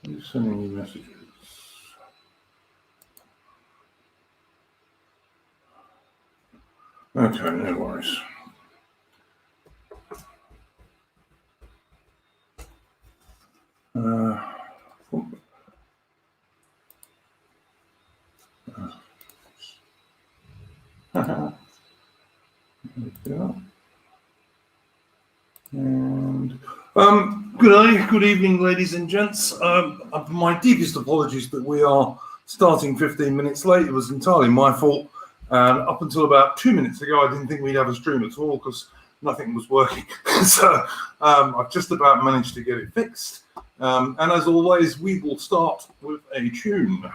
Who's sending you messages? Okay, no worries. And good evening, ladies and gents. My deepest apologies that we are starting 15 minutes late. It was entirely my fault. And up until about 2 minutes ago, I didn't think we'd have a stream at all because nothing was working. So I've just about managed to get it fixed. And as always, we will start with a tune.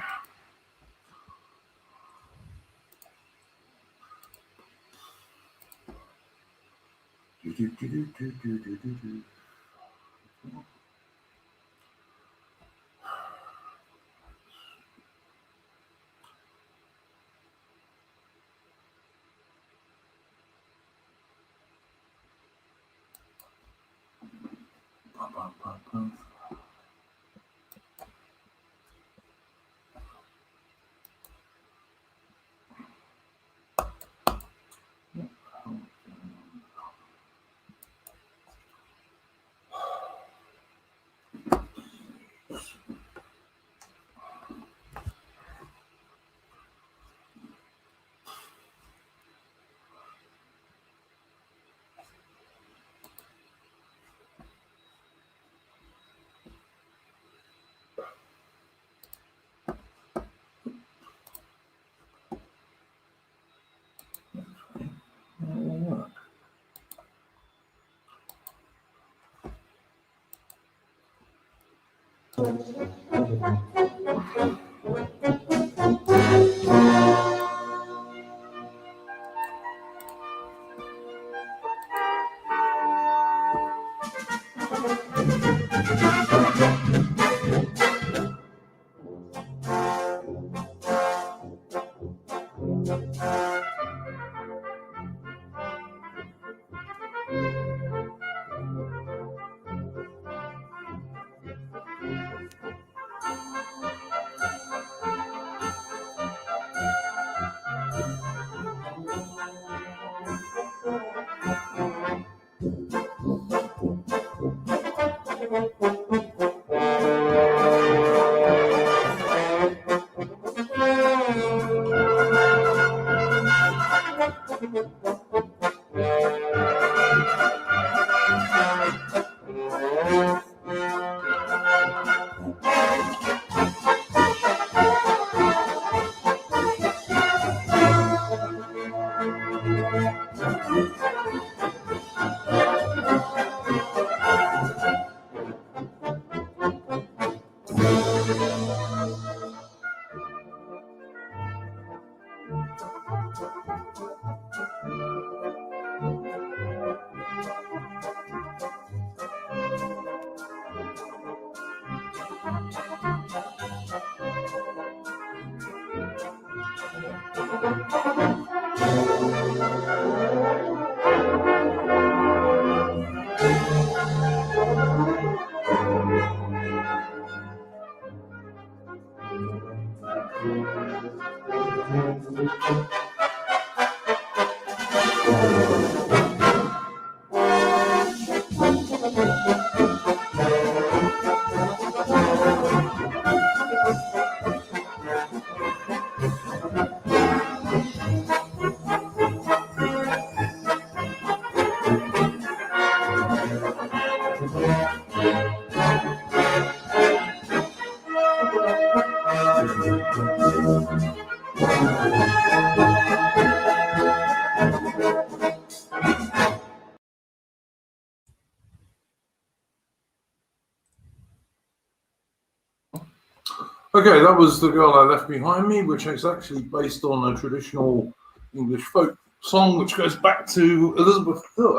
Okay, that was The Girl I Left Behind Me, which is actually based on a traditional English folk song, which goes back to Elizabeth I.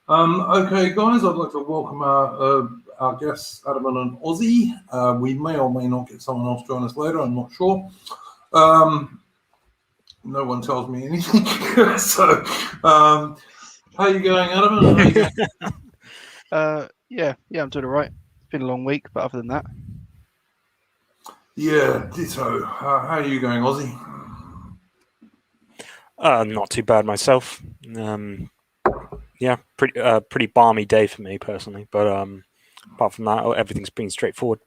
Okay, guys, I'd like to welcome our guests, Adam and Ozzy. We may or may not get someone else join us later, I'm not sure. No one tells me anything. So, how are you going, Adam? Yeah, I'm doing all right. been a long week, but other than that. Yeah, ditto. How are you going, Ozzy? Not too bad myself. Yeah, pretty balmy day for me personally. But apart from that, everything's been straightforward.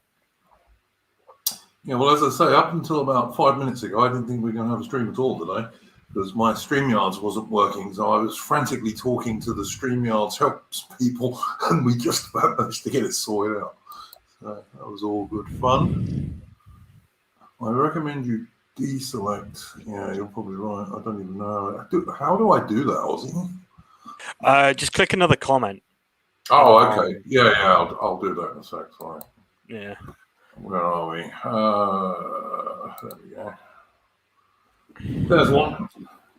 Yeah, well, as I say, up until about 5 minutes ago, I didn't think we were going to have a stream at all today because my StreamYards wasn't working. So I was frantically talking to the StreamYards helps people, and we just about managed to get it sorted out. So that was all good fun. I recommend you deselect. Yeah, you're probably right. I don't even know. How do I do that, Ozzy? Just click another comment. Oh, okay. Yeah, I'll do that in a sec. Sorry. Yeah. Where are we? There we go. There's one.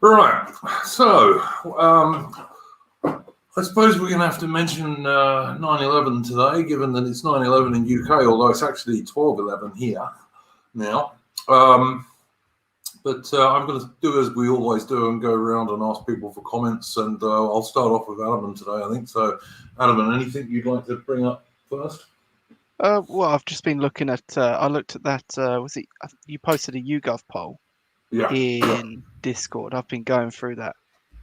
Right. So, I suppose we're going to have to mention 9/11 today, given that it's 9/11 in UK, although it's actually 12/11 here now. But I'm going to do as we always do and go around and ask people for comments. And I'll start off with Adam today, I think. So, Adam, anything you'd like to bring up first? Well, I've just been looking at. I looked at that. You posted a YouGov poll in Discord. I've been going through that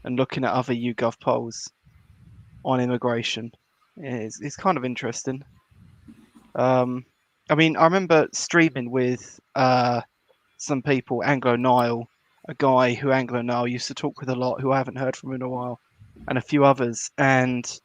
and looking at other YouGov polls on immigration. It's kind of interesting. I mean, I remember streaming with some people, Anglo Nile, a guy who Anglo Nile used to talk with a lot, who I haven't heard from in a while, and a few others. And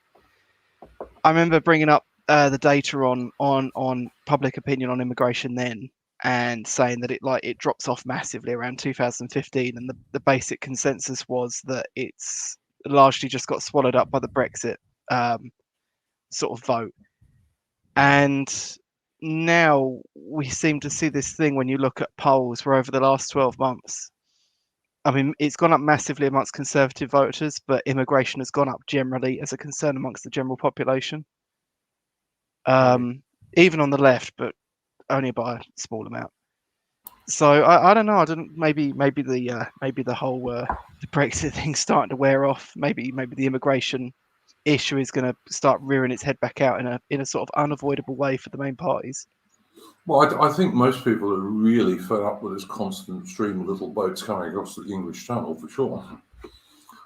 I remember bringing up the data on public opinion on immigration then, and saying that it drops off massively around 2015, and the basic consensus was that it's largely just got swallowed up by the Brexit sort of vote. And now we seem to see this thing when you look at polls where over the last 12 months, I mean, it's gone up massively amongst Conservative voters, but immigration has gone up generally as a concern amongst the general population. Even on the left, but only by a small amount. So I don't know. I don't. Maybe the whole the Brexit thing's starting to wear off. Maybe the immigration issue is going to start rearing its head back out in a sort of unavoidable way for the main parties. Well, I think most people are really fed up with this constant stream of little boats coming across the English Channel, for sure.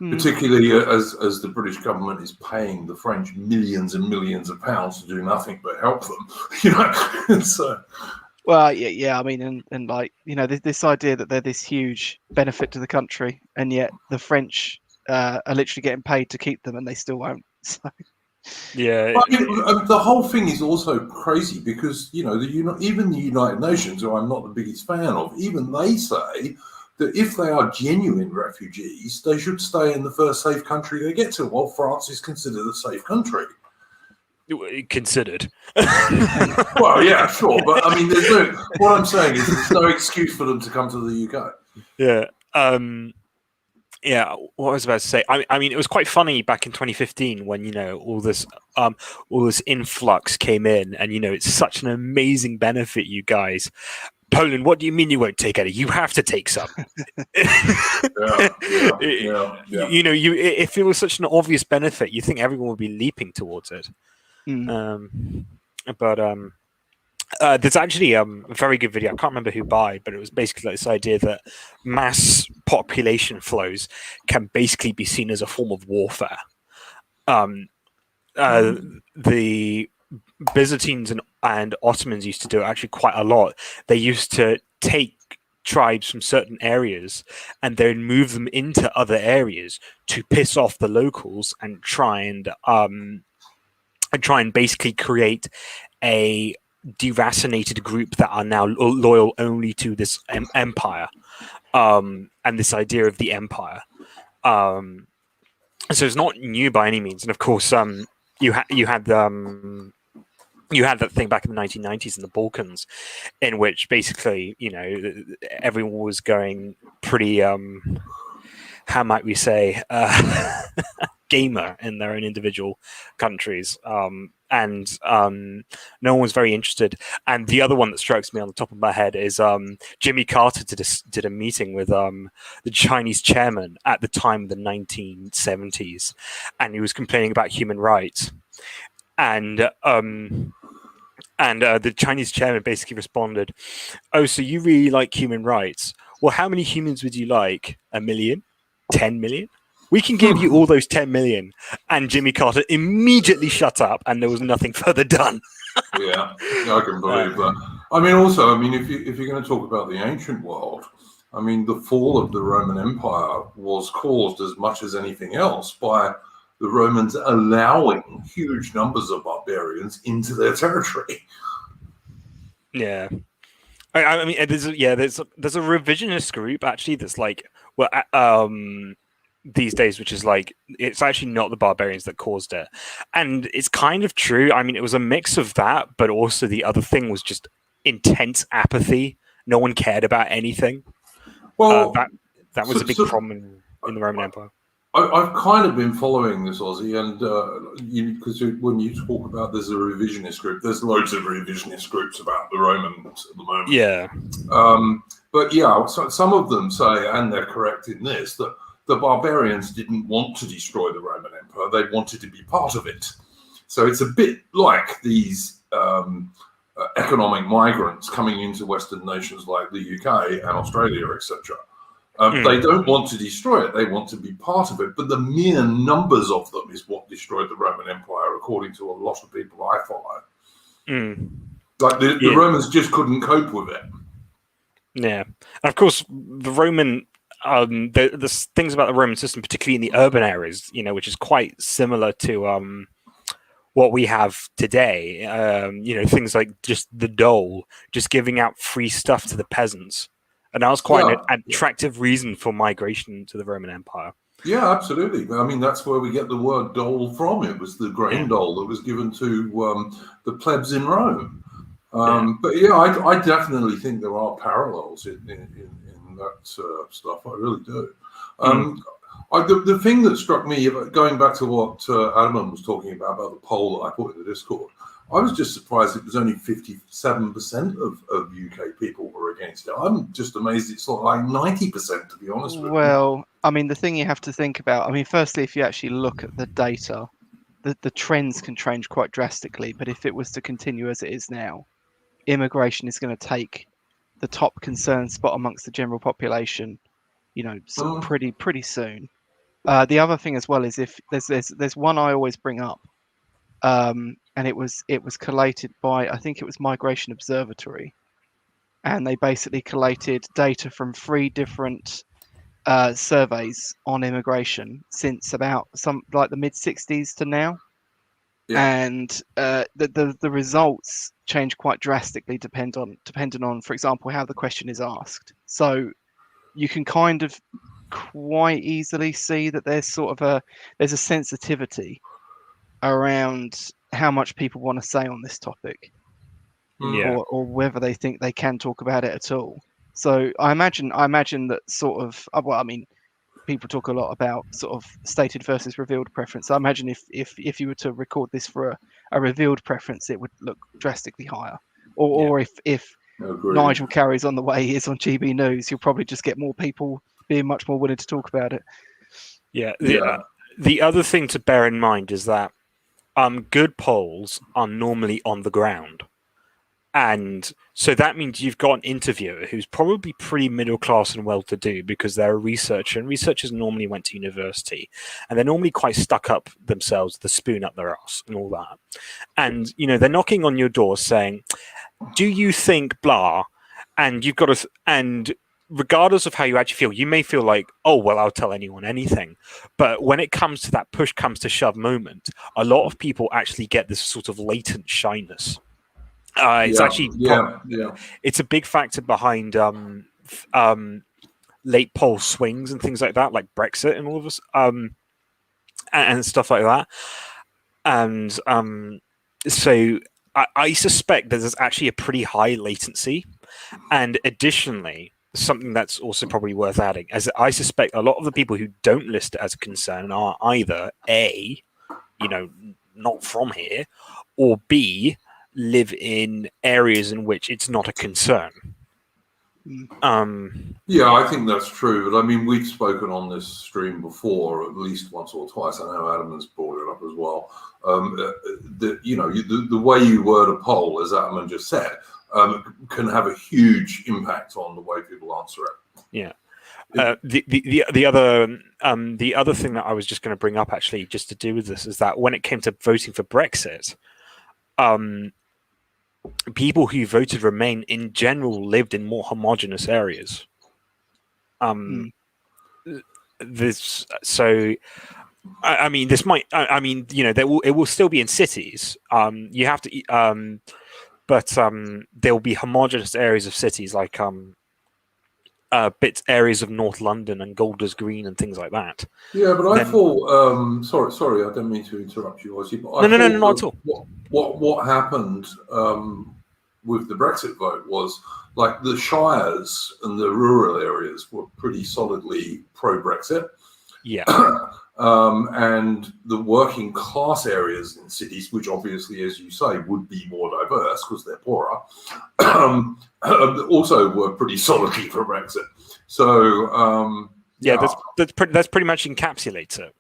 Particularly as the British government is paying the French millions and millions of pounds to do nothing but help them, you know. So, well, yeah. I mean, and like, you know, this idea that they're this huge benefit to the country, and yet the French are literally getting paid to keep them, and they still won't. So. Yeah. I mean, the whole thing is also crazy because, you know, even the United Nations, who I'm not the biggest fan of, even they say that if they are genuine refugees, they should stay in the first safe country they get to. Well, France is considered a safe country. Considered. Well, yeah, sure. But I mean, what I'm saying is there's no excuse for them to come to the UK. Yeah. Yeah, what I was about to say. I mean, it was quite funny back in 2015 when, you know, all this influx came in, and, you know, it's such an amazing benefit, you guys. Poland, what do you mean you won't take any? You have to take some. Yeah. You know, if it was such an obvious benefit, you think everyone would be leaping towards it. But there's actually a very good video. I can't remember who by, but it was basically like this idea that mass population flows can basically be seen as a form of warfare. The Byzantines and Ottomans used to do it actually quite a lot. They used to take tribes from certain areas and then move them into other areas to piss off the locals and try and basically create a deracinated group that are now loyal only to this empire, and this idea of the empire. So it's not new by any means, and of course, you had that thing back in the 1990s in the Balkans, in which basically, you know, everyone was going pretty, how might we say, gamer in their own individual countries, and no one was very interested. And the other one that strikes me on the top of my head is Jimmy Carter did a meeting with the Chinese chairman at the time of the 1970s, and he was complaining about human rights. And And the Chinese chairman basically responded, "Oh, so you really like human rights? Well, how many humans would you like? 1 million? 10 million? We can give you all those 10 million." And Jimmy Carter immediately shut up, and there was nothing further done. Yeah, I can believe that. I mean, also, I mean, if you're going to talk about the ancient world, I mean, the fall of the Roman Empire was caused as much as anything else by the Romans allowing huge numbers of barbarians into their territory. Yeah. I mean, there's a revisionist group actually that's like, well, these days, which is like, it's actually not the barbarians that caused it, and it's kind of true. I mean, it was a mix of that, but also the other thing was just intense apathy. No one cared about anything. Well, that was a big problem in the Roman Empire. I've kind of been following this, Aussie, and because when you talk about there's a revisionist group, there's loads of revisionist groups about the Romans at the moment. Yeah. But yeah, so some of them say, and they're correct in this, that the barbarians didn't want to destroy the Roman Empire; they wanted to be part of it. So it's a bit like these economic migrants coming into Western nations like the UK and Australia, etc. They don't want to destroy it; they want to be part of it. But the mere numbers of them is what destroyed the Roman Empire, according to a lot of people I follow. Like the Romans just couldn't cope with it. Yeah, and of course the Roman. There's things about the Roman system, particularly in the urban areas, which is quite similar to what we have today. Things like just the dole, just giving out free stuff to the peasants. And that was quite an attractive reason for migration to the Roman Empire. Yeah, absolutely. I mean, that's where we get the word dole from. It was the grain dole that was given to the plebs in Rome. But yeah, I definitely think there are parallels in that stuff. I really do. The thing that struck me, going back to what Adam was talking about the poll that I put in the Discord, I was just surprised it was only 57% of UK people were against it. I'm just amazed it's not like 90%, to be honest with you. Well, I mean, the thing you have to think about, I mean, firstly, if you actually look at the data, the trends can change quite drastically. But if it was to continue as it is now, immigration is going to take the top concern spot amongst the general population, pretty soon. The other thing as well is if there's one I always bring up, and it was collated by, I think it was Migration Observatory, and they basically collated data from 3 different surveys on immigration since about the mid 60s to now. And the results change quite drastically depending on, for example, how the question is asked. So you can kind of quite easily see that there's a sensitivity around how much people want to say on this topic, or whether they think they can talk about it at all. So I imagine that sort of, well, I mean, people talk a lot about sort of stated versus revealed preference. I imagine if you were to record this for a revealed preference, it would look drastically higher. Or if Nigel carries on the way he is on GB News, you'll probably just get more people being much more willing to talk about it. The other thing to bear in mind is that good polls are normally on the ground. And so that means you've got an interviewer who's probably pretty middle class and well-to-do because they're a researcher, and researchers normally went to university, and they're normally quite stuck up themselves, the spoon up their ass and all that. And, they're knocking on your door saying, do you think blah? And you've got to, and regardless of how you actually feel, you may feel like, oh, well, I'll tell anyone anything. But when it comes to that push comes to shove moment, a lot of people actually get this sort of latent shyness. It's actually it's a big factor behind late poll swings and things like that, like Brexit and all of us, and stuff like that. And so I suspect that there's actually a pretty high latency. And additionally, something that's also probably worth adding, as I suspect a lot of the people who don't list it as a concern are either A, not from here, or B, live in areas in which it's not a concern. Yeah, I think that's true. But I mean, we've spoken on this stream before, at least once or twice. I know Adam has brought it up as well. The way you word a poll, as Adam just said, can have a huge impact on the way people answer it. Yeah. The other thing that I was just going to bring up, actually, just to do with this, is that when it came to voting for Brexit, people who voted Remain in general lived in more homogenous areas. It will still be in cities. You have to, but there will be homogenous areas of cities, like areas of North London and Golders Green and things like that. Yeah, but I thought. Sorry, I don't mean to interrupt you, Ozzy. But no, not at all. What happened with the Brexit vote was, like, the shires and the rural areas were pretty solidly pro-Brexit. Yeah. And the working class areas in cities, which obviously, as you say, would be more diverse because they're poorer, also were pretty solidly for Brexit. So that's pretty much encapsulates it.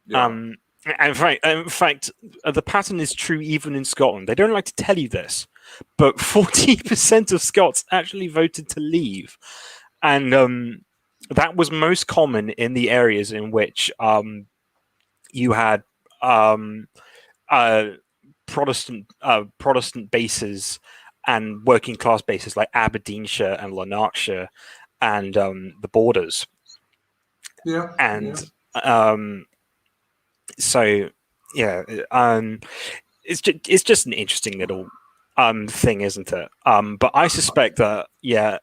Yeah. In fact, the pattern is true even in Scotland. They don't like to tell you this, but 40% of Scots actually voted to leave, and that was most common in the areas in which you had Protestant bases and working class bases like Aberdeenshire and Lanarkshire and the borders. Yeah. And it's just an interesting little thing, isn't it? But I suspect that the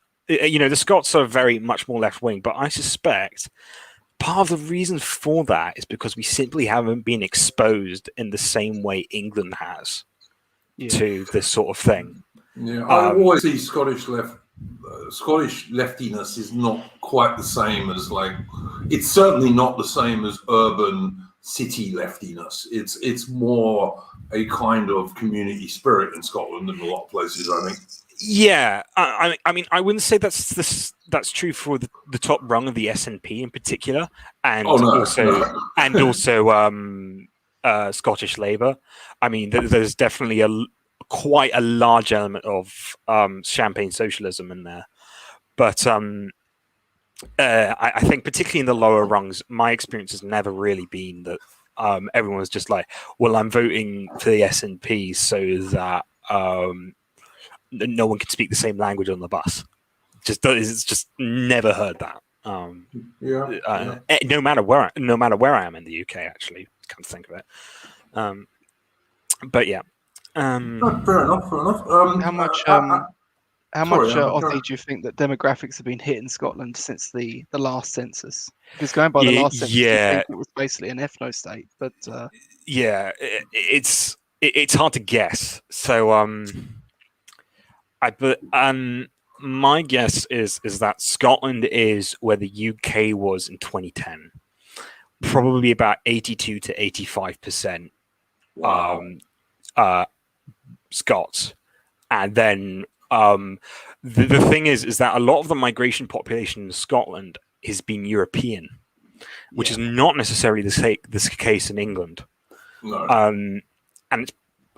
Scots are very much more left wing, but I suspect part of the reason for that is because we simply haven't been exposed in the same way England has to this sort of thing. Yeah, I always see Scottish leftiness is not quite the same as, like, it's certainly not the same as urban city leftiness. It's more a kind of community spirit in Scotland than a lot of places, I think. Yeah, I mean, I wouldn't say that's true for the top rung of the SNP in particular, and also Scottish Labour. I mean, there's definitely quite a large element of champagne socialism in there, but I think particularly in the lower rungs, my experience has never really been that everyone's just like, well, I'm voting for the SNP so that no one can speak the same language on the bus. It's just never heard that. No matter where I am in the UK, actually, come to think of it. But yeah. Fair enough. How much Ozzy do you think that demographics have been hit in Scotland since the last census? Because going by the last census, it was basically an ethno state. But it's hard to guess. So my guess is that Scotland is where the UK was in 2010, probably about 82 to 85%. Scots, and then the thing is that a lot of the migration population in Scotland has been European, which is not necessarily the case in England. No. And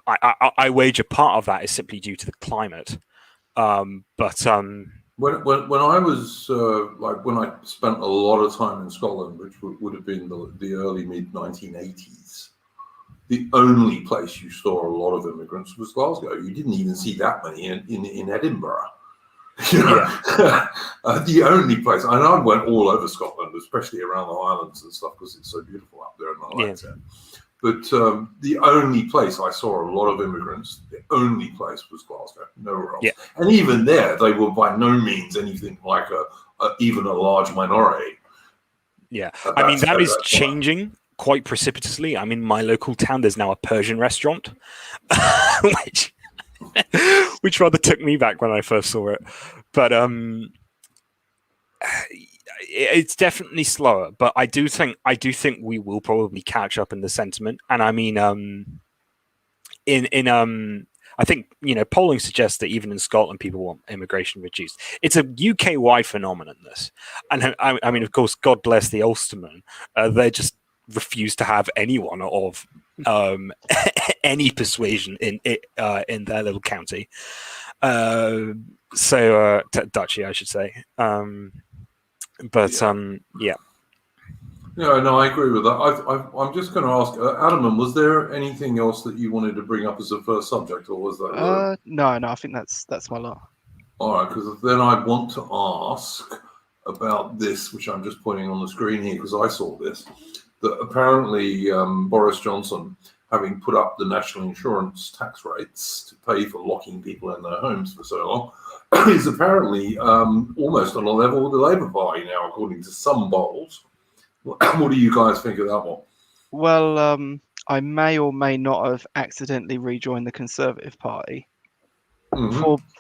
I wager part of that is simply due to the climate. When I was when I spent a lot of time in Scotland, which would have been the early mid 1980s, the only place you saw a lot of immigrants was Glasgow. You didn't even see that many in Edinburgh. The only place, and I went all over Scotland, especially around the Highlands and stuff, because it's so beautiful up there, and I liked it. But the only place I saw a lot of immigrants, the only place was Glasgow, nowhere else. Yeah. And even there, they were by no means anything like even a large minority. Yeah, I mean, that is changing quite precipitously. I mean, my local town, there's now a Persian restaurant, which rather took me back when I first saw it. But it's definitely slower. But I do think we will probably catch up in the sentiment. And I mean, I think, polling suggests that even in Scotland, people want immigration reduced. It's a UK-wide phenomenon, this. And I mean, of course, God bless the Ulstermen. They just refuse to have anyone of any persuasion in their little county. Duchy, I should say. Yeah. Yeah, no, I agree with that. I'm just going to ask, Adam, was there anything else that you wanted to bring up as a first subject, or was that? No, I think that's my lot. All right, because then I want to ask about this, which I'm just pointing on the screen here because I saw this, that apparently Boris Johnson, having put up the national insurance tax rates to pay for locking people in their homes for so long, is apparently almost on a level with the Labour Party now, according to some polls. What do you guys think of that one? Well, I may or may not have accidentally rejoined the Conservative Party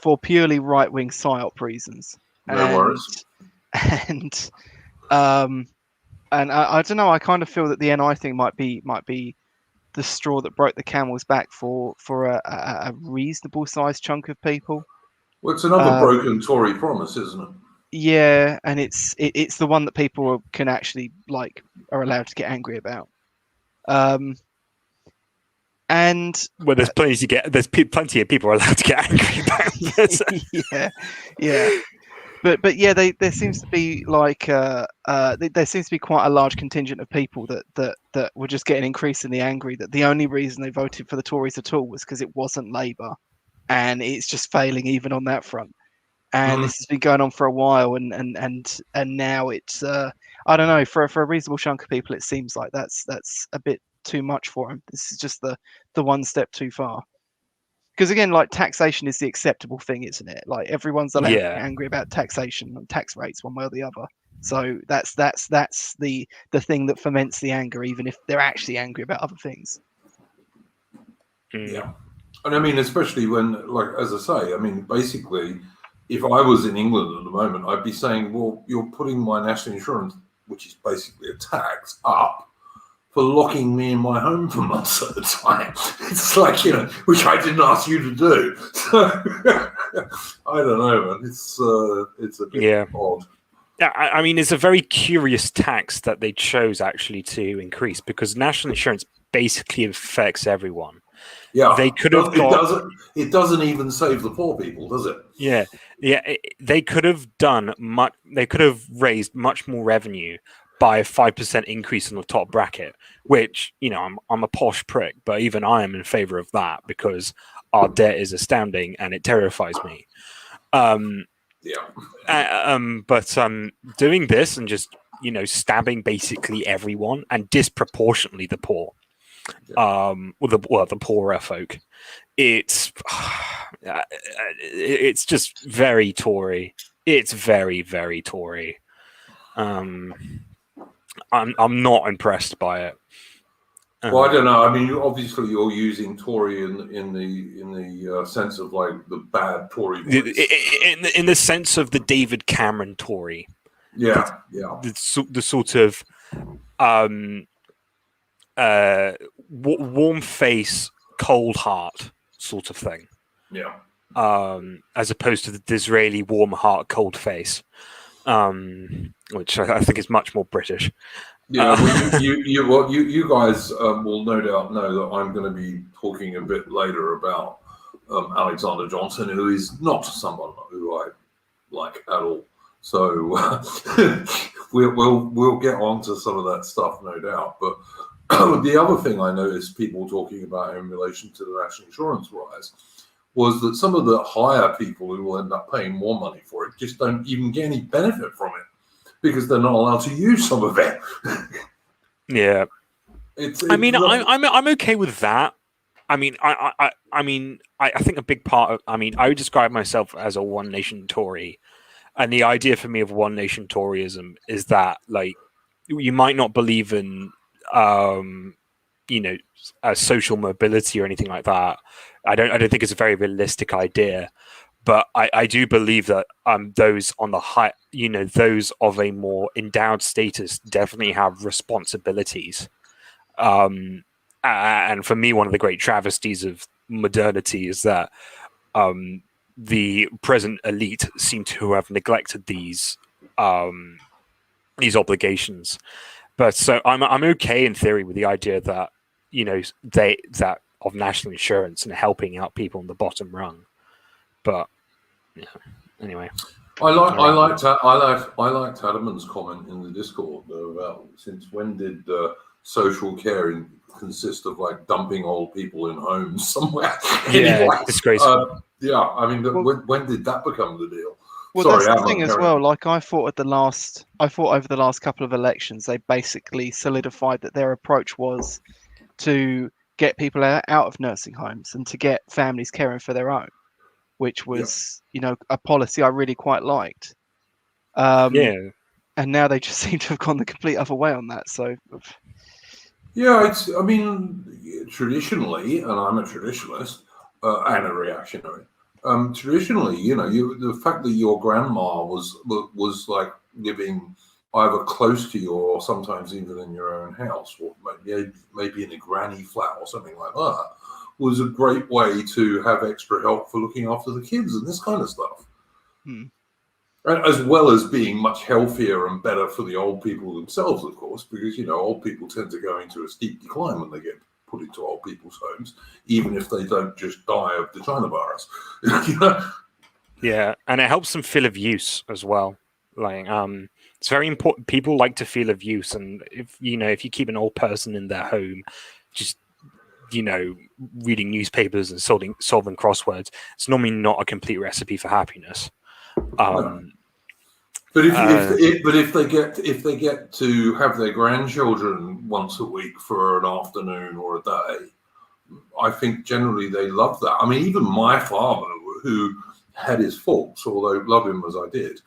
for purely right-wing psyop reasons. No worries. And I don't know. I kind of feel that the NI thing might be the straw that broke the camel's back for a reasonable sized chunk of people. Well, it's another broken Tory promise, isn't it? Yeah, and it's the one that people can actually are allowed to get angry about. And there's plenty of people allowed to get angry about. yeah. But yeah, there seems to be there seems to be quite a large contingent of people that were just getting increasingly angry that the only reason they voted for the Tories at all was because it wasn't Labour, and it's just failing even on that front. And this has been going on for a while, and now it's I don't know, for a reasonable chunk of people, it seems like that's a bit too much for them. This is just the one step too far. Because again, taxation is the acceptable thing, isn't it? Everyone's allowed to get angry about taxation and tax rates one way or the other. So that's the thing that foments the anger, even if they're actually angry about other things. Yeah, and I mean, especially when, as I say, I mean, basically, if I was in England at the moment, I'd be saying, well, you're putting my national insurance, which is basically a tax, up for locking me in my home for months at a time. It's which I didn't ask you to do. So, I don't know, man. It's a bit odd. Yeah, I mean, it's a very curious tax that they chose actually to increase, because national insurance basically affects everyone. Yeah, they could have. It doesn't even save the poor people, does it? Yeah. They could have done much. They could have raised much more revenue by a 5% increase in the top bracket, which, I'm a posh prick, but even I am in favor of that because our debt is astounding and it terrifies me. But doing this and just, stabbing basically everyone and disproportionately the poor, the poorer folk, it's just very Tory. It's very, very Tory. I'm not impressed by it. Well, I don't know. I mean, obviously, you're using Tory in the sense of the bad Tory voice. In the sense of the David Cameron Tory. Yeah. The sort of warm face, cold heart sort of thing. Yeah. As opposed to the Disraeli warm heart, cold face. Which I think is much more British. Yeah, well, you guys will no doubt know that I'm going to be talking a bit later about Alexander Johnson, who is not someone who I like at all. So we'll get on to some of that stuff, no doubt. But the other thing I noticed people talking about in relation to the national insurance rise was that some of the higher people who will end up paying more money for it just don't even get any benefit from it because they're not allowed to use some of it. Yeah, I'm okay with that. I mean, I think a big part of, I would describe myself as a one nation Tory, and the idea for me of one nation Toryism is that you might not believe in social mobility or anything like that. I don't think it's a very realistic idea, but I do believe that those on the high, those of a more endowed status definitely have responsibilities. And for me, one of the great travesties of modernity is that the present elite seem to have neglected these obligations. But so I'm okay in theory with the idea that that of national insurance and helping out people on the bottom rung. But yeah, anyway. I liked Adamant's comment in the Discord about since when did social care consist of like dumping old people in homes somewhere? Yeah, anyway, disgraceful. yeah, I mean, when did that become the deal? Well, Sorry, that's the thing as well. Like I thought over the last couple of elections, they basically solidified that their approach was to get people out of nursing homes and to get families caring for their own, which was, a policy I really quite liked. Yeah. And now they just seem to have gone the complete other way on that. So, yeah, I mean, traditionally, and I'm a traditionalist and a reactionary. Traditionally, the fact that your grandma was like living either close to you or sometimes even in your own house, or maybe in a granny flat or something like that, was a great way to have extra help for looking after the kids and this kind of stuff. As well as being much healthier and better for the old people themselves, of course, because, old people tend to go into a steep decline when they get put into old people's homes, even if they don't just die of the China virus. Yeah, and it helps them feel of use as well. Like, it's very important. People like to feel of use, and if you keep an old person in their home, just reading newspapers and solving crosswords, it's normally not a complete recipe for happiness. No. But if they get to have their grandchildren once a week for an afternoon or a day, I think generally they love that. I mean, even my father, who had his faults, although love him as I did,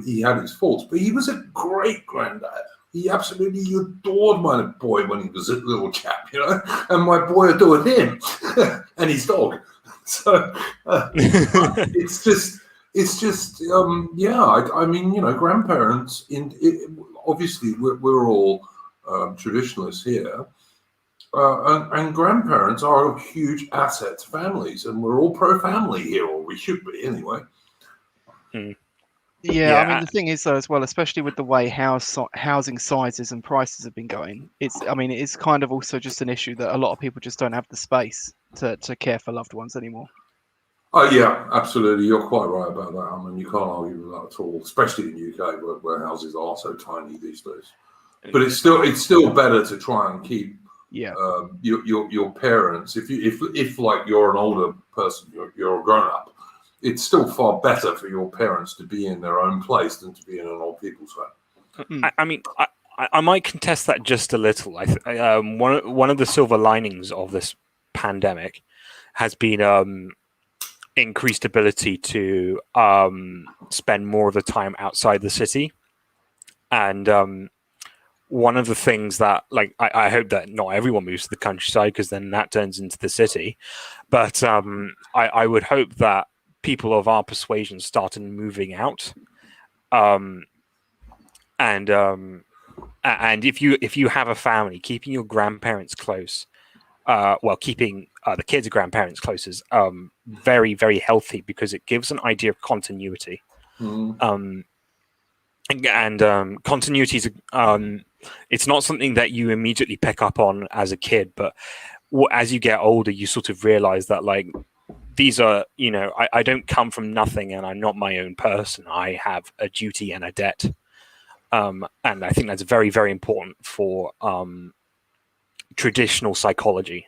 he had his faults, but he was a great granddad. He absolutely adored my boy when he was a little chap, and my boy adored him and his dog. So it's just, yeah. I mean, grandparents. Obviously, we're all traditionalists here, and grandparents are a huge asset to families, and we're all pro-family here, or we should be anyway. Yeah, I mean, the thing is, though, as well, especially with the way housing sizes and prices have been going, it's kind of also just an issue that a lot of people just don't have the space to care for loved ones anymore. Oh yeah, absolutely. You're quite right about that. I mean, you can't argue with that at all, especially in the UK where houses are so tiny these days. But it's still better to try and keep your parents. If like you're an older person, you're a grown up. It's still far better for your parents to be in their own place than to be in an old people's home. I mean, I might contest that just a little. One of the silver linings of this pandemic has been increased ability to spend more of the time outside the city. And one of the things that, like, I hope that not everyone moves to the countryside, because then that turns into the city. But I would hope that people of our persuasion started moving out. And if you have a family, keeping your grandparents close, keeping the kids' grandparents close is very, very healthy, because it gives an idea of continuity. And continuity is it's not something that you immediately pick up on as a kid, but as you get older, you sort of realize that, like, these are, I don't come from nothing, and I'm not my own person. I have a duty and a debt. And I think that's very, very important for traditional psychology,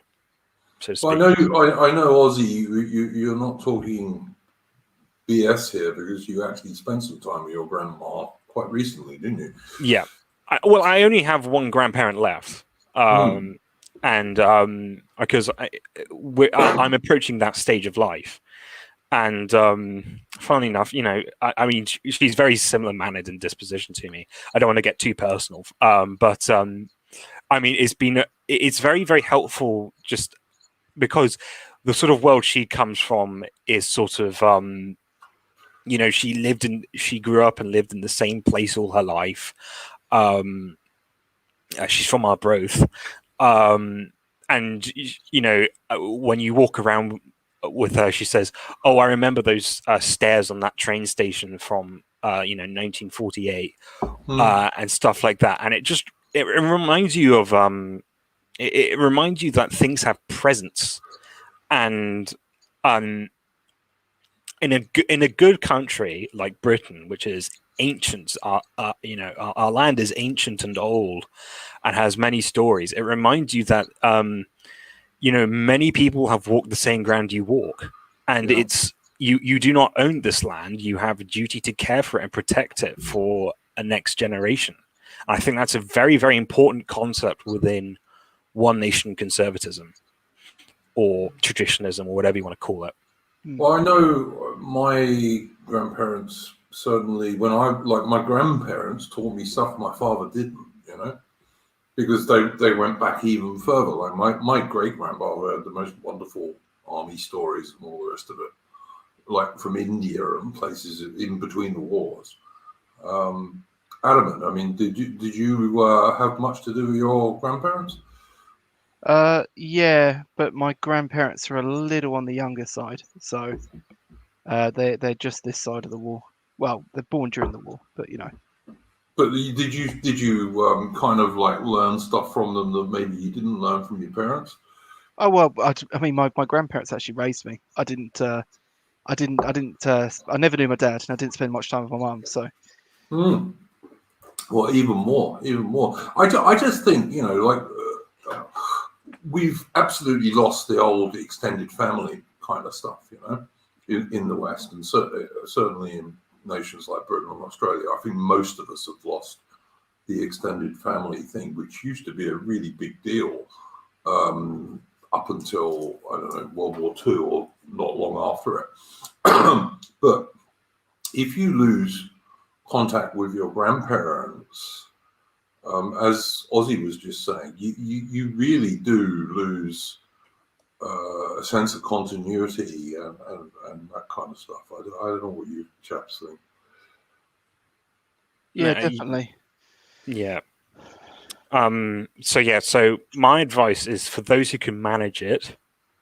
so to speak. I know, Ozzy, you're not talking BS here, because you actually spent some time with your grandma quite recently, didn't you? Yeah. I only have one grandparent left. And because I'm approaching that stage of life. And funnily enough, I mean, she's very similar mannered and disposition to me. I don't want to get too personal, but I mean, it's very, very helpful, just because the sort of world she comes from is sort of, she grew up and lived in the same place all her life. She's from Arbroath. And and when you walk around with her, she says, "Oh, I remember those stairs on that train station from 1948 and stuff like that." And it reminds you of it reminds you that things have presence, and in a good country like Britain, which is ancient, our land is ancient and old and has many stories. It reminds you that many people have walked the same ground you walk, and it's you do not own this land. You have a duty to care for it and protect it for a next generation. I think that's a very, very important concept within one nation conservatism or traditionalism or whatever you want to call it. Well, I know my grandparents certainly, my grandparents taught me stuff my father didn't, because they went back even further. Like my great grandfather had the most wonderful army stories and all the rest of it, like from India and places in between the wars. Adamant, I mean, did you have much to do with your grandparents? Yeah, but my grandparents are a little on the younger side, so they're just this side of the war. Well, they're born during the war, but But did you kind of like learn stuff from them that maybe you didn't learn from your parents? Oh well, I mean, my grandparents actually raised me. I never knew my dad, and I didn't spend much time with my mum. So, well, even more. I just think we've absolutely lost the old extended family kind of stuff, in the West, and certainly in nations like Britain and Australia. I think most of us have lost the extended family thing, which used to be a really big deal up until, I don't know, World War II or not long after it. But if you lose contact with your grandparents, as Ozzy was just saying, you really do lose a sense of continuity and that kind of stuff. I don't know what you chaps think. Yeah, definitely. Yeah. So my advice is for those who can manage it,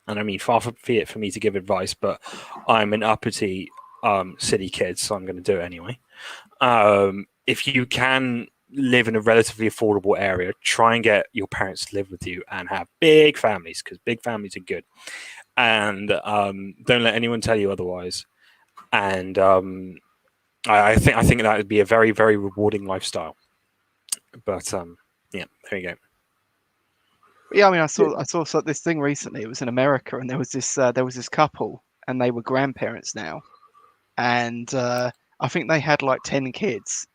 and I mean, far be it for me to give advice, but I'm an uppity city kid, so I'm going to do it anyway. If you can live in a relatively affordable area, try and get your parents to live with you and have big families, because big families are good. And don't let anyone tell you otherwise. And I think that would be a very, very rewarding lifestyle. But yeah, there you go. Yeah, I mean, I saw this thing recently. It was in America, and there was this couple, and they were grandparents now, and I think they had like 10 kids,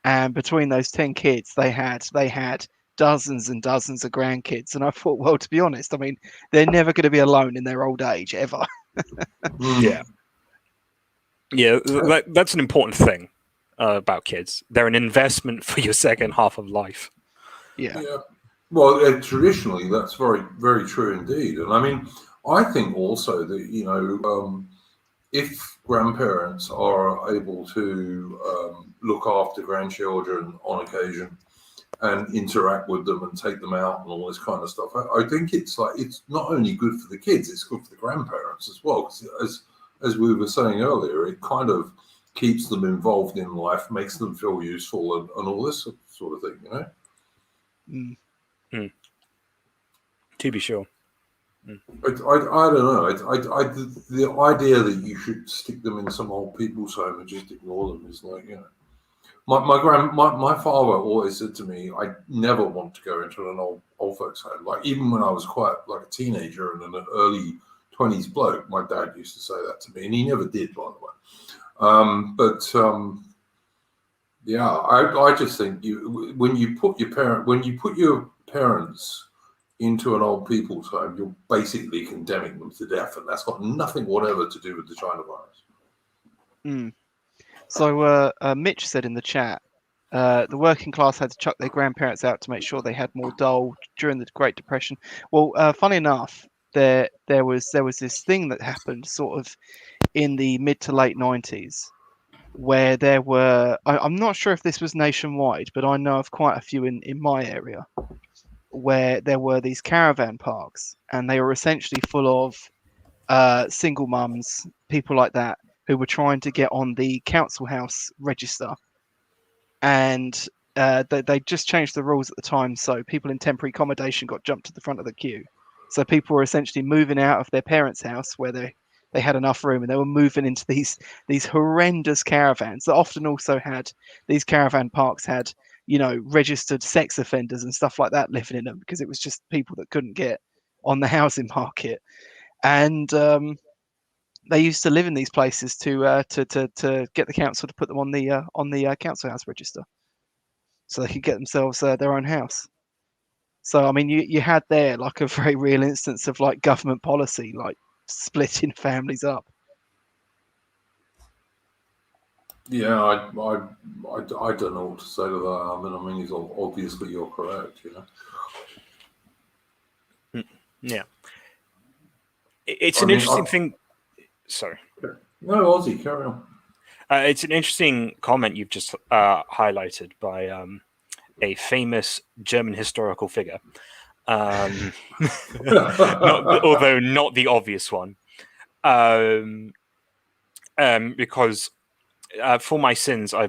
and between those 10 kids, they had dozens and dozens of grandkids. And I thought, well, to be honest, I mean, they're never going to be alone in their old age ever. Yeah, that's an important thing about kids. They're an investment for your second half of life. Yeah. Well, traditionally, that's very, very true indeed. And I mean, I think also that, if grandparents are able to look after grandchildren on occasion and interact with them and take them out and all this kind of stuff, I think it's not only good for the kids, it's good for the grandparents as well. Because as we were saying earlier, it kind of keeps them involved in life, makes them feel useful and all this sort of thing, To be sure. I don't know. The idea that you should stick them in some old people's home and just ignore them is like, my father always said to me, I never want to go into an old folks home. Like even when I was quite like a teenager and an early 20s bloke, my dad used to say that to me, and he never did, by the way. I just think when you put your parents into an old people's home, you're basically condemning them to death, and that's got nothing whatever to do with the China virus. So Mitch said in the chat, the working class had to chuck their grandparents out to make sure they had more dole during the Great Depression. Well, funny enough, there was this thing that happened sort of in the mid to late 90s where there were, I'm not sure if this was nationwide, but I know of quite a few in my area, where there were these caravan parks, and they were essentially full of single mums, people like that, who were trying to get on the council house register. And they just changed the rules at the time, so people in temporary accommodation got jumped to the front of the queue. So people were essentially moving out of their parents' house where they had enough room, and they were moving into these horrendous caravans that often also had, these caravan parks had, you know, registered sex offenders and stuff like that living in them, because it was just people that couldn't get on the housing market. And they used to live in these places to get the council to put them on the council house register, so they could get themselves their own house. So I mean, you had there like a very real instance of like government policy, like splitting families up. Yeah, I don't know what to say to that. I mean, obviously you're correct, you know. Yeah, it's an interesting thing. Sorry. No, Ozzy, carry on. It's an interesting comment you've just highlighted by a famous German historical figure, although not the obvious one, because for my sins, I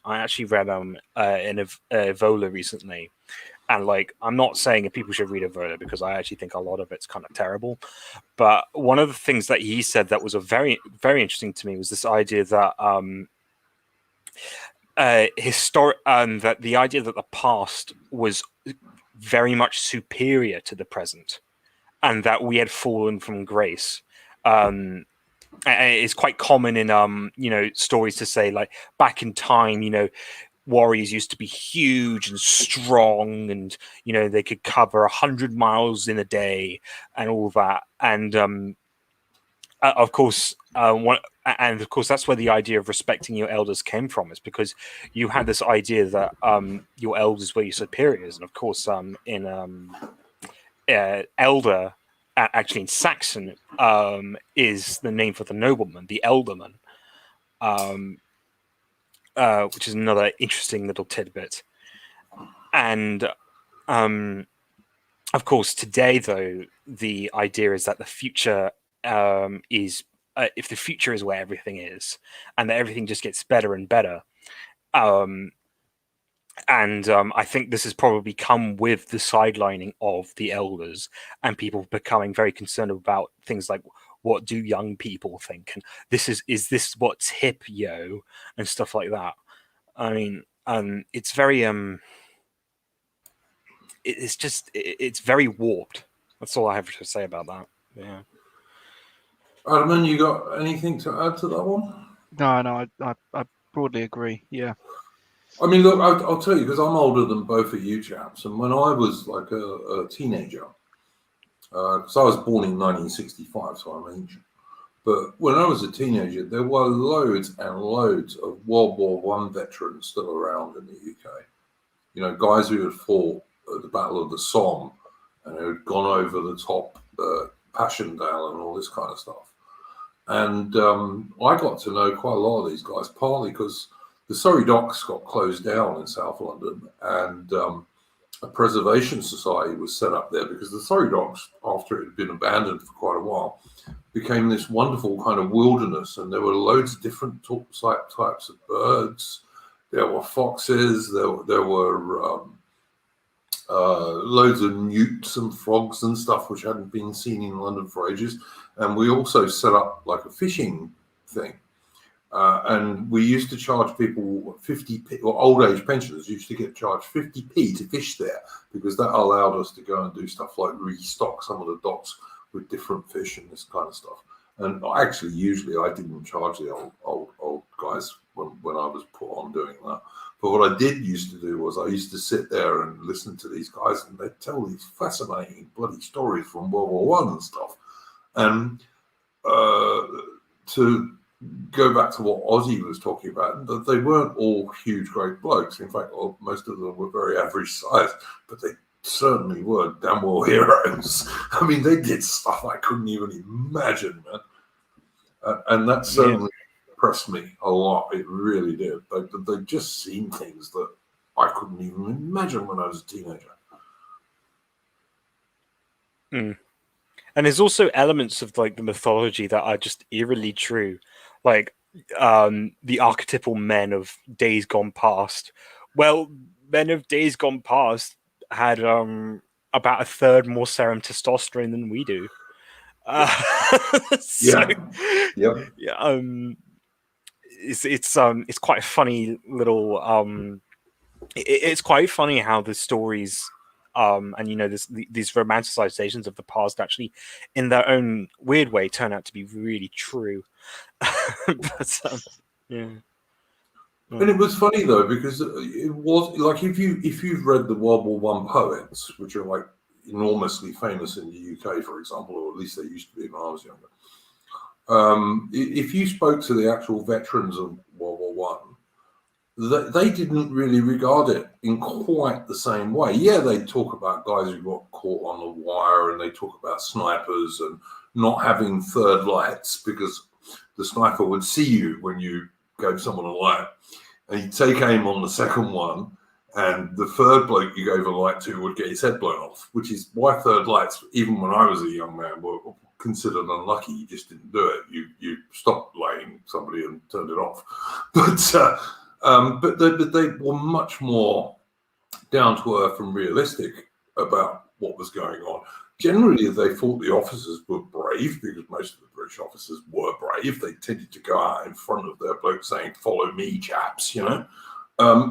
actually read Evola recently, and like, I'm not saying that people should read Evola because I actually think a lot of it's kind of terrible. But one of the things that he said that was a very, very interesting to me was this idea that that the idea that the past was very much superior to the present, and that we had fallen from grace. And it's quite common in stories to say, like, back in time, warriors used to be huge and strong, and they could cover 100 miles in a day and all that. And of course, that's where the idea of respecting your elders came from, is because you had this idea that your elders were your superiors. And of course, elder, actually in Saxon, is the name for the nobleman, the elderman, which is another interesting little tidbit. And of course, today, though, the idea is that the future is, if the future is where everything is, and that everything just gets better and better. I think this has probably come with the sidelining of the elders and people becoming very concerned about things like, what do young people think? And is this what's hip, yo? And stuff like that. I mean, it's very, it's very warped. That's all I have to say about that. Yeah. Adam, you got anything to add to that one? No, I broadly agree. Yeah. I mean, look, I'll tell you, because I'm older than both of you chaps, and when I was like a teenager, because I was born in 1965, so I'm ancient. But when I was a teenager, there were loads and loads of World War I veterans still around in the UK. Guys who had fought at the Battle of the Somme and who had gone over the top, Passchendaele and all this kind of stuff. And I got to know quite a lot of these guys, partly because the Surrey Docks got closed down in South London, and a preservation society was set up there, because the Surrey Docks, after it had been abandoned for quite a while, became this wonderful kind of wilderness, and there were loads of different types of birds. There were foxes, there were loads of newts and frogs and stuff which hadn't been seen in London for ages. And we also set up like a fishing thing. And we used to charge people 50p, or old age pensioners used to get charged 50p to fish there, because that allowed us to go and do stuff like restock some of the docks with different fish and this kind of stuff. And actually, usually I didn't charge the old guys when I was put on doing that. But what I did used to do was I used to sit there and listen to these guys, and they'd tell these fascinating bloody stories from World War I and stuff. And to go back to what Ozzy was talking about, that they weren't all huge, great blokes. In fact, most of them were very average size, but they certainly were damn well heroes. I mean, they did stuff I couldn't even imagine, man. And that certainly impressed me a lot. It really did. They'd just seen things that I couldn't even imagine when I was a teenager. Mm. And there's also elements of like the mythology that are just eerily true, like the archetypal men of days gone past. Well, men of days gone past had about a third more serum testosterone than we do. So Yeah. yeah, it's quite a funny little it's quite funny how the stories and you know these romanticizations of the past actually in their own weird way turn out to be really true. But yeah. And it was funny though, because it was like if you've read the WW1 Poets, which are like enormously famous in the UK, for example, or at least they used to be when I was younger. If you spoke to the actual veterans of WW1, they didn't really regard it in quite the same way. Yeah, they talk about guys who got caught on the wire, and they talk about snipers and not having third lights because the sniper would see you when you gave someone a light, and he'd take aim on the second one, and the third bloke you gave a light to would get his head blown off, which is why third lights, even when I was a young man, were considered unlucky. You just didn't do it. You stopped lighting somebody and turned it off. But they were much more down to earth and realistic about what was going on. Generally, they thought the officers were brave because most of the British officers were brave. They tended to go out in front of their bloke saying, "Follow me, chaps," you know.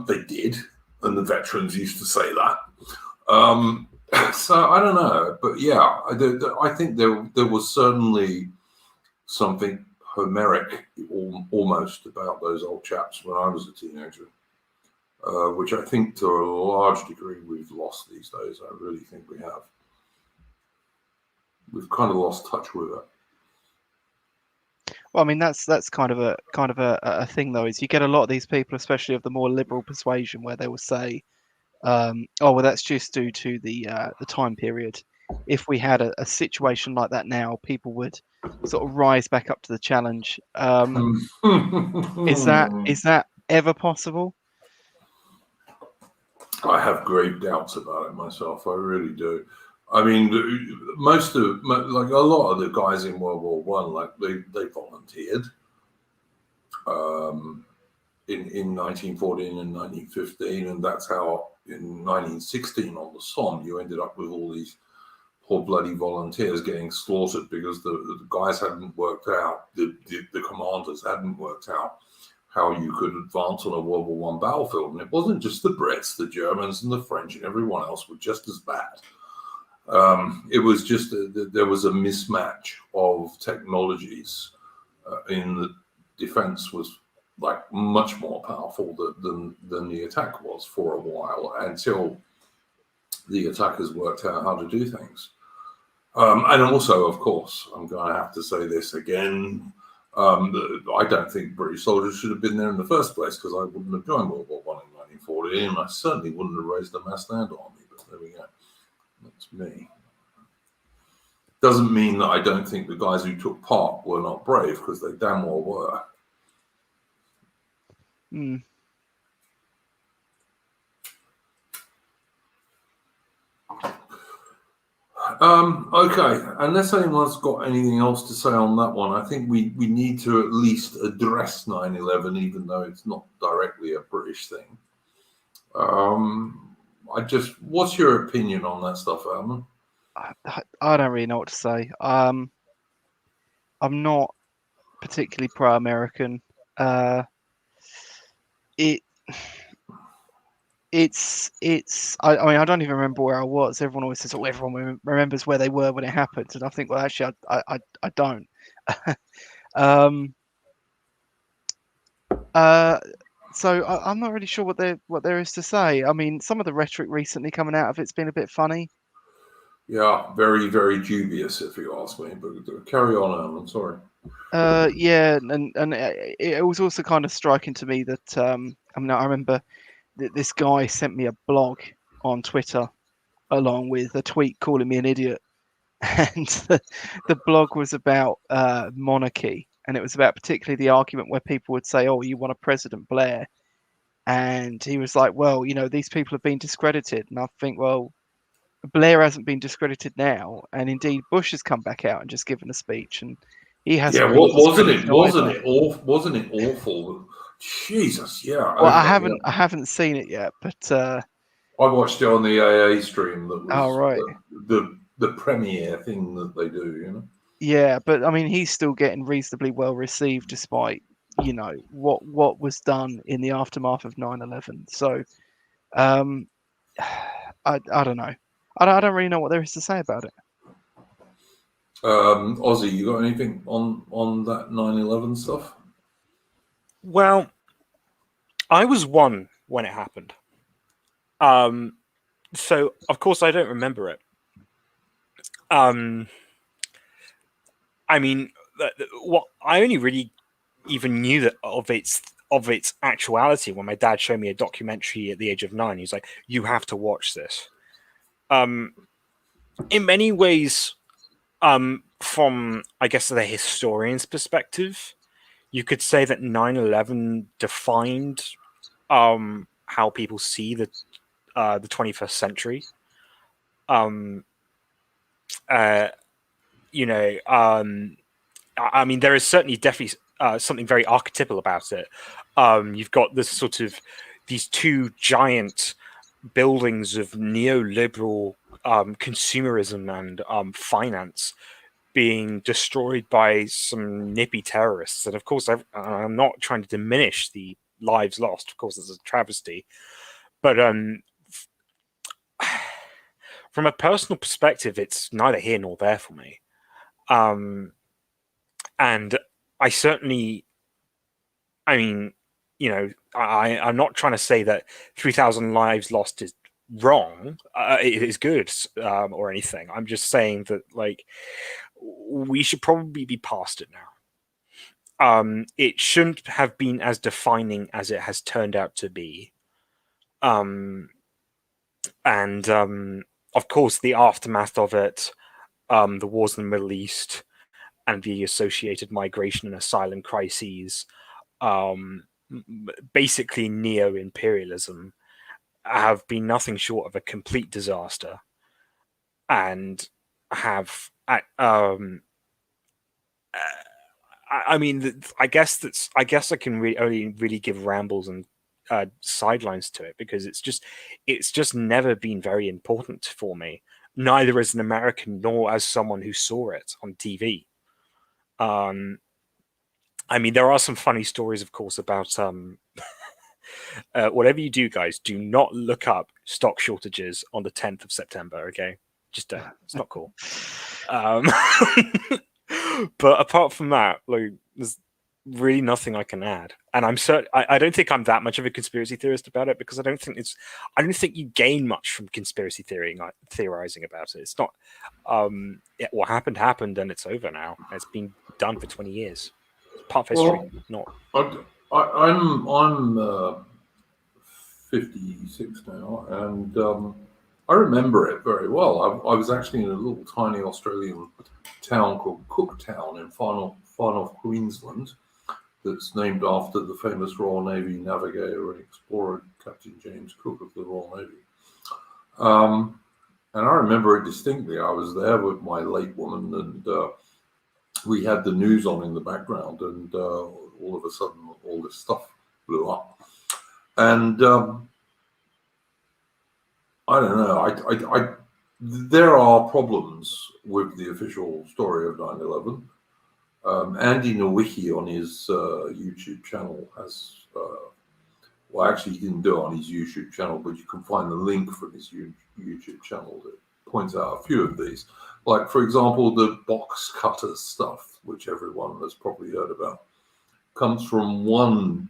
They did, and the veterans used to say that. So I don't know, but yeah, I think there was certainly something Homeric almost about those old chaps when I was a teenager, which I think to a large degree we've lost these days. I really think we have. We've kind of lost touch with it. Well, I mean that's kind of a thing though, is you get a lot of these people, especially of the more liberal persuasion, where they will say, "Oh, well, that's just due to the time period. If we had a situation like that now, people would sort of rise back up to the challenge." Is that ever possible? I have grave doubts about it myself. I really do. I mean, like a lot of the guys in World War One, like they volunteered in 1914 and 1915, and that's how in 1916 on the Somme you ended up with all these poor bloody volunteers getting slaughtered because the guys hadn't worked out, the commanders hadn't worked out how you could advance on a World War One battlefield. And it wasn't just the Brits, the Germans and the French and everyone else were just as bad. It was just there was a mismatch of technologies in the defense was like much more powerful than the attack was for a while until the attackers worked out how to do things. And also, of course, I'm going to have to say this again. I don't think British soldiers should have been there in the first place because I wouldn't have joined World War One in 1914, and I certainly wouldn't have raised a mass land army. But there we go. That's me. Doesn't mean that I don't think the guys who took part were not brave, because they damn well were. Mm. Okay, unless anyone's got anything else to say on that one, I think we need to at least address 9/11, even though it's not directly a British thing. What's your opinion on that stuff, Alman? I don't really know what to say. I'm not particularly pro-American. It's I mean, I don't even remember where I was. Everyone always says, "Oh, everyone remembers where they were when it happened," and I think, well, actually, I don't. So I'm not really sure what there is to say. I mean, some of the rhetoric recently coming out of it's been a bit funny. Yeah, very, very dubious, if you ask me. But carry on, Alman. Sorry. Yeah, and it was also kind of striking to me that I mean, I remember this guy sent me a blog on Twitter along with a tweet calling me an idiot, and the blog was about monarchy, and it was about particularly the argument where people would say, "Oh, you want a President Blair," and he was like, "Well, you know, these people have been discredited," and I think, well, Blair hasn't been discredited now, and indeed Bush has come back out and just given a speech, and he hasn't been discredited either. Wasn't it awful? Jesus, yeah. Well, Okay, I haven't seen it yet, but I watched it on the AA stream. That was right. the premiere thing that they do, you know. Yeah, but I mean, he's still getting reasonably well received despite, you know, what was done in the aftermath of 9/11. So, I don't know. I don't really know what there is to say about it. Ozzy, you got anything on that 9/11 stuff? Well, I was one when it happened. So of course I don't remember it. I mean, what I only really even knew that of its actuality when my dad showed me a documentary at the age of 9. He's like, "You have to watch this." In many ways, from I guess the historian's perspective, you could say that 9/11 defined how people see the 21st century. You know, I mean, there is certainly definitely something very archetypal about it. You've got this sort of these two giant buildings of neoliberal consumerism and finance being destroyed by some nippy terrorists. And of course, I'm not trying to diminish the lives lost. Of course, it's a travesty. But from a personal perspective, it's neither here nor there for me. And I certainly, I mean, you know, I'm not trying to say that 3,000 lives lost is wrong. It is good or anything. I'm just saying that, like, we should probably be past it now. It shouldn't have been as defining as it has turned out to be. And of course, the aftermath of it, the wars in the Middle East, and the associated migration and asylum crises, basically neo-imperialism, have been nothing short of a complete disaster, and have I mean, I guess I can only really give rambles and sidelines to it, because it's just never been very important for me, neither as an American nor as someone who saw it on TV. I mean, there are some funny stories, of course, about whatever you do, guys, do not look up stock shortages on the 10th of September, okay? Just don't. It's not cool. But apart from that, like, there's really nothing I can add. And I don't think I'm that much of a conspiracy theorist about it, because I don't think you gain much from conspiracy theorizing about it. It's not what happened and it's over now. It's been done for 20 years. It's part of history. I'm 56 now, and I remember it very well. I was actually in a little tiny Australian town called Cooktown in far north Queensland, that's named after the famous Royal Navy navigator and explorer Captain James Cook of the Royal Navy. And I remember it distinctly. I was there with my late woman, and we had the news on in the background, and all of a sudden all this stuff blew up. And I don't know. There are problems with the official story of 9/11. Andy Nowicki on his YouTube channel has, well, actually he didn't do it on his YouTube channel, but you can find the link from his YouTube channel that points out a few of these. Like, for example, the box cutter stuff, which everyone has probably heard about, comes from one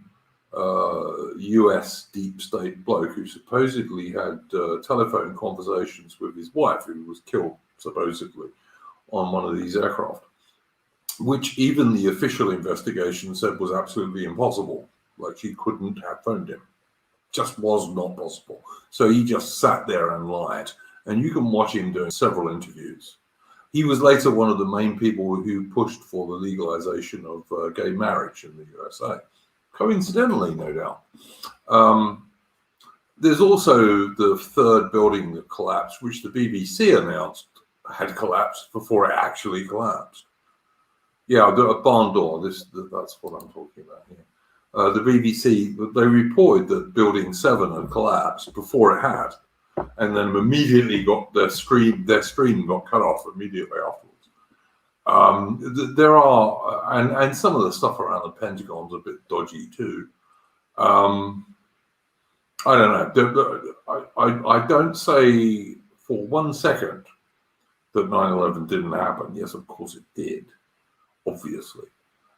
US deep state bloke who supposedly had telephone conversations with his wife, who was killed supposedly on one of these aircraft, which even the official investigation said was absolutely impossible. Like, she couldn't have phoned him. Just was not possible. So he just sat there and lied. And you can watch him doing several interviews. He was later one of the main people who pushed for the legalization of gay marriage in the USA. Coincidentally, no doubt. There's also the third building that collapsed, which the BBC announced had collapsed before it actually collapsed. Yeah, a barn door. That's what I'm talking about here. The BBC, they reported that Building 7 had collapsed before it had, and then immediately got their stream got cut off immediately afterwards. There are, and some of the stuff around the Pentagon's a bit dodgy too. I don't know. I don't say for 1 second that 9/11 didn't happen. Yes, of course it did, obviously.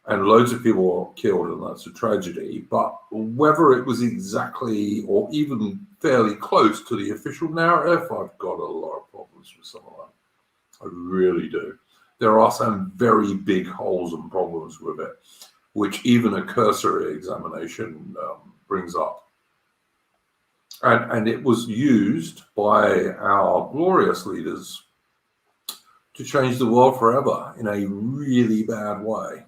And loads of people were killed, and that's a tragedy. But whether it was exactly or even fairly close to the official narrative, I've got a lot of problems with some of that. I really do. There are some very big holes and problems with it, which even a cursory examination brings up. And it was used by our glorious leaders to change the world forever in a really bad way.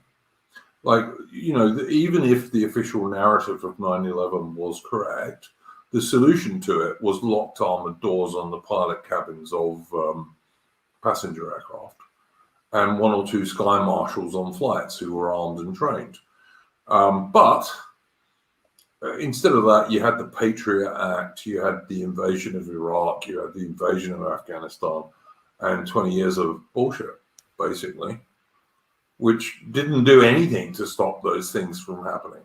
Like, you know, even if the official narrative of 9/11 was correct, the solution to it was locked armored doors on the pilot cabins of passenger aircraft and 1 or 2 sky marshals on flights who were armed and trained. But instead of that, you had the Patriot Act, you had the invasion of Iraq, you had the invasion of Afghanistan, and 20 years of bullshit, basically, which didn't do anything to stop those things from happening.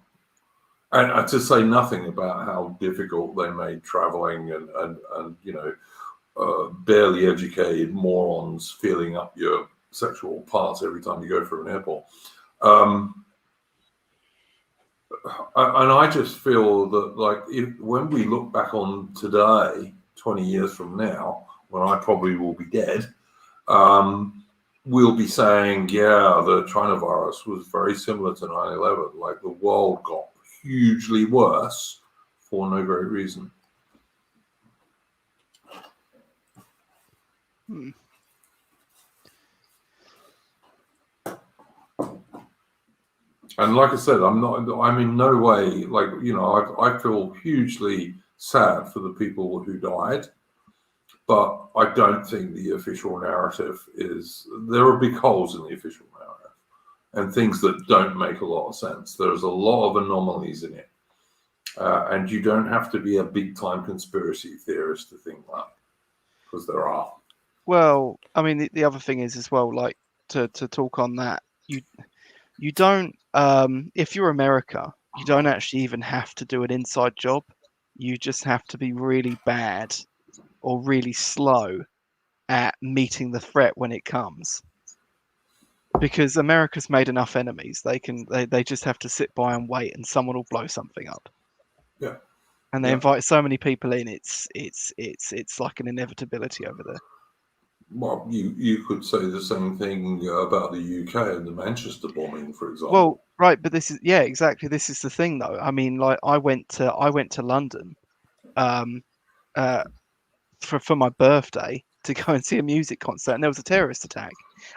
And to say nothing about how difficult they made traveling and you know, barely educated morons feeling up your sexual parts every time you go through an airport. And I just feel that, like, when we look back on today, 20 years from now, when I probably will be dead, we'll be saying, yeah, the China virus was very similar to 9/11. Like, the world got hugely worse for no great reason. And like I said, I'm in no way, like, you know, I feel hugely sad for the people who died, but I don't think the official narrative there are big holes in the official narrative and things that don't make a lot of sense. There's a lot of anomalies in it. And you don't have to be a big time conspiracy theorist to think that, because there are. Well, I mean, the other thing is as well, like, to talk on that, you don't, if you're America, you don't actually even have to do an inside job. You just have to be really bad or really slow at meeting the threat when it comes. Because America's made enough enemies, they just have to sit by and wait, and someone will blow something up. Yeah. And they invite so many people in, it's like an inevitability over there. Well, you could say the same thing about the UK and the Manchester bombing, for example. Well, right, but this is exactly. This is the thing, though. I mean, like, I went to London, for my birthday to go and see a music concert, and there was a terrorist attack.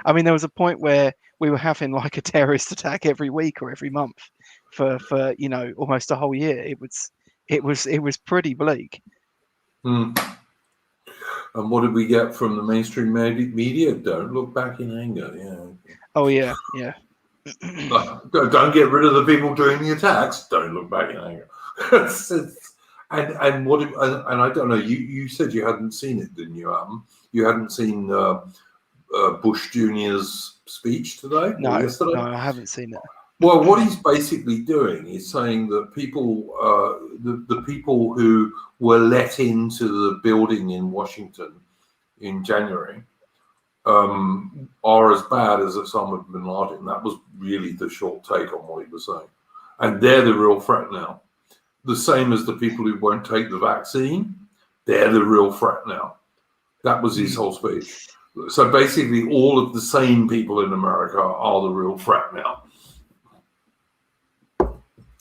I mean, there was a point where we were having like a terrorist attack every week or every month for you know, almost a whole year. It was pretty bleak. And what did we get from the mainstream media? Don't look back in anger. Yeah. Oh yeah. Don't get rid of the people doing the attacks. Don't look back in anger. and I don't know. You said you hadn't seen it, didn't you? You hadn't seen Bush Jr.'s speech today or yesterday? No, I haven't seen it. Well, what he's basically doing is saying that people, the people who were let into the building in Washington in January are as bad as Osama bin Laden. That was really the short take on what he was saying. And they're the real threat now. The same as the people who won't take the vaccine, they're the real threat now. That was his whole speech. So basically all of the sane people in America are the real threat now.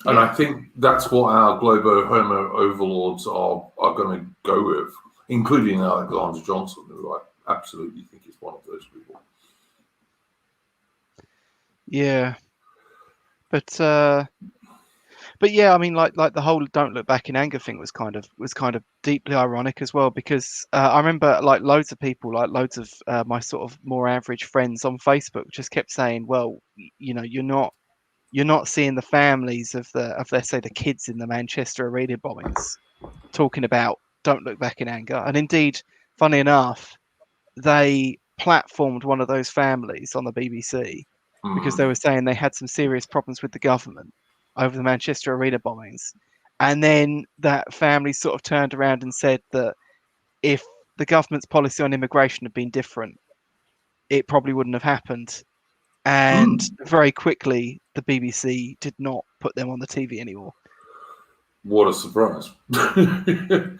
And I think that's what our global homo overlords are going to go with, including Alexander Johnson, who I absolutely think is one of those people. Yeah, but But yeah, I mean, like the whole "Don't Look Back in Anger" thing was kind of deeply ironic as well, because I remember like loads of people, like loads of my sort of more average friends on Facebook just kept saying, well, you know, you're not seeing the families of let's say the kids in the Manchester arena bombings talking about "Don't Look Back in Anger," and indeed, funny enough, they platformed one of those families on the BBC because they were saying they had some serious problems with the government over the Manchester arena bombings. And then that family sort of turned around and said that if the government's policy on immigration had been different, it probably wouldn't have happened. And very quickly, the BBC did not put them on the TV anymore. What a surprise. The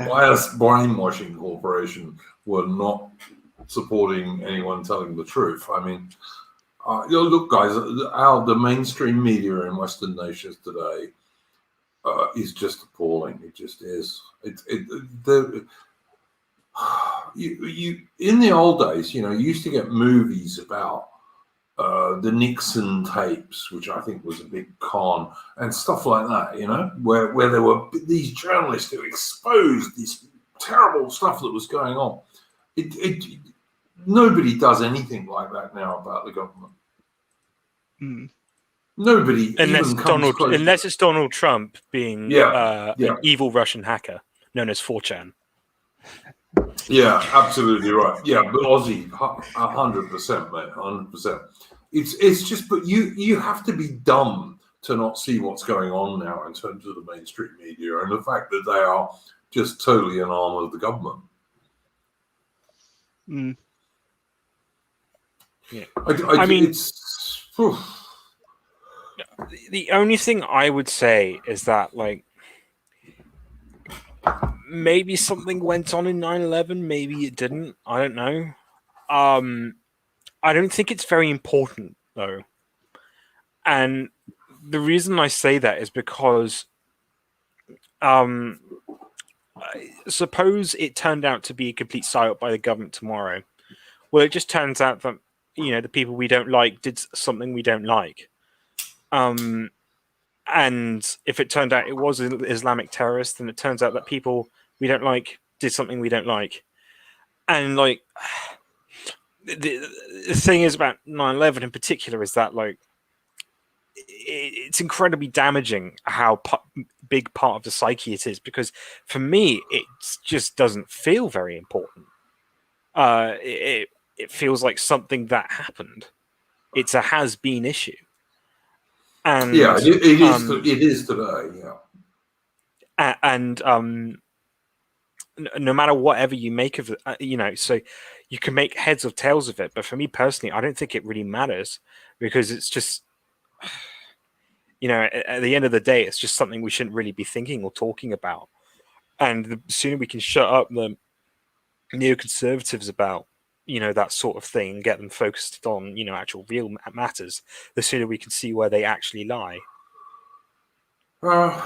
biased brainwashing corporation were not supporting anyone telling the truth. I mean, look, guys, the mainstream media in Western nations today is just appalling. It just is. You in the old days, you used to get movies about the Nixon tapes, which I think was a big con, and stuff like that, where there were these journalists who exposed this terrible stuff that was going on. Nobody does anything like that now about the government. Nobody unless it's Donald Trump being an evil Russian hacker known as 4chan. Yeah, absolutely right. Yeah, but Aussie, 100%, mate, 100%. It's just, but you have to be dumb to not see what's going on now in terms of the mainstream media and the fact that they are just totally an arm of the government. Yeah, I mean, it's. The only thing I would say is that, like, maybe something went on in 9/11, maybe it didn't. I don't know. I don't think it's very important, though. And the reason I say that is because suppose it turned out to be a complete psyop by the government tomorrow. Well, it just turns out that, the people we don't like did something we don't like. And if it turned out it was an Islamic terrorist, then it turns out that people we don't like did something we don't like. And, like, the thing is about 9/11 in particular is that, like, it's incredibly damaging how big part of the psyche it is, because for me it just doesn't feel very important. It feels like something that happened. It's a has-been issue. And it is today. Yeah, and no matter whatever you make of it, so you can make heads or tails of it. But for me personally, I don't think it really matters, because it's just, at the end of the day, it's just something we shouldn't really be thinking or talking about. And the sooner we can shut up the neoconservatives about, that sort of thing, and get them focused on, actual real matters, the sooner we can see where they actually lie. I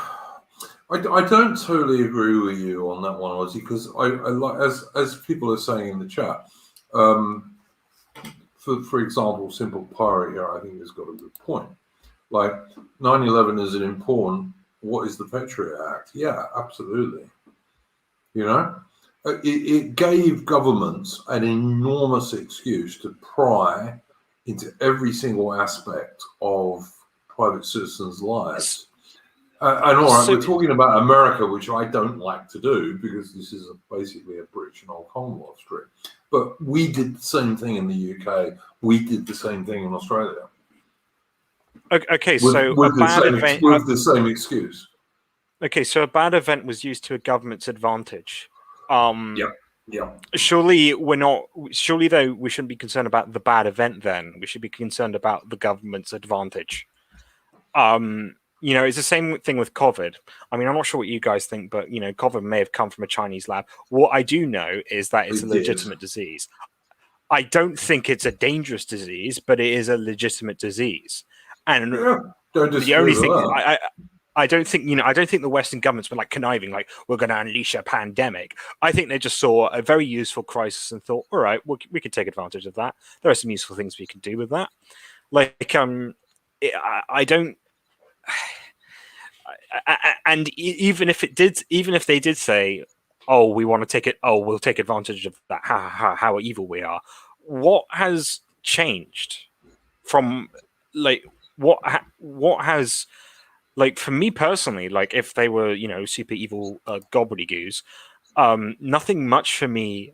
don't totally agree with you on that one, Ozzy, because I like, as people are saying in the chat, for example, Simple Pirate here, I think has got a good point. Like, 9/11 is an important, what is the Patriot Act? Yeah, absolutely. It gave governments an enormous excuse to pry into every single aspect of private citizens' lives. And all right, we're talking about America, which I don't like to do, because this is basically a British and Old Commonwealth strip. But we did the same thing in the UK. We did the same thing in Australia. Okay, so with the same excuse. Okay, so a bad event was used to a government's advantage. Yeah. Surely though, we shouldn't be concerned about the bad event then. We should be concerned about the government's advantage. It's the same thing with COVID. I mean, I'm not sure what you guys think, but, COVID may have come from a Chinese lab. What I do know is that it's a legitimate disease. I don't think it's a dangerous disease, but it is a legitimate disease. And the only thing I don't think the Western governments were like conniving, like, we're going to unleash a pandemic. I think they just saw a very useful crisis and thought, all right, we can take advantage of that. There are some useful things we can do with that. Like, and even if they did say, "Oh, we want to take it. Oh, we'll take advantage of that. How evil we are." What has changed from like what has like for me personally? Like if they were super evil gobbledygoos, nothing much for me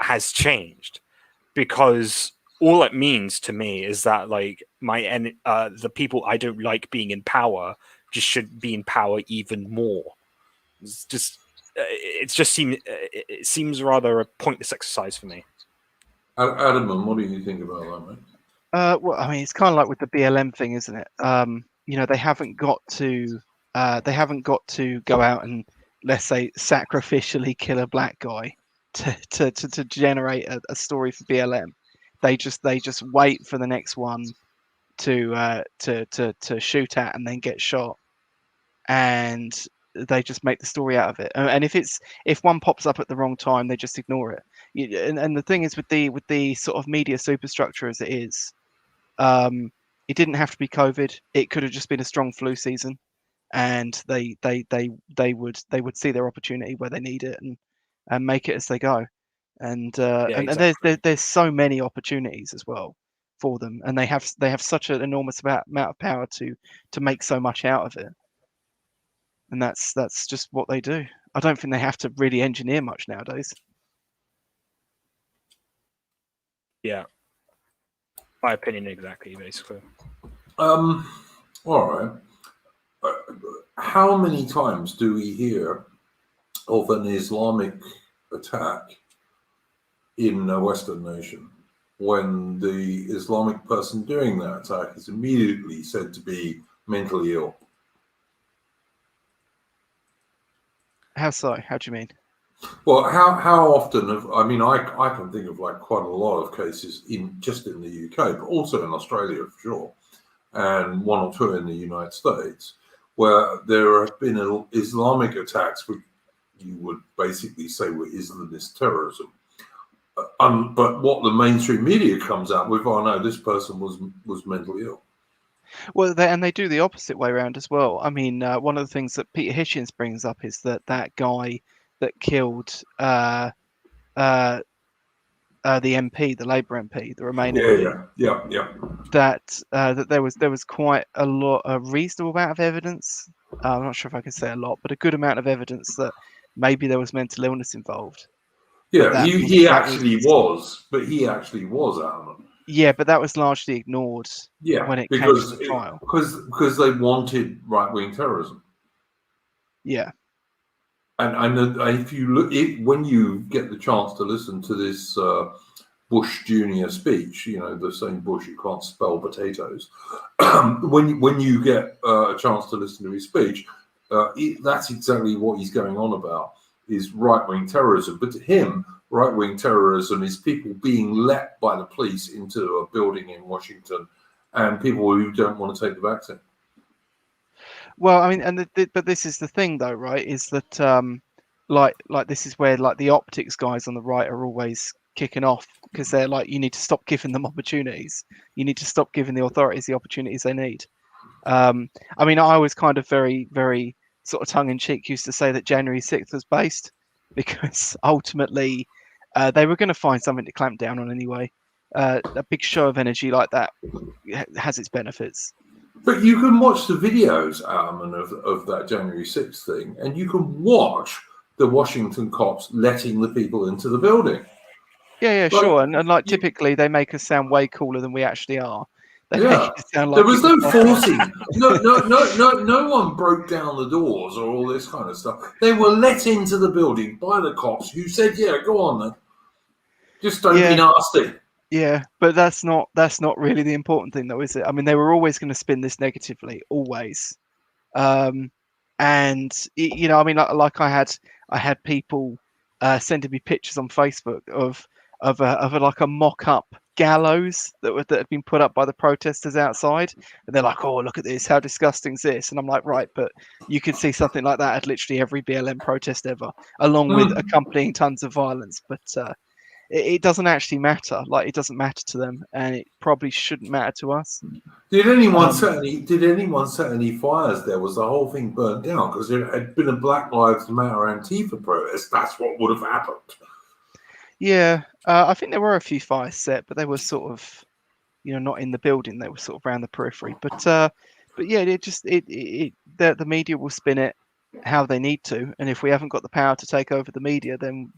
has changed, because all it means to me is that like the people I don't like being in power just should be in power even more. It seems rather a pointless exercise for me. Adam, what do you think about that, mate? Well, I mean, it's kind of like with the BLM thing, isn't it? They haven't got to go out and, let's say, sacrificially kill a black guy to generate a story for BLM. They just wait for the next one to shoot at and then get shot, and they just make the story out of it. And if one pops up at the wrong time, they just ignore it. And the thing is with the sort of media superstructure as it is, it didn't have to be COVID. It could have just been a strong flu season, and they would see their opportunity where they need it and make it as they go. And Exactly. there's so many opportunities as well for them, and they have such an enormous amount of power to make so much out of it. And that's just what they do. I don't think they have to really engineer much nowadays. Yeah, my opinion exactly, basically. All right. How many times do we hear of an Islamic attack in a Western nation when the Islamic person doing that attack is immediately said to be mentally ill? How so? How do you mean? Well, how often I can think of like quite a lot of cases just in the UK, but also in Australia for sure, and one or two in the United States, where there have been Islamic attacks which you would basically say were Islamist terrorism. But what the mainstream media comes out with, oh no, this person was mentally ill. Well, they do the opposite way around as well. I mean, one of the things that Peter Hitchens brings up is that guy that killed the MP, the Labour MP, the Remain MP. Yeah. That there was quite a reasonable amount of evidence. I'm not sure if I can say a lot, but a good amount of evidence that maybe there was mental illness involved. Yeah, he actually was Alan. Yeah, but that was largely ignored. Yeah, when it came to the trial, because they wanted right-wing terrorism. Yeah, and if you look, when you get the chance to listen to this Bush Jr. speech, the same Bush who can't spell potatoes. when you get a chance to listen to his speech, that's exactly what he's going on about, is right-wing terrorism. But to him, right-wing terrorism is people being let by the police into a building in Washington and people who don't want to take the vaccine. Well, I mean, but this is the thing, though, right? Is that like this is where like the optics guys on the right are always kicking off, because they're like, you need to stop giving them opportunities. You need to stop giving the authorities the opportunities they need. I mean, I was kind of very, very sort of tongue-in-cheek used to say that January 6th was based, because ultimately they were going to find something to clamp down on anyway. A big show of energy like that has its benefits. But you can watch the videos, Alan, of that January 6th thing, and you can watch the Washington cops letting the people into the building. Yeah, sure. And like typically they make us sound way cooler than we actually are. They make Yeah, it sound like there was no forcing. No one broke down the doors or all this kind of stuff. They were let into the building by the cops, who said, "Yeah, go on then. Just don't be nasty." Yeah, but that's not really the important thing, though, is it? I mean, they were always going to spin this negatively, always. And I mean, like I had people sending me pictures on Facebook of like a mock-up gallows that had been put up by the protesters outside, and they're like, "Oh, look at this! How disgusting is this?" And I'm like, "Right, but you could see something like that at literally every BLM protest ever, along with accompanying tons of violence." But it doesn't actually matter. Like, it doesn't matter to them, and it probably shouldn't matter to us. Did anyone set any fires there? Was the whole thing burnt down? Because it had been a Black Lives Matter Antifa protest, that's what would have happened. Yeah, I think there were a few fires set, but they were sort of, not in the building. They were sort of around the periphery. But yeah, the media will spin it how they need to, and if we haven't got the power to take over the media, then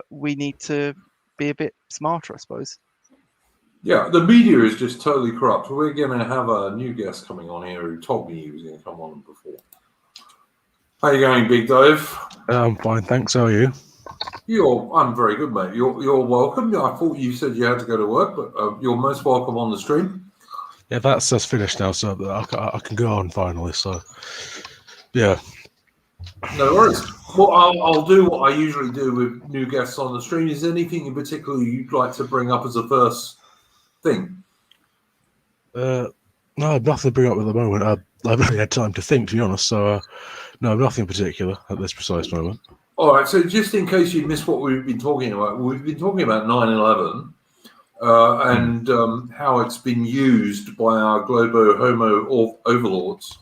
we need to be a bit smarter, I suppose. Yeah, the media is just totally corrupt. We're going to have a new guest coming on here who told me he was going to come on before. How you going, Big Dave? I'm fine, thanks. How are you? I'm very good, mate. You're welcome. I thought you said you had to go to work, but you're most welcome on the stream. Yeah, that's finished now, so I can go on finally. So, yeah. No worries. Well, I'll do what I usually do with new guests on the stream. Is there anything in particular you'd like to bring up as a first thing? No, nothing to bring up at the moment. I haven't really had time to think, to be honest. So, no, nothing in particular at this precise moment. All right. So, just in case you missed what we've been talking about, we've been talking about 9/11 and how it's been used by our globo homo overlords.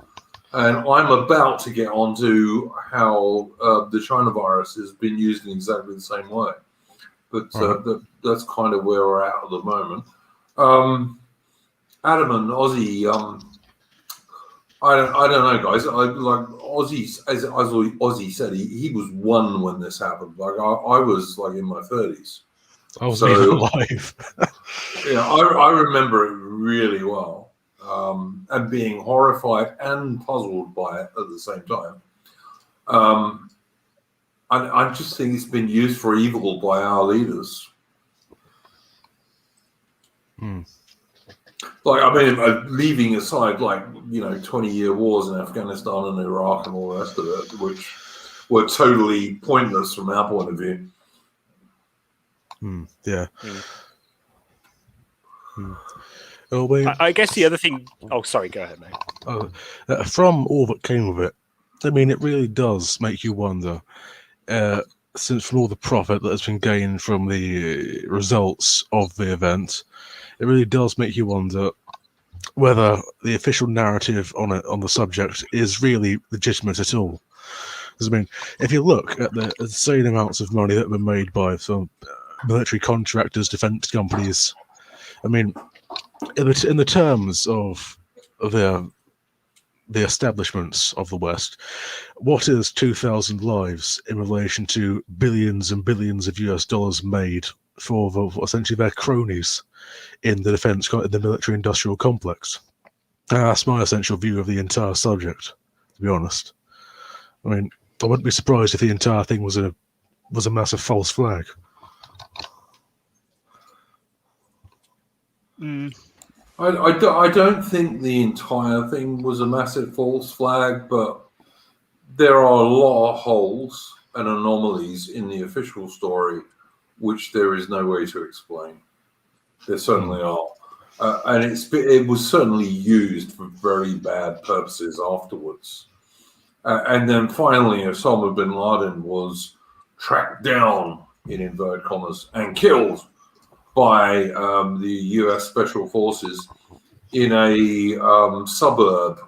And I'm about to get onto how the China virus has been used in exactly the same way. But that's kind of where we're at the moment. Adam and Ozzy, I don't know, guys. Like Ozzy, as Ozzy said, he was one when this happened. Like I was like in my 30s. I was even alive. Yeah, I remember it really well. And being horrified and puzzled by it at the same time. I just think it's been used for evil by our leaders. Like, I mean, leaving aside, 20-year wars in Afghanistan and Iraq and all the rest of it, which were totally pointless from our point of view. Yeah. I guess the other thing. Oh, sorry. Go ahead, mate. From all that came of it, I mean, it really does make you wonder. Since from all the profit that has been gained from the results of the event, it really does make you wonder whether the official narrative on the subject is really legitimate at all. Because, I mean, if you look at the insane amounts of money that have been made by some military contractors, defense companies, I mean, in the terms of the establishments of the West, what is 2,000 lives in relation to billions and billions of US dollars made for essentially their cronies in the military-industrial complex? And that's my essential view of the entire subject, to be honest. I mean, I wouldn't be surprised if the entire thing was a massive false flag. I don't think the entire thing was a massive false flag, but there are a lot of holes and anomalies in the official story, which there is no way to explain. There certainly are. And it was certainly used for very bad purposes afterwards. And then finally, Osama bin Laden was tracked down, in inverted commas, and killed by the US Special Forces in a suburb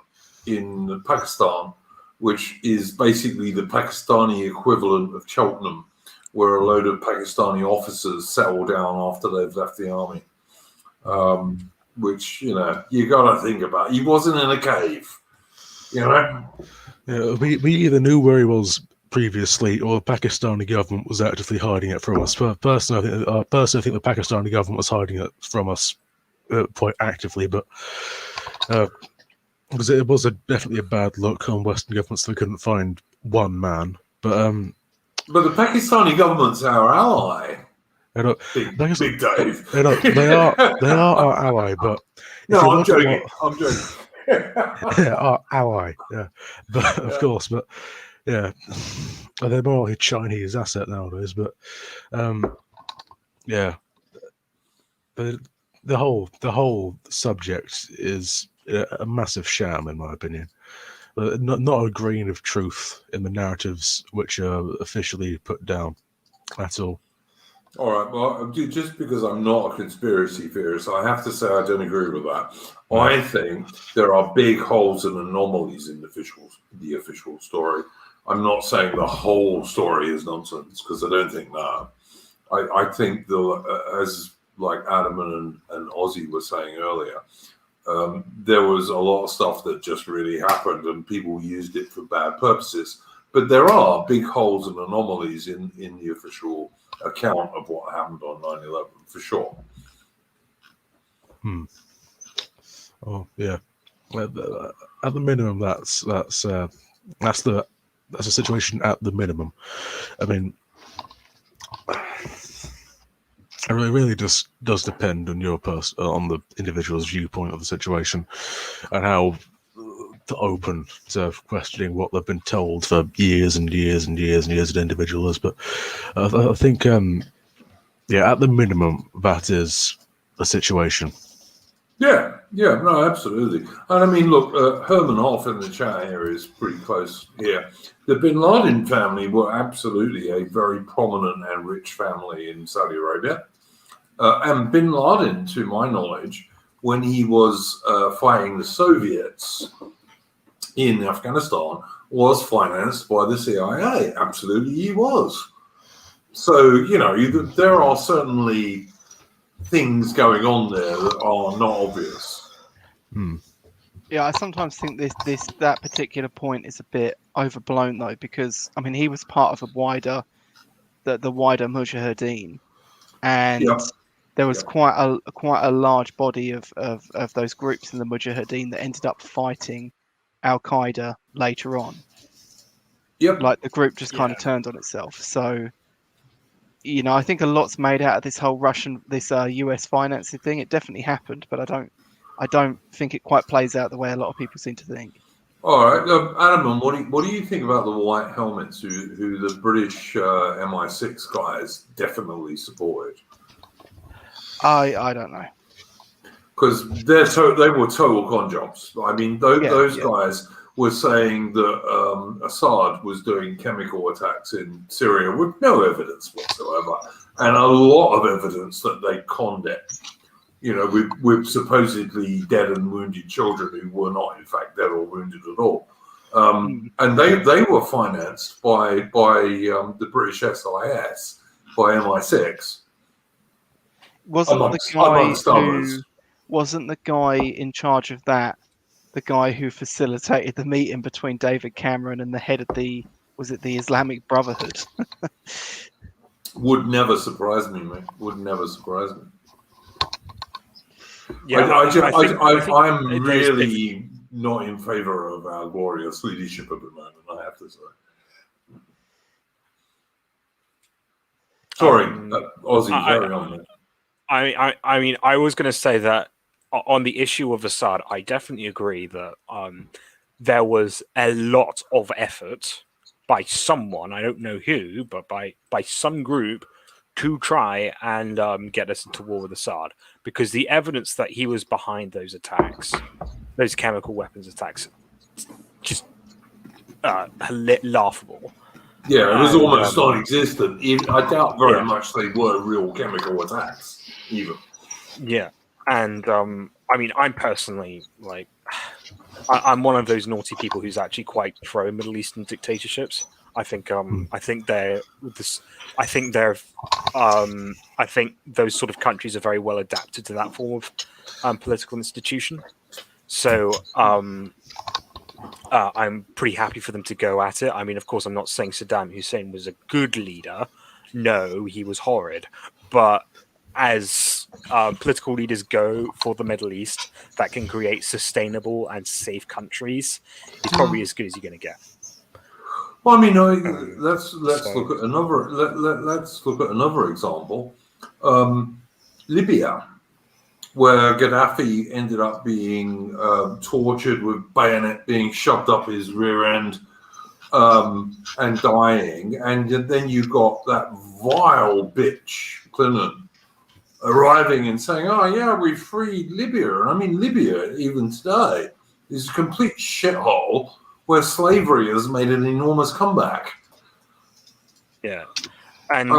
in Pakistan, which is basically the Pakistani equivalent of Cheltenham, where a load of Pakistani officers settle down after they've left the army. Which, you got to think about. He wasn't in a cave, Yeah, we either knew where he was previously, or the Pakistani government was actively hiding it from us. Personally, I think the Pakistani government was hiding it from us quite actively, but because it was definitely a bad look on Western governments that we couldn't find one man. But the Pakistani government's our ally. Big Dave. They are our ally, but no, I'm joking. I'm joking. Yeah, our ally. Yeah, but of course, but yeah, they're more like a Chinese asset nowadays. But yeah, the whole subject is a massive sham, in my opinion. Not a grain of truth in the narratives which are officially put down at all. All right. Well, just because I'm not a conspiracy theorist, I have to say I don't agree with that. I think there are big holes and anomalies in the official story. I'm not saying the whole story is nonsense, because I don't think that. I think as like Adam and Ozzy were saying earlier, there was a lot of stuff that just really happened, and people used it for bad purposes. But there are big holes and anomalies in the official account of what happened on 9/11, for sure. Oh yeah. At the minimum, that's the situation. At the minimum, I mean, it really just does depend on on the individual's viewpoint of the situation, and how open to questioning what they've been told for years and years and years and years. An individual is, but I think, at the minimum, that is a situation. Yeah, no, absolutely. And I mean, look, Herman Hoff in the chat here is pretty close here. The Bin Laden family were absolutely a very prominent and rich family in Saudi Arabia. And Bin Laden, to my knowledge, when he was fighting the Soviets in Afghanistan, was financed by the CIA. Absolutely, he was. So, there are certainly things going on there that are not obvious. Yeah, I sometimes think that particular point is a bit overblown though, because I mean he was part of the wider Mujahideen, and there was quite a large body of those groups in the Mujahideen that ended up fighting Al Qaeda later on. Like the group just kind of turned on itself. So, I think a lot's made out of this whole US financing thing. It definitely happened, but I don't think it quite plays out the way a lot of people seem to think. All right, Adam, what do you think about the white helmets who the British MI6 guys definitely supported? I don't know, because they were total con jobs. I mean, those guys were saying that Assad was doing chemical attacks in Syria with no evidence whatsoever, and a lot of evidence that they conned it. With supposedly dead and wounded children who were not, in fact, dead or wounded at all. And they were financed by the British SIS, by MI6. Wasn't the guy in charge of that the guy who facilitated the meeting between David Cameron and the head of the Islamic Brotherhood? Would never surprise me, mate. Would never surprise me. Yeah, I'm really not in favor of our glorious leadership at the moment, I have to say. Sorry, Ozzy, carry on, mate. I mean, I was going to say that on the issue of Assad, I definitely agree that there was a lot of effort by someone, I don't know who, but by some group to try and get us into war with Assad, because the evidence that he was behind those attacks, those chemical weapons attacks, just laughable. Yeah, it was almost non-existent. I doubt very much they were real chemical attacks, even. Yeah, and I mean, I'm personally I'm one of those naughty people who's actually quite pro Middle Eastern dictatorships. I think those sort of countries are very well adapted to that form of political institution. So I'm pretty happy for them to go at it. I mean, of course, I'm not saying Saddam Hussein was a good leader. No, he was horrid. But as political leaders go for the Middle East that can create sustainable and safe countries, he's probably as good as you're going to get. Well, I mean, let's look at another. Let's look at another example. Libya, where Gaddafi ended up being tortured with bayonet being shoved up his rear end and dying, and then you got that vile bitch Clinton arriving and saying, "Oh yeah, we freed Libya." And I mean, Libya even today is a complete shithole where slavery has made an enormous comeback. Yeah, And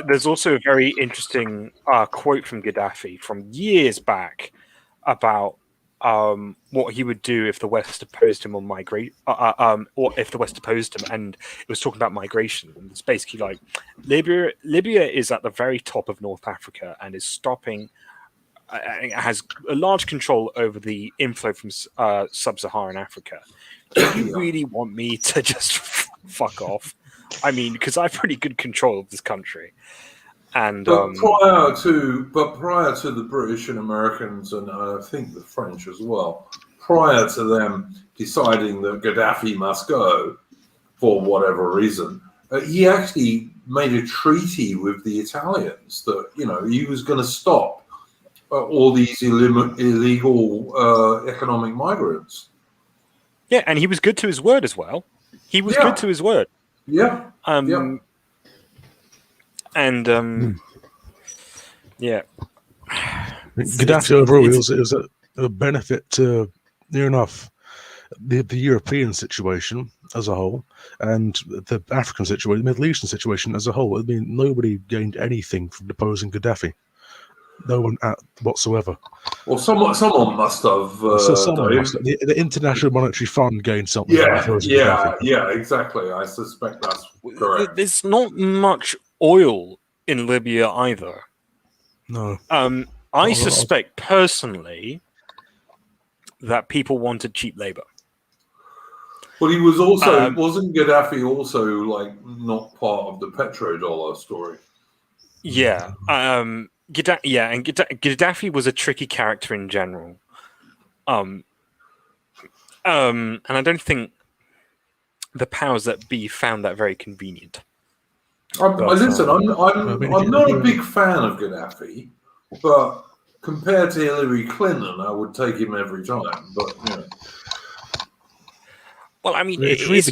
there's also a very interesting quote from Gaddafi from years back about what he would do if the West opposed him on or if the West opposed him, and it was talking about migration. And it's basically like Libya is at the very top of North Africa and is stopping. Has a large control over the inflow from sub-Saharan Africa. Do you really want me to just fuck off? I mean, because I have pretty good control of this country. And prior to the British and Americans, and I think the French as well, prior to them deciding that Gaddafi must go for whatever reason, he actually made a treaty with the Italians that he was going to stop all these illegal economic migrants. Yeah, and he was good to his word as well. He was good to his word. Yeah. And yeah, Gaddafi overall it was a benefit to near enough the European situation as a whole and the African situation, the Middle Eastern situation as a whole. I mean, nobody gained anything from deposing Gaddafi. No one whatsoever. Well, someone must have. Someone must have. The International Monetary Fund gained something. Yeah, exactly. I suspect that's correct. There's not much oil in Libya either. No. I suspect personally that people wanted cheap labor. Well, he was also wasn't Gaddafi also like not part of the petrodollar story? Yeah. Gaddafi was a tricky character in general. And I don't think the powers that be found that very convenient. Listen, I'm not a big fan of Gaddafi, but compared to Hillary Clinton, I would take him every time. But well, I mean, if you read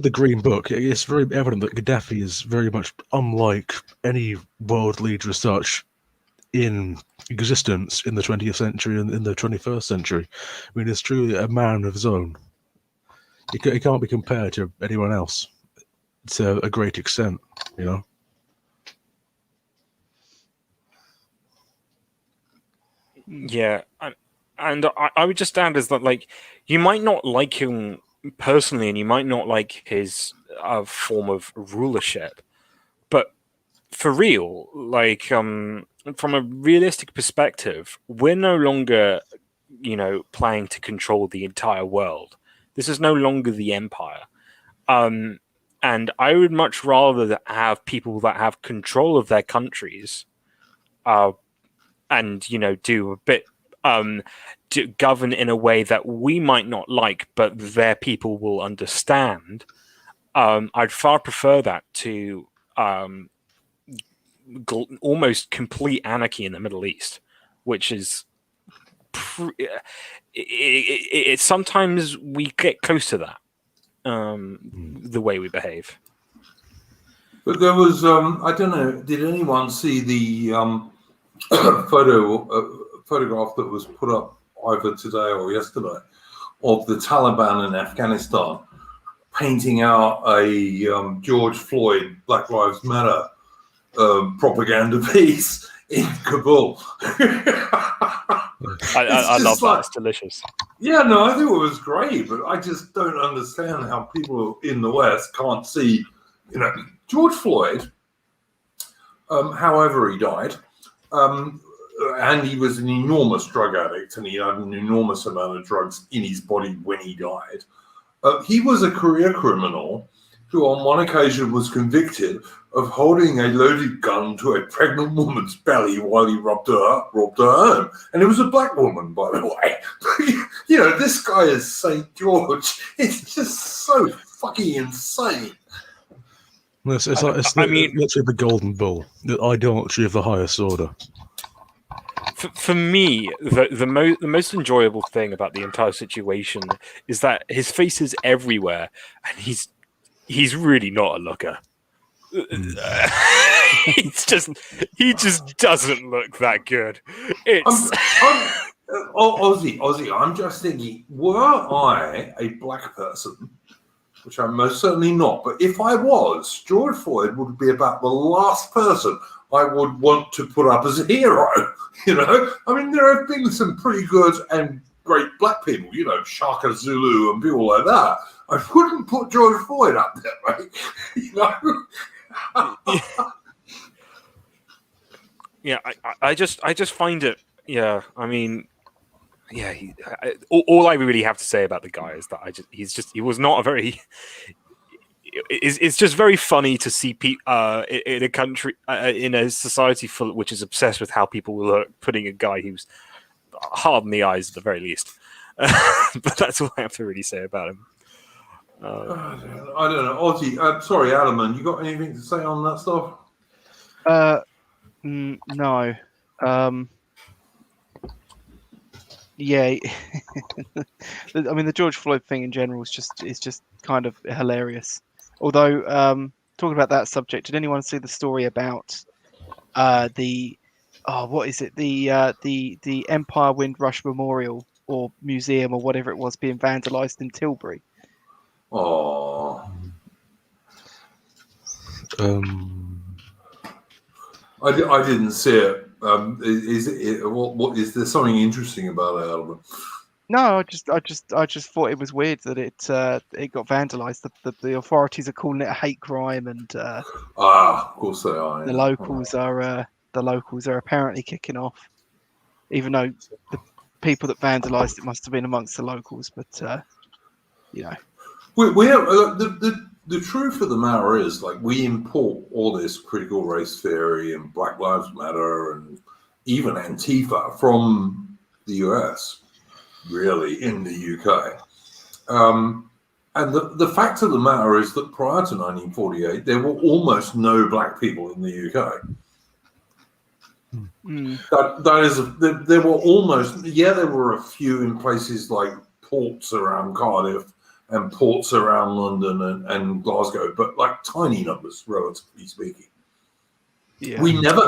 the Green Book, it's very evident that Gaddafi is very much unlike any world leader as such in existence in the 20th century and in the 21st century. I mean, he's truly a man of his own. He can't be compared to anyone else to a great extent, Yeah, and I would just add is that, like, you might not like him personally, and you might not like his form of rulership, but for real, like, from a realistic perspective, we're no longer, planning to control the entire world. This is no longer the empire. And I would much rather have people that have control of their countries, and do a bit, to govern in a way that we might not like, but their people will understand. I'd far prefer that to almost complete anarchy in the Middle East, which is it's sometimes we get close to that. The way we behave. But there was, I don't know, did anyone see the photograph that was put up either today or yesterday of the Taliban in Afghanistan painting out a George Floyd Black Lives Matter propaganda piece in Kabul? I love that. It's delicious. Yeah, no, I think it was great, but I just don't understand how people in the West can't see, George Floyd, however he died, and he was an enormous drug addict, and he had an enormous amount of drugs in his body when he died. He was a career criminal who on one occasion was convicted of holding a loaded gun to a pregnant woman's belly while he robbed her home. And it was a black woman, by the way. This guy is St. George. It's just so fucking insane. It's literally the golden bull, the idolatry of the highest order. For me, the most enjoyable thing about the entire situation is that his face is everywhere, and he's really not a looker. He just doesn't look that good. Ozzy, I'm just thinking, were I a black person which I'm most certainly not, but if I was, George Floyd would be about the last person I would want to put up as a hero. I mean, there have been some pretty good and great black people, Shaka Zulu and people like that. I wouldn't put George Floyd up there, mate. Yeah, I just find it. Yeah, I mean, yeah. All I really have to say about the guy is that he was not a very. It's just very funny to see in a country, in a society which is obsessed with how people look, putting a guy who's hard in the eyes at the very least. But that's all I have to really say about him. I don't know. Ozzy, sorry, Adam, you got anything to say on that stuff? No. Yeah. I mean, the George Floyd thing in general is just kind of hilarious. Although, talking about that subject, did anyone see the story about what is it? The Empire Windrush Memorial or Museum or whatever it was being vandalized in Tilbury? Oh. I didn't see it. What is there something interesting about it, Albert? No, I just thought it was weird that it got vandalized. The authorities are calling it a hate crime, and of course they are. The locals are apparently kicking off, even though the people that vandalized it must have been amongst the locals. But we have the truth of the matter is, like, we import all this critical race theory and Black Lives Matter and even Antifa from the US, really, in the UK. And the fact of the matter is that prior to 1948, there were almost no black people in the UK. That is, there were almost, there were a few in places like ports around Cardiff and ports around London and Glasgow, but like tiny numbers, relatively speaking. Yeah. We never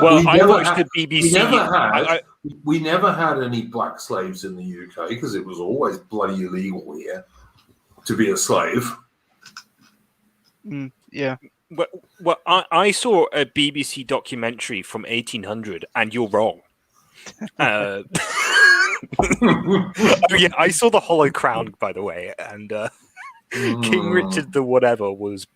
had any black slaves in the UK because it was always bloody illegal here to be a slave. Yeah. Well, I saw a BBC documentary from 1800, and you're wrong. Yeah, I saw the Hollow Crown, by the way, and King Richard the whatever was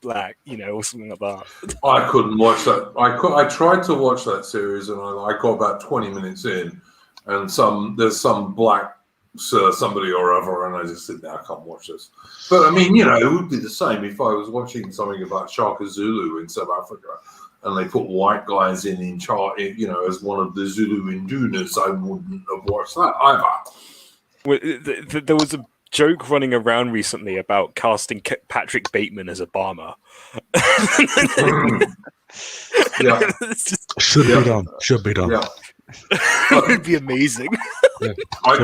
black, or something like that. I couldn't watch that. I tried to watch that series, and I got about 20 minutes in, and there's some black somebody or other, and I just said, "No, I can't watch this." But I mean, it would be the same if I was watching something about Shaka Zulu in South Africa, and they put white guys in charge, as one of the Zulu Indunas. I wouldn't have watched that either. Well, there was a joke running around recently about casting Patrick Bateman as Obama. Yeah. Should be done. Yeah. It would be amazing. Yeah. I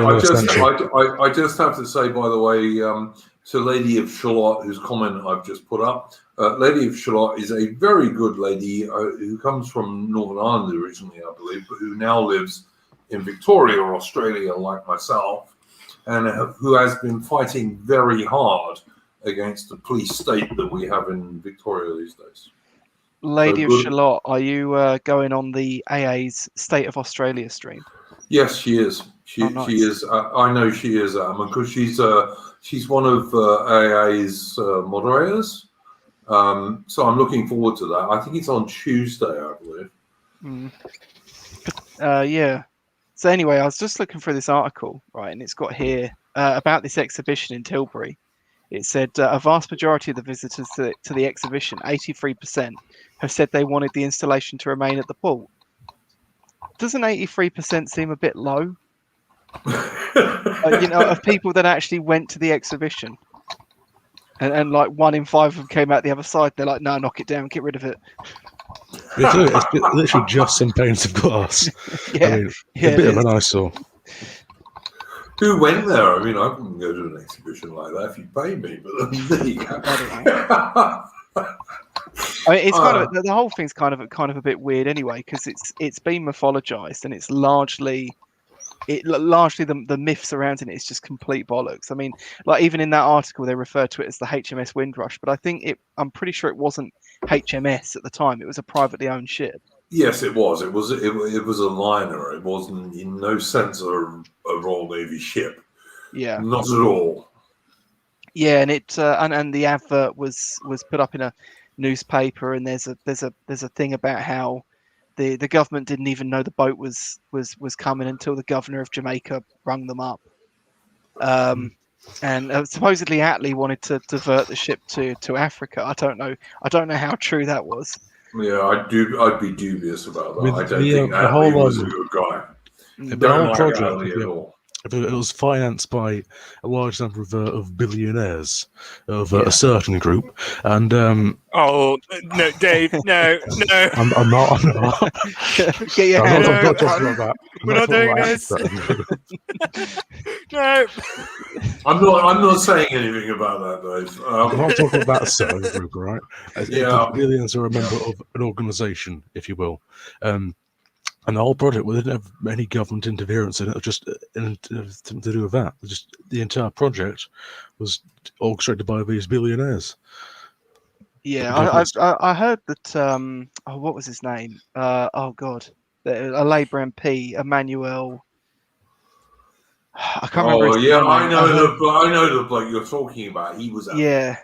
just have to say, by the way, to Lady of Shalott, whose comment I've just put up, Lady of Shalott is a very good lady who comes from Northern Ireland originally, I believe, but who now lives in Victoria, Australia, like myself, and who has been fighting very hard against the police state that we have in Victoria these days. Lady of Shalott, are you going on the AA's State of Australia stream? Yes, she is. Nice. She is. I know she is, because she's one of AA's moderators. So I'm looking forward to that. I think it's on Tuesday, I believe. Yeah. So anyway, I was just looking through this article, right, and it's got here about this exhibition in Tilbury. It said a vast majority of the visitors to the exhibition, 83%, have said they wanted the installation to remain at the pool. Doesn't 83% seem a bit low? Of people that actually went to the exhibition. And like 1 in 5 of them came out the other side. They're like, no, knock it down, get rid of it. It's literally just some panes of glass. A bit of an eyesore. Who went there? I mean, I couldn't go to an exhibition like that if you paid me, but there you go. I mean, it's kind of the whole thing's kind of a bit weird anyway, because it's been mythologized and it's largely largely the myth surrounding it is just complete bollocks. I mean, like even in that article, they referred to it as the HMS Windrush, but I'm pretty sure it wasn't HMS at the time. It was a privately owned ship. Yes, it was. It was a liner. It wasn't in no sense a Royal Navy ship. Yeah, not at all. Yeah, and it and the advert was put up in a newspaper, and there's a thing about how the government didn't even know the boat was coming until the governor of Jamaica rung them up. And supposedly Attlee wanted to divert the ship to Africa. I don't know how true that was. Yeah, I'd be dubious about that. I don't think the Attlee whole was a good guy. the whole Like project, Attlee at all. it was financed by a large number of billionaires of a certain group, and Oh no, Dave! No. I'm not. Get your I'm hand not up. talking about that. We're not doing this. No. I'm not saying anything about that, Dave. I'm not talking about a certain group, all right? Yeah. Billions are a member of an organisation, if you will. And the whole project, we didn't have any government interference in it, just something to do with that. Just the entire project was orchestrated by these billionaires. Yeah, I heard that. What was his name? Oh God, a Labour MP, Emmanuel. I can't remember. Oh His yeah, surname. I know the bloke you're talking about. He was a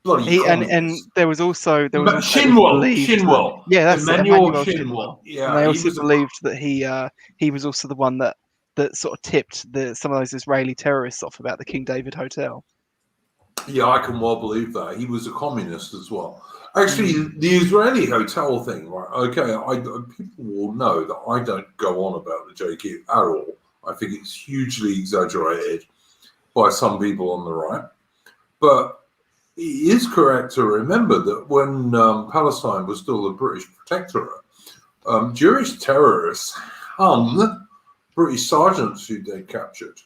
bloody communist. And there was also Shinwell. Yeah, that's Emmanuel it, Shinwell. Yeah, and they also was believed that he was also the one that sort of tipped some of those Israeli terrorists off about the King David Hotel. Yeah, I can well believe that. He was a communist as well. Actually, the Israeli hotel thing, right? Okay, people will know that I don't go on about the JQ at all. I think it's hugely exaggerated by some people on the right. But it is correct to remember that when Palestine was still a British protectorate, Jewish terrorists hung British sergeants who they'd captured.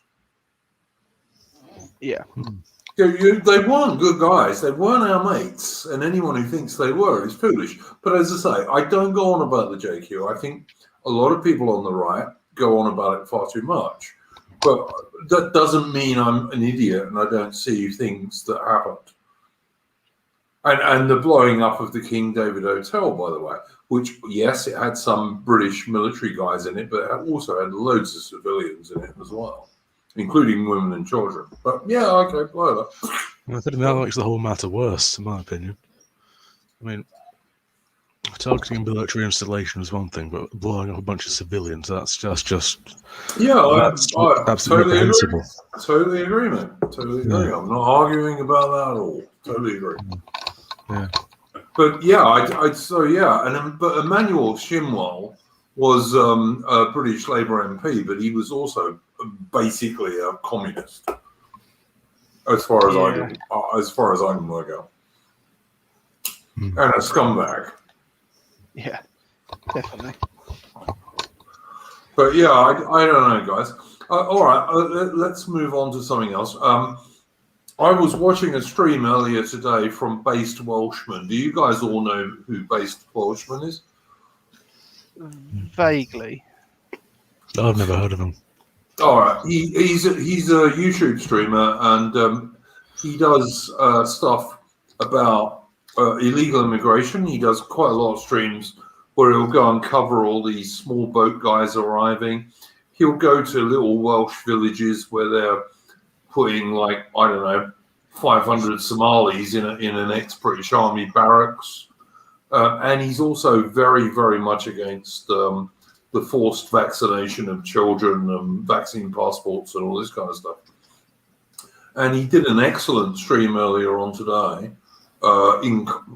Yeah. They weren't good guys. They weren't our mates. And anyone who thinks they were is foolish. But as I say, I don't go on about the JQ. I think a lot of people on the right go on about it far too much. But that doesn't mean I'm an idiot and I don't see things that happened. And the blowing up of the King David Hotel, by the way, which, yes, it had some British military guys in it, but it also had loads of civilians in it as well, including women and children. But yeah, okay, blow that. I think that makes the whole matter worse, in my opinion. I mean, targeting a military installation is one thing, but blowing up a bunch of civilians, that's just I absolutely reprehensible. Totally agree, man. Totally agree. I'm not arguing about that at all. Totally agree. Yeah. But yeah, but Emmanuel Shinwell was a British Labour MP, but he was also basically a communist, as far as I can work out, and a scumbag. Yeah, definitely. But yeah, I don't know, guys. All right, let's move on to something else. I was watching a stream earlier today from Based Welshman. Do you guys all know who Based Welshman is? Vaguely. I've never heard of him. All right, he's a YouTube streamer, and he does stuff about illegal immigration. He does quite a lot of streams where he'll go and cover all these small boat guys arriving. He'll go to little Welsh villages where they're putting, like, I don't know, 500 Somalis in an ex-British Army barracks. And he's also very, very much against the forced vaccination of children and vaccine passports and all this kind of stuff. And he did an excellent stream earlier on today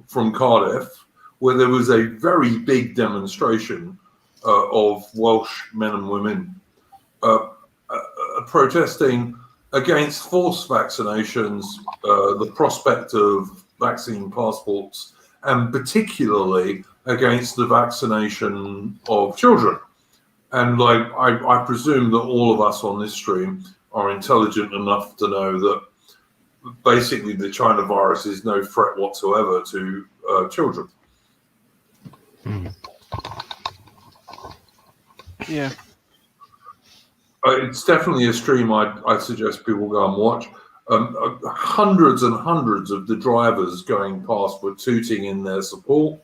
from Cardiff, where there was a very big demonstration of Welsh men and women protesting against forced vaccinations, the prospect of vaccine passports, and particularly against the vaccination of children. And like I presume that all of us on this stream are intelligent enough to know that basically the China virus is no threat whatsoever to children. Yeah. It's definitely a stream I'd suggest people go and watch. Hundreds and hundreds of the drivers going past were tooting in their support.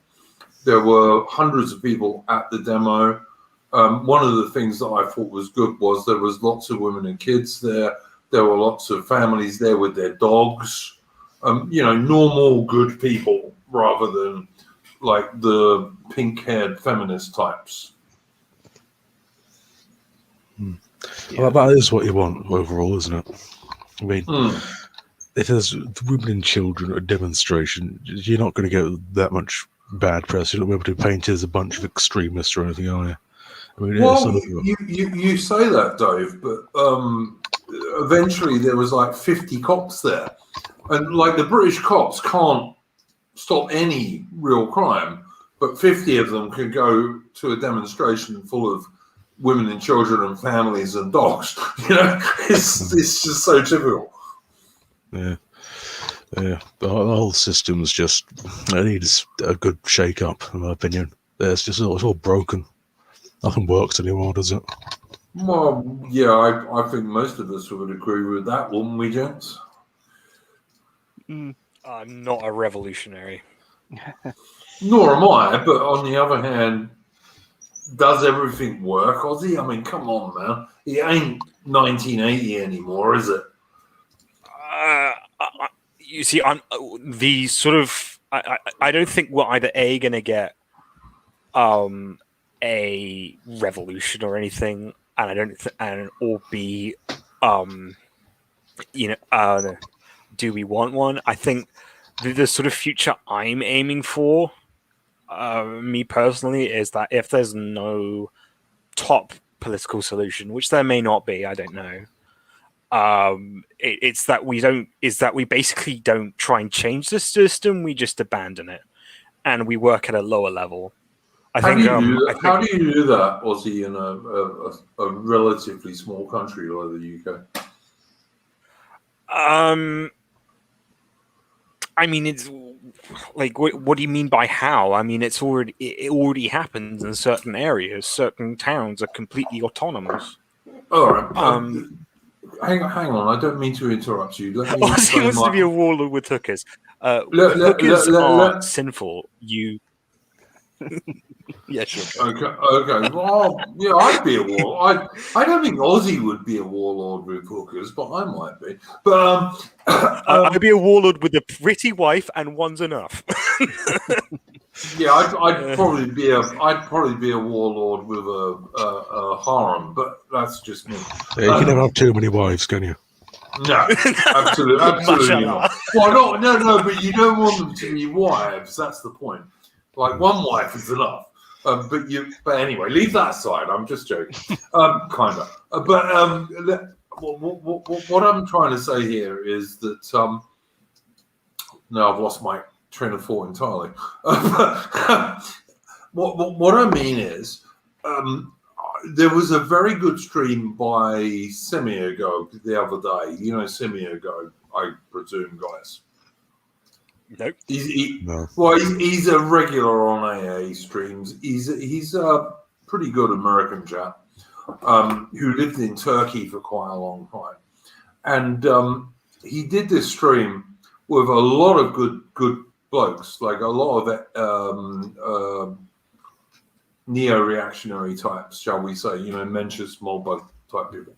There were hundreds of people at the demo. One of the things that I thought was good was there was lots of women and kids there. There were lots of families there with their dogs. Normal, good people rather than like the pink-haired feminist types. Well, that is what you want overall, isn't it? I mean, if there's women and children at a demonstration, you're not going to get that much bad press. You're not going to be able to paint as a bunch of extremists or anything, are you? I mean, you say that, Dave, but eventually there was like 50 cops there. And like the British cops can't stop any real crime, but 50 of them can go to a demonstration full of women and children and families and dogs. It's just so typical. Yeah. The whole system's just, it needs a good shake up, in my opinion. It's all broken. Nothing works anymore, does it? Well, yeah, I think most of us would agree with that, wouldn't we, gents? I'm not a revolutionary. Nor am I, but on the other hand, does everything work, Ozzy? I mean, come on, man. It ain't 1980 anymore, is it? You see, I'm the sort of. I don't think we're either going to get a revolution or anything, and I don't or B, do we want one? I think the sort of future I'm aiming for, me personally, is that if there's no top political solution, which there may not be, I don't know. It's that we basically don't try and change the system; we just abandon it, and we work at a lower level. How do you do that, Ozzy, in a relatively small country like the UK? I mean, it's like, what do you mean by how? I mean, it already happens in certain areas. Certain towns are completely autonomous. All right. Hang on. I don't mean to interrupt you. Let me he wants to be a warlord with hookers. Hookers are sinful. You. Yeah, sure. Okay. Well, yeah, I'd be a warlord. I don't think Ozzy would be a warlord with hookers, but I might be. But I'd be a warlord with a pretty wife, and one's enough. Yeah, I'd probably be a warlord with a harem, but that's just me. Yeah, you can never have too many wives, can you? No, absolutely not. Well, no, but you don't want them to be wives. That's the point. Like one wife is enough. But anyway, leave that aside. I'm just joking, kind of. What I'm trying to say here is that no, I've lost my train of thought entirely. What I mean is, there was a very good stream by Semiagog the other day. You know Semiagog, I presume, guys. Nope. No. Well, he's a regular on AA streams. He's a pretty good American chap who lived in Turkey for quite a long time, and he did this stream with a lot of good blokes, like a lot of neo-reactionary types, shall we say? Mencius Moldbug type people,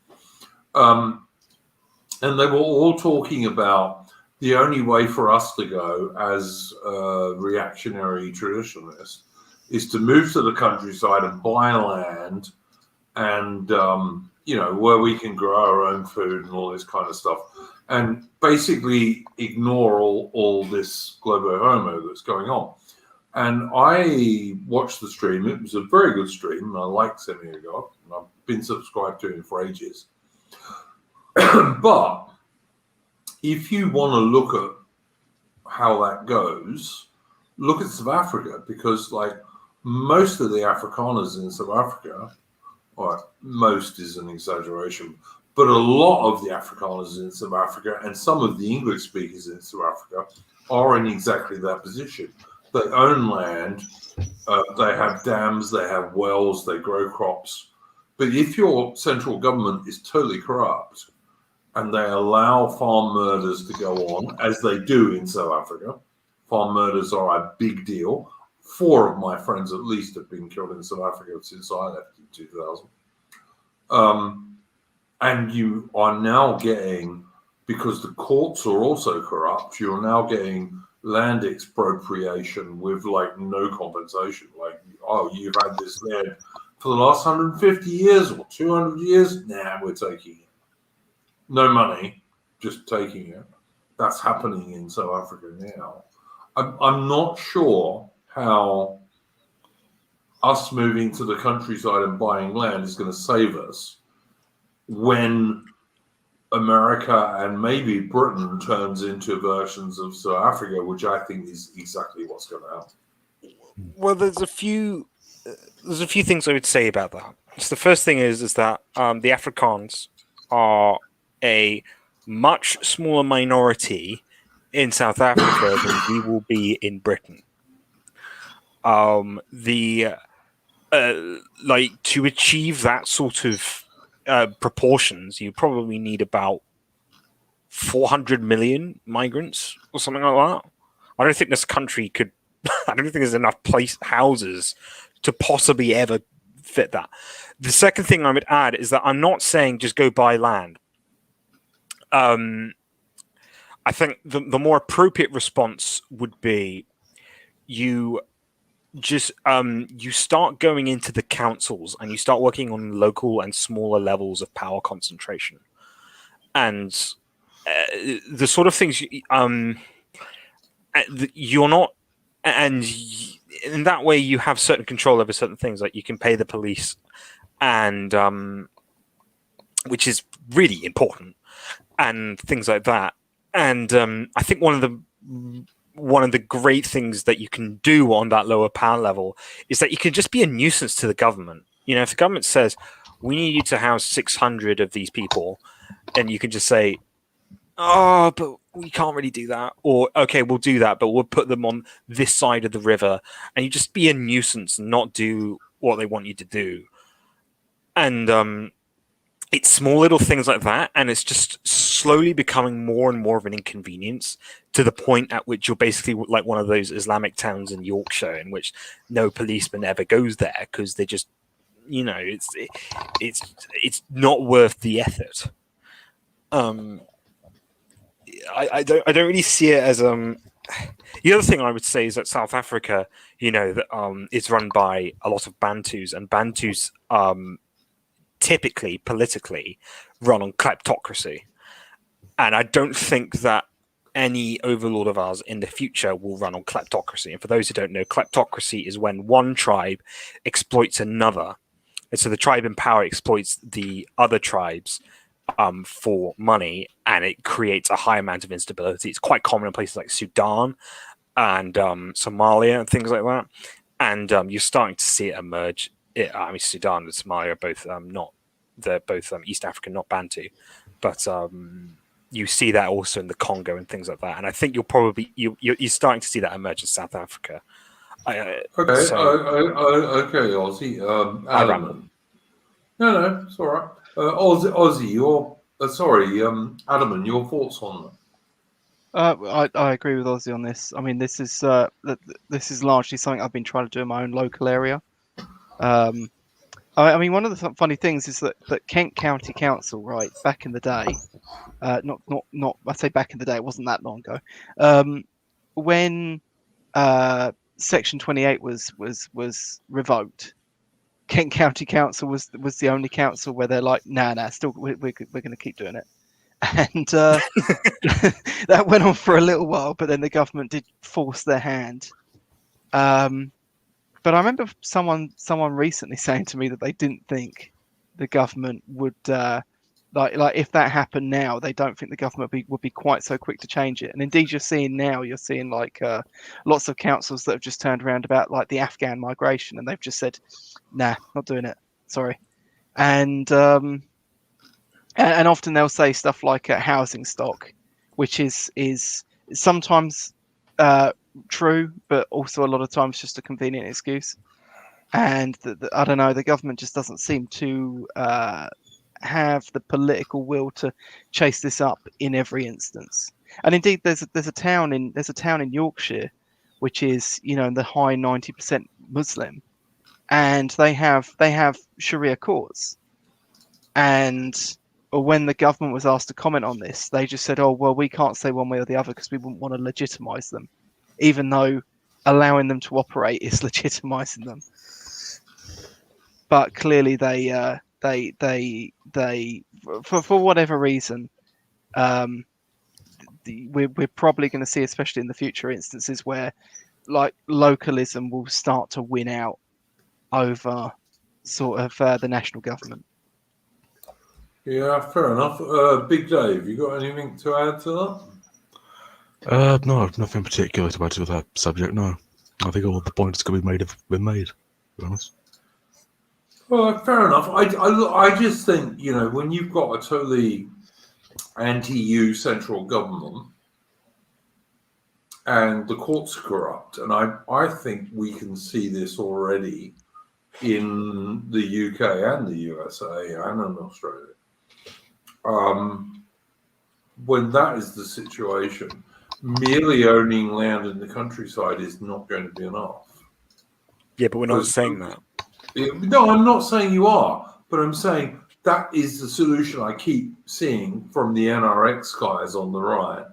and they were all talking about the only way for us to go as reactionary traditionalists is to move to the countryside and buy land and, where we can grow our own food and all this kind of stuff, and basically ignore all this globo homo that's going on. And I watched the stream. It was a very good stream, and I like Semiagog, and I've been subscribed to him for ages. But if you want to look at how that goes, look at South Africa, because like most of the Afrikaners in South Africa, or most is an exaggeration, but a lot of the Afrikaners in South Africa and some of the English speakers in South Africa are in exactly that position. They own land, they have dams, they have wells, they grow crops, But if your central government is totally corrupt and they allow farm murders to go on, as they do in South Africa, farm murders are a big deal. 4 of my friends at least have been killed in South Africa since I left in 2000. And you are now getting, because the courts are also corrupt, you're now getting land expropriation with like no compensation. Like, oh, you've had this land for the last 150 years or 200 years. Nah, we're taking it. No money, just taking it. That's happening in South Africa now. I'm not sure how us moving to the countryside and buying land is going to save us when America and maybe Britain turns into versions of South Africa, which I think is exactly what's going to happen. Well, there's a few things I would say about that. So the first thing is that the Afrikaans are a much smaller minority in South Africa than we will be in Britain. Like, to achieve that sort of proportions, you probably need about 400 million migrants or something like that. I don't think this country could. I don't think there's enough houses to possibly ever fit that. The second thing I would add is that I'm not saying just go buy land. I think the more appropriate response would be you just you start going into the councils and you start working on local and smaller levels of power concentration, and the sort of things you're not, and in that way you have certain control over certain things, like you can pay the police, and which is really important, and things like that. And I think one of the great things that you can do on that lower power level is that you can just be a nuisance to the government. You know, if the government says, we need you to house 600 of these people, and you can just say, oh, but we can't really do that. Or, okay, we'll do that, but we'll put them on this side of the river. And you just be a nuisance and not do what they want you to do. And it's small little things like that, and it's just slowly becoming more and more of an inconvenience, to the point at which you're basically like one of those Islamic towns in Yorkshire in which no policeman ever goes there because they just, you know, it's not worth the effort. I don't really see it as the other thing I would say is that South Africa, you know, that is run by a lot of Bantus, and Bantus typically politically run on kleptocracy, and I don't think that any overlord of ours in the future will run on kleptocracy. And for those who don't know, kleptocracy is when one tribe exploits another, and so the tribe in power exploits the other tribes for money, and it creates a high amount of instability. It's quite common in places like Sudan and Somalia and things like that, and you're starting to see it emerge. I mean, Sudan and Somalia are both they're both East African, not Bantu, but you see that also in the Congo and things like that. And I think you're starting to see that emerge in South Africa. Okay, Ozzy. Adam. No, it's all right. Ozzy, Adam, your thoughts on that? I agree with Ozzy on this. I mean, this is largely something I've been trying to do in my own local area. I mean, one of the funny things is that Kent County Council, right, back in the day, not I say back in the day, it wasn't that long ago, when Section 28 was revoked, Kent County Council was the only council where they're like, nah, still we're going to keep doing it, and that went on for a little while, but then the government did force their hand. But I remember someone recently saying to me that they didn't think the government would like if that happened now, they don't think the government would be quite so quick to change it. And indeed, you're seeing like lots of councils that have just turned around about like the Afghan migration, and they've just said, nah, not doing it, sorry. And often they'll say stuff like housing stock, which is sometimes true, but also a lot of times just a convenient excuse. and I don't know, the government just doesn't seem to have the political will to chase this up in every instance. And indeed, there's a town in Yorkshire, which is, you know, in the high 90% Muslim, and they have Sharia courts. And when the government was asked to comment on this, they just said, "Oh well, we can't say one way or the other because we wouldn't want to legitimize them, even though allowing them to operate is legitimizing them." But clearly, they for whatever reason, we're probably going to see, especially in the future, instances where like localism will start to win out over sort of the national government. Yeah, fair enough. Big Dave, you got anything to add to No, nothing particular to add to that subject. No, I think all the points that could be made have been made. To be honest. Well, fair enough. I just think, you know, when you've got a totally anti-EU central government and the courts are corrupt, and I think we can see this already in the UK and the USA and in Australia. When that is the situation, merely owning land in the countryside is not going to be enough. Yeah, but we're not saying that. No, I'm not saying you are, but I'm saying that is the solution I keep seeing from the NRX guys on the right.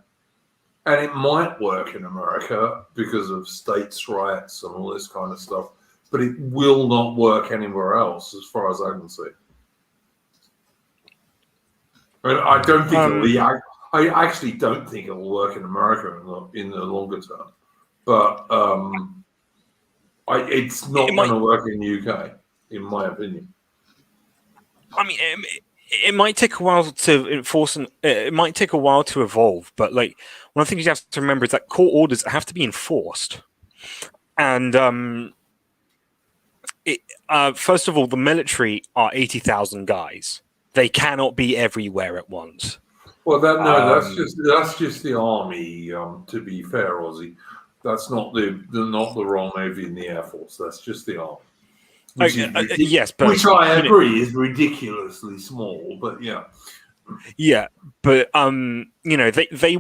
And it might work in America because of states' rights and all this kind of stuff, but it will not work anywhere else as far as I can see. And I don't think I actually don't think it'll work in America in the longer term, but it's not going to work in the UK, in my opinion. I mean, it might take a while to enforce, and it might take a while to evolve. But like, one of the things you have to remember is that court orders have to be enforced, and first of all, the military are 80,000 guys. They cannot be everywhere at once. Well, that's just the army. To be fair, Ozzy, that's not the Royal Navy and the Air Force. That's just the army. Yes, but which I agree is ridiculously small. But yeah, but you know, they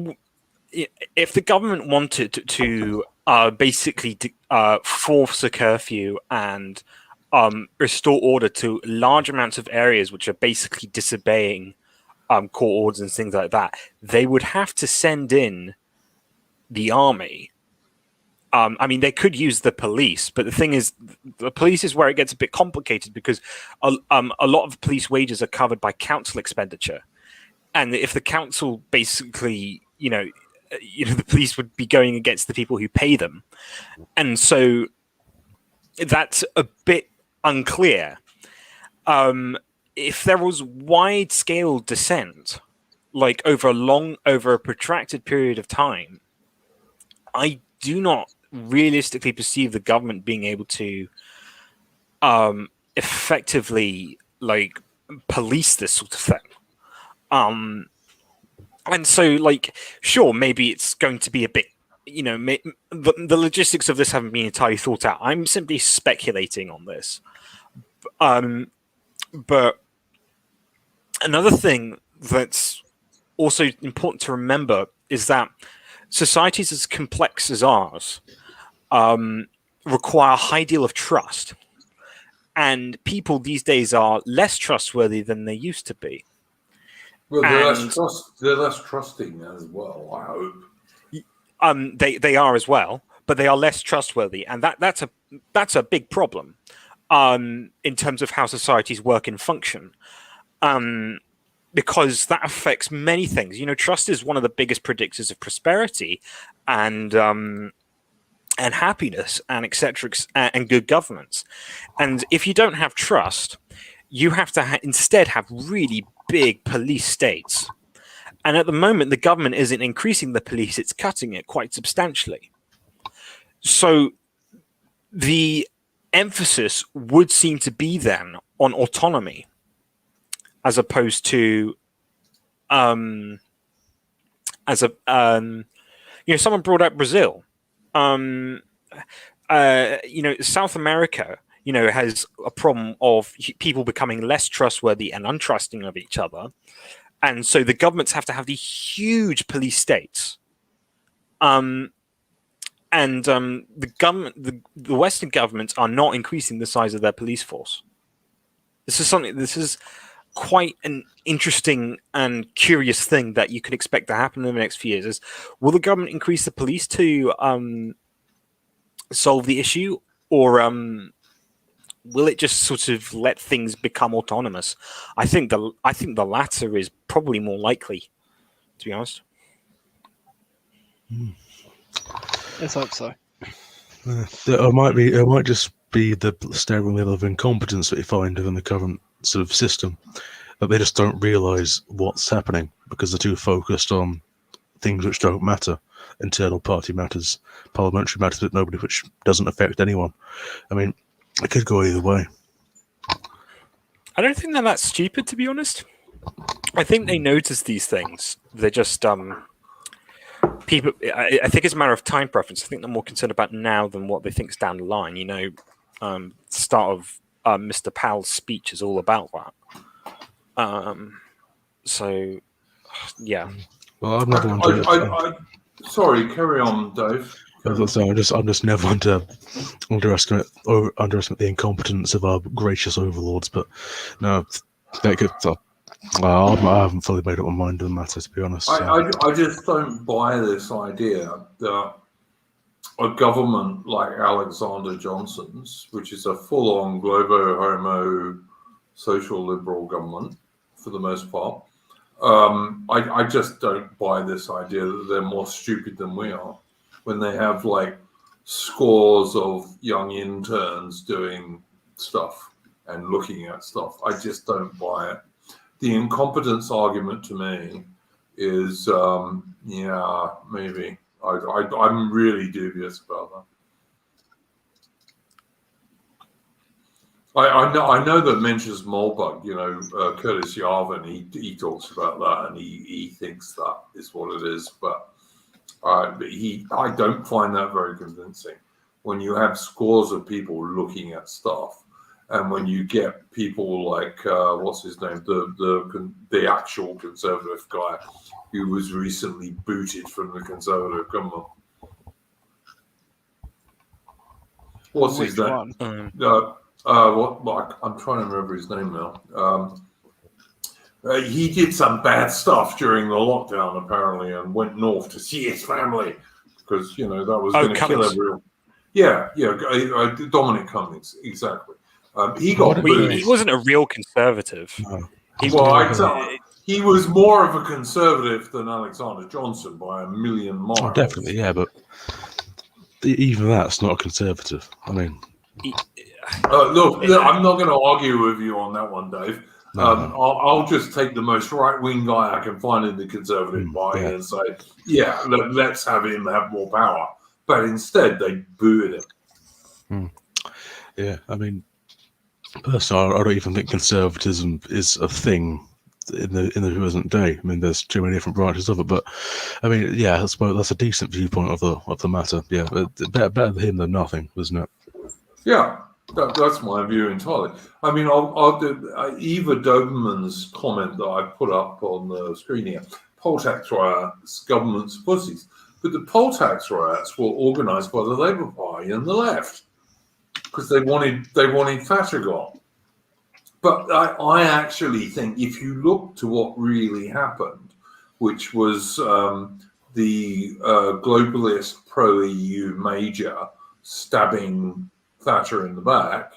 if the government wanted to basically force a curfew and restore order to large amounts of areas which are basically disobeying court orders and things like that, they would have to send in the army. I mean, they could use the police, but the thing is, the police is where it gets a bit complicated because a lot of police wages are covered by council expenditure, and if the council basically, you know, the police would be going against the people who pay them, and so that's a bit unclear. If there was wide-scale dissent, like over a protracted period of time, I do not realistically perceive the government being able to effectively like police this sort of thing. And so, like, sure, maybe it's going to be a bit, you know, the logistics of this haven't been entirely thought out. I'm simply speculating on this. But another thing that's also important to remember is that societies as complex as ours require a high deal of trust. And people these days are less trustworthy than they used to be. Well, they're less trusting as well, I hope. They are as well, but they are less trustworthy. And that's a big problem in terms of how societies work and function. Because that affects many things. You know, trust is one of the biggest predictors of prosperity and happiness and etc. And good governance. And if you don't have trust, you have to instead have really big police states. And at the moment, the government isn't increasing the police; it's cutting it quite substantially. So the emphasis would seem to be then on autonomy, as opposed to, you know, someone brought up Brazil. You know, South America, has a problem of people becoming less trustworthy and untrusting of each other. And so the governments have to have these huge police states. The Western governments are not increasing the size of their police force. This is quite an interesting and curious thing that you could expect to happen in the next few years. Is will the government increase the police to solve the issue, or will it just sort of let things become autonomous? I think the latter is probably more likely, to be honest. Let's hope so. It might just be the staggering level of incompetence that you find within the current sort of system, that they just don't realise what's happening because they're too focused on things which don't matter, internal party matters, parliamentary matters, which doesn't affect anyone. I mean, it could go either way. I don't think they're that stupid, to be honest. I think they notice these things. They're just people. I think it's a matter of time preference. I think they're more concerned about now than what they think is down the line. Start of Mr. Powell's speech is all about that. So, yeah. Well, I'm not one to. Sorry, carry on, Dave. I'm just never one to underestimate the incompetence of our gracious overlords. But no, I haven't fully made up my mind on the matter, to be honest. I just don't buy this idea that a government like Alexander Johnson's, which is a full-on globo-homo social liberal government for the most part, I just don't buy this idea that they're more stupid than we are when they have like scores of young interns doing stuff and looking at stuff. I just don't buy it. The incompetence argument to me is, maybe. I'm really dubious about that. I know that mentions Moldbug, Curtis Yarvin, he talks about that and he thinks that is what it is, but I don't find that very convincing. When you have scores of people looking at stuff, and when you get people like what's his name, the actual Conservative guy who was recently booted from the Conservative government. What's his name? I'm trying to remember his name now. He did some bad stuff during the lockdown, apparently, and went north to see his family because that was going to kill everyone. Yeah, Dominic Cummings, exactly. He got booted. He wasn't a real conservative. No. He was more of a conservative than Alexander Johnson by a million miles. Oh, definitely, yeah, but even that's not a conservative. I mean, look, I'm not going to argue with you on that one, Dave. No. I'll just take the most right-wing guy I can find in the Conservative Party and say, let's have him have more power. But instead, they booed him. Yeah, I mean, personally, I don't even think conservatism is a thing in the present day. I mean, there's too many different branches of it. But I mean, yeah, I suppose that's a decent viewpoint of the matter. Yeah, better him than nothing, wasn't it? Yeah. That's my view entirely. I mean, I'll do Eva Doberman's comment that I put up on the screen here. Poll tax riots, government's pussies. But the poll tax riots were organised by the Labour Party and the left because they wanted Thatcher gone. But I actually think if you look to what really happened, which was the globalist pro-EU major stabbing Thatcher in the back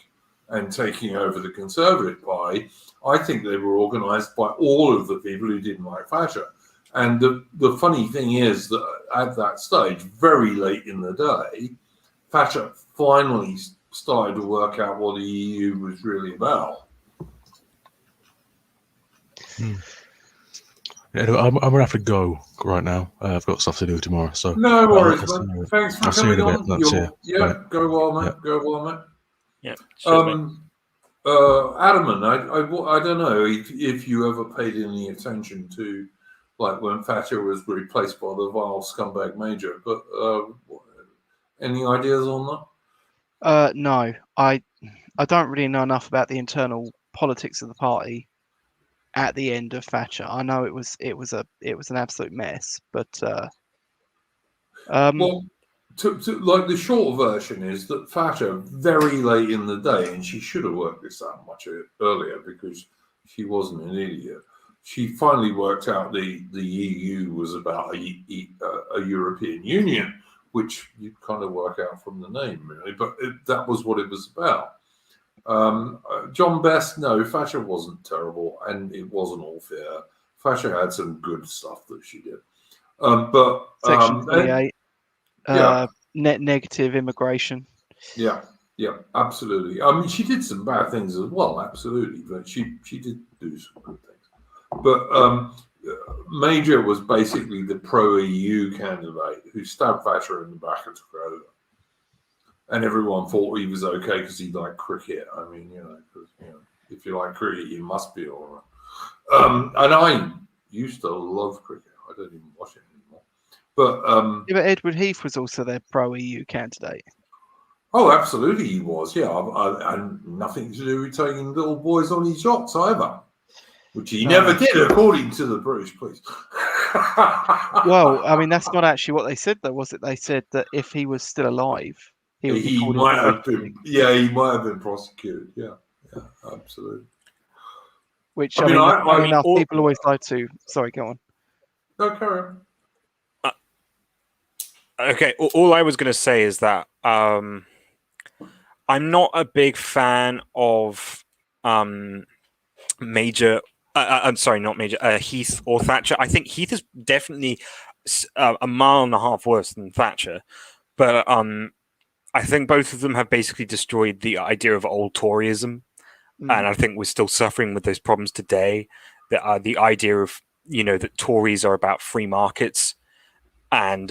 and taking over the Conservative Party, I think they were organised by all of the people who didn't like Thatcher. And the funny thing is that at that stage, very late in the day, Thatcher finally started to work out what the EU was really about. Anyway, I'm gonna have to go right now. I've got stuff to do tomorrow. So no worries, man. Thanks for coming on. Go well, mate. Yeah. Go well, mate. Yeah. Sure, Adam, I don't know if you ever paid any attention to like when Thatcher was replaced by the vile scumbag major, but any ideas on that? No, I I don't really know enough about the internal politics of the party at the end of Thatcher. I know it was an absolute mess, but well, like the short version is that Thatcher, very late in the day, and she should have worked this out much earlier because she wasn't an idiot. She finally worked out the EU was about a European Union, which you kind of work out from the name, really. But that was what it was about. John Best, no, Thatcher wasn't terrible, and it wasn't all fair. Thatcher had some good stuff that she did. But Section 28, yeah. net negative immigration. Yeah, absolutely. I mean, she did some bad things as well, absolutely, but she did do some good things. But Major was basically the pro-EU candidate who stabbed Thatcher in the back and took her over. And everyone thought he was okay because he liked cricket. I mean, if you like cricket, you must be all right. And I used to love cricket. I don't even watch it anymore. But Edward Heath was also their pro-EU candidate. Oh, absolutely, he was. Yeah, and nothing to do with taking little boys on his yachts either, which he never did, according to the British police. Well, I mean, that's not actually what they said, though, was it? They said that if he was still alive, he might have been. Yeah, he might have been prosecuted. Yeah, absolutely. Which I mean, people always like to. Sorry, go on. No, carry on. Okay, all I was going to say is that I'm not a big fan of Major. I'm sorry, not Major. Heath or Thatcher. I think Heath is definitely a mile and a half worse than Thatcher, but I think both of them have basically destroyed the idea of old Toryism, and I think we're still suffering with those problems today. The idea of that Tories are about free markets and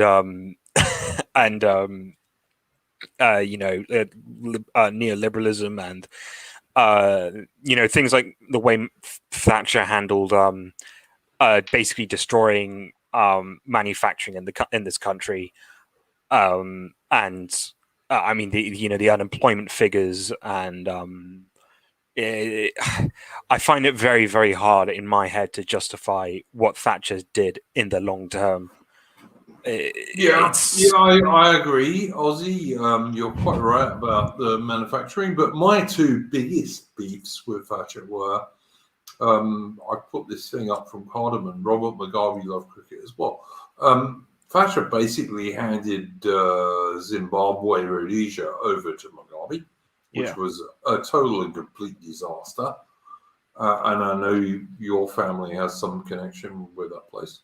neoliberalism and things like the way Thatcher handled basically destroying manufacturing in this country, and I mean the unemployment figures, and I find it very, very hard in my head to justify what Thatcher did in the long term. I agree, Ozzy. You're quite right about the manufacturing, but my two biggest beefs with Thatcher were, I put this thing up from Cardamom. Robert Mugabe loved cricket as well. Thatcher basically handed Zimbabwe Rhodesia over to Mugabe, which was a total and complete disaster. And I know your family has some connection with that place.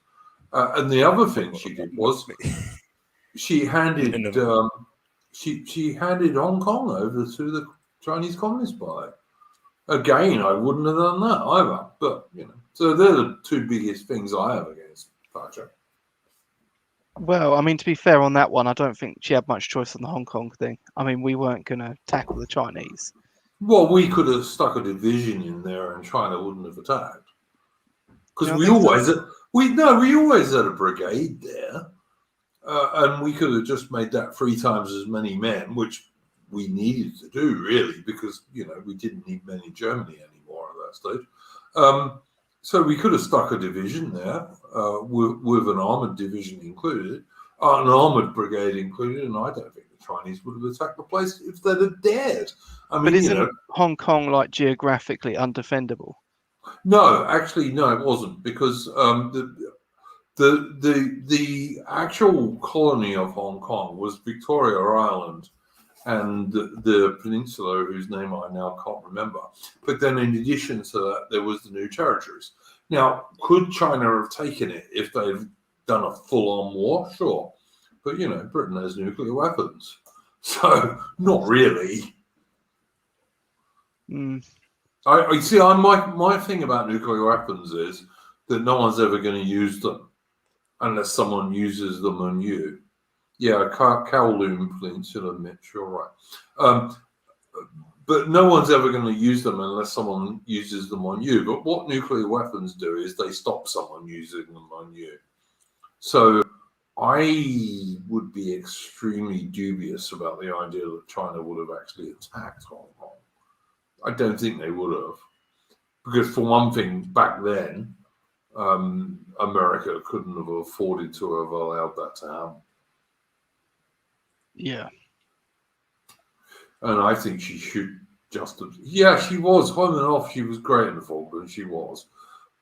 And the other thing she did was she handed she handed Hong Kong over to the Chinese Communist Party. Again, I wouldn't have done that either. But so they're the two biggest things I have against Thatcher. Well, I mean, to be fair on that one, I don't think she had much choice on the Hong Kong thing. I mean, we weren't going to tackle the Chinese. Well, we could have stuck a division in there, and China wouldn't have attacked. Because we always had a brigade there, and we could have just made that 3 times as many men, which we needed to do really, because we didn't need men in Germany anymore at that stage. So we could have stuck a division there with an armored division included, an armored brigade included, and I don't think the Chinese would have attacked the place if they'd have dared. I mean, but isn't Hong Kong like geographically undefendable? No, actually, no, it wasn't, because the actual colony of Hong Kong was Victoria Island and the peninsula, whose name I now can't remember. But then in addition to that, there was the new territories. Now, could China have taken it if they'd done a full-on war? Sure. But, Britain has nuclear weapons. So, not really. I see. My thing about nuclear weapons is that no one's ever going to use them unless someone uses them on you. Yeah, Kowloon Peninsula, Mitch, you're right. But no one's ever going to use them unless someone uses them on you. But what nuclear weapons do is they stop someone using them on you. So I would be extremely dubious about the idea that China would have actually attacked Hong Kong. I don't think they would have. Because for one thing, back then, America couldn't have afforded to have allowed that to happen. Yeah. And I think she should just have, yeah, she was on and off. She was great in the Falklands, she was.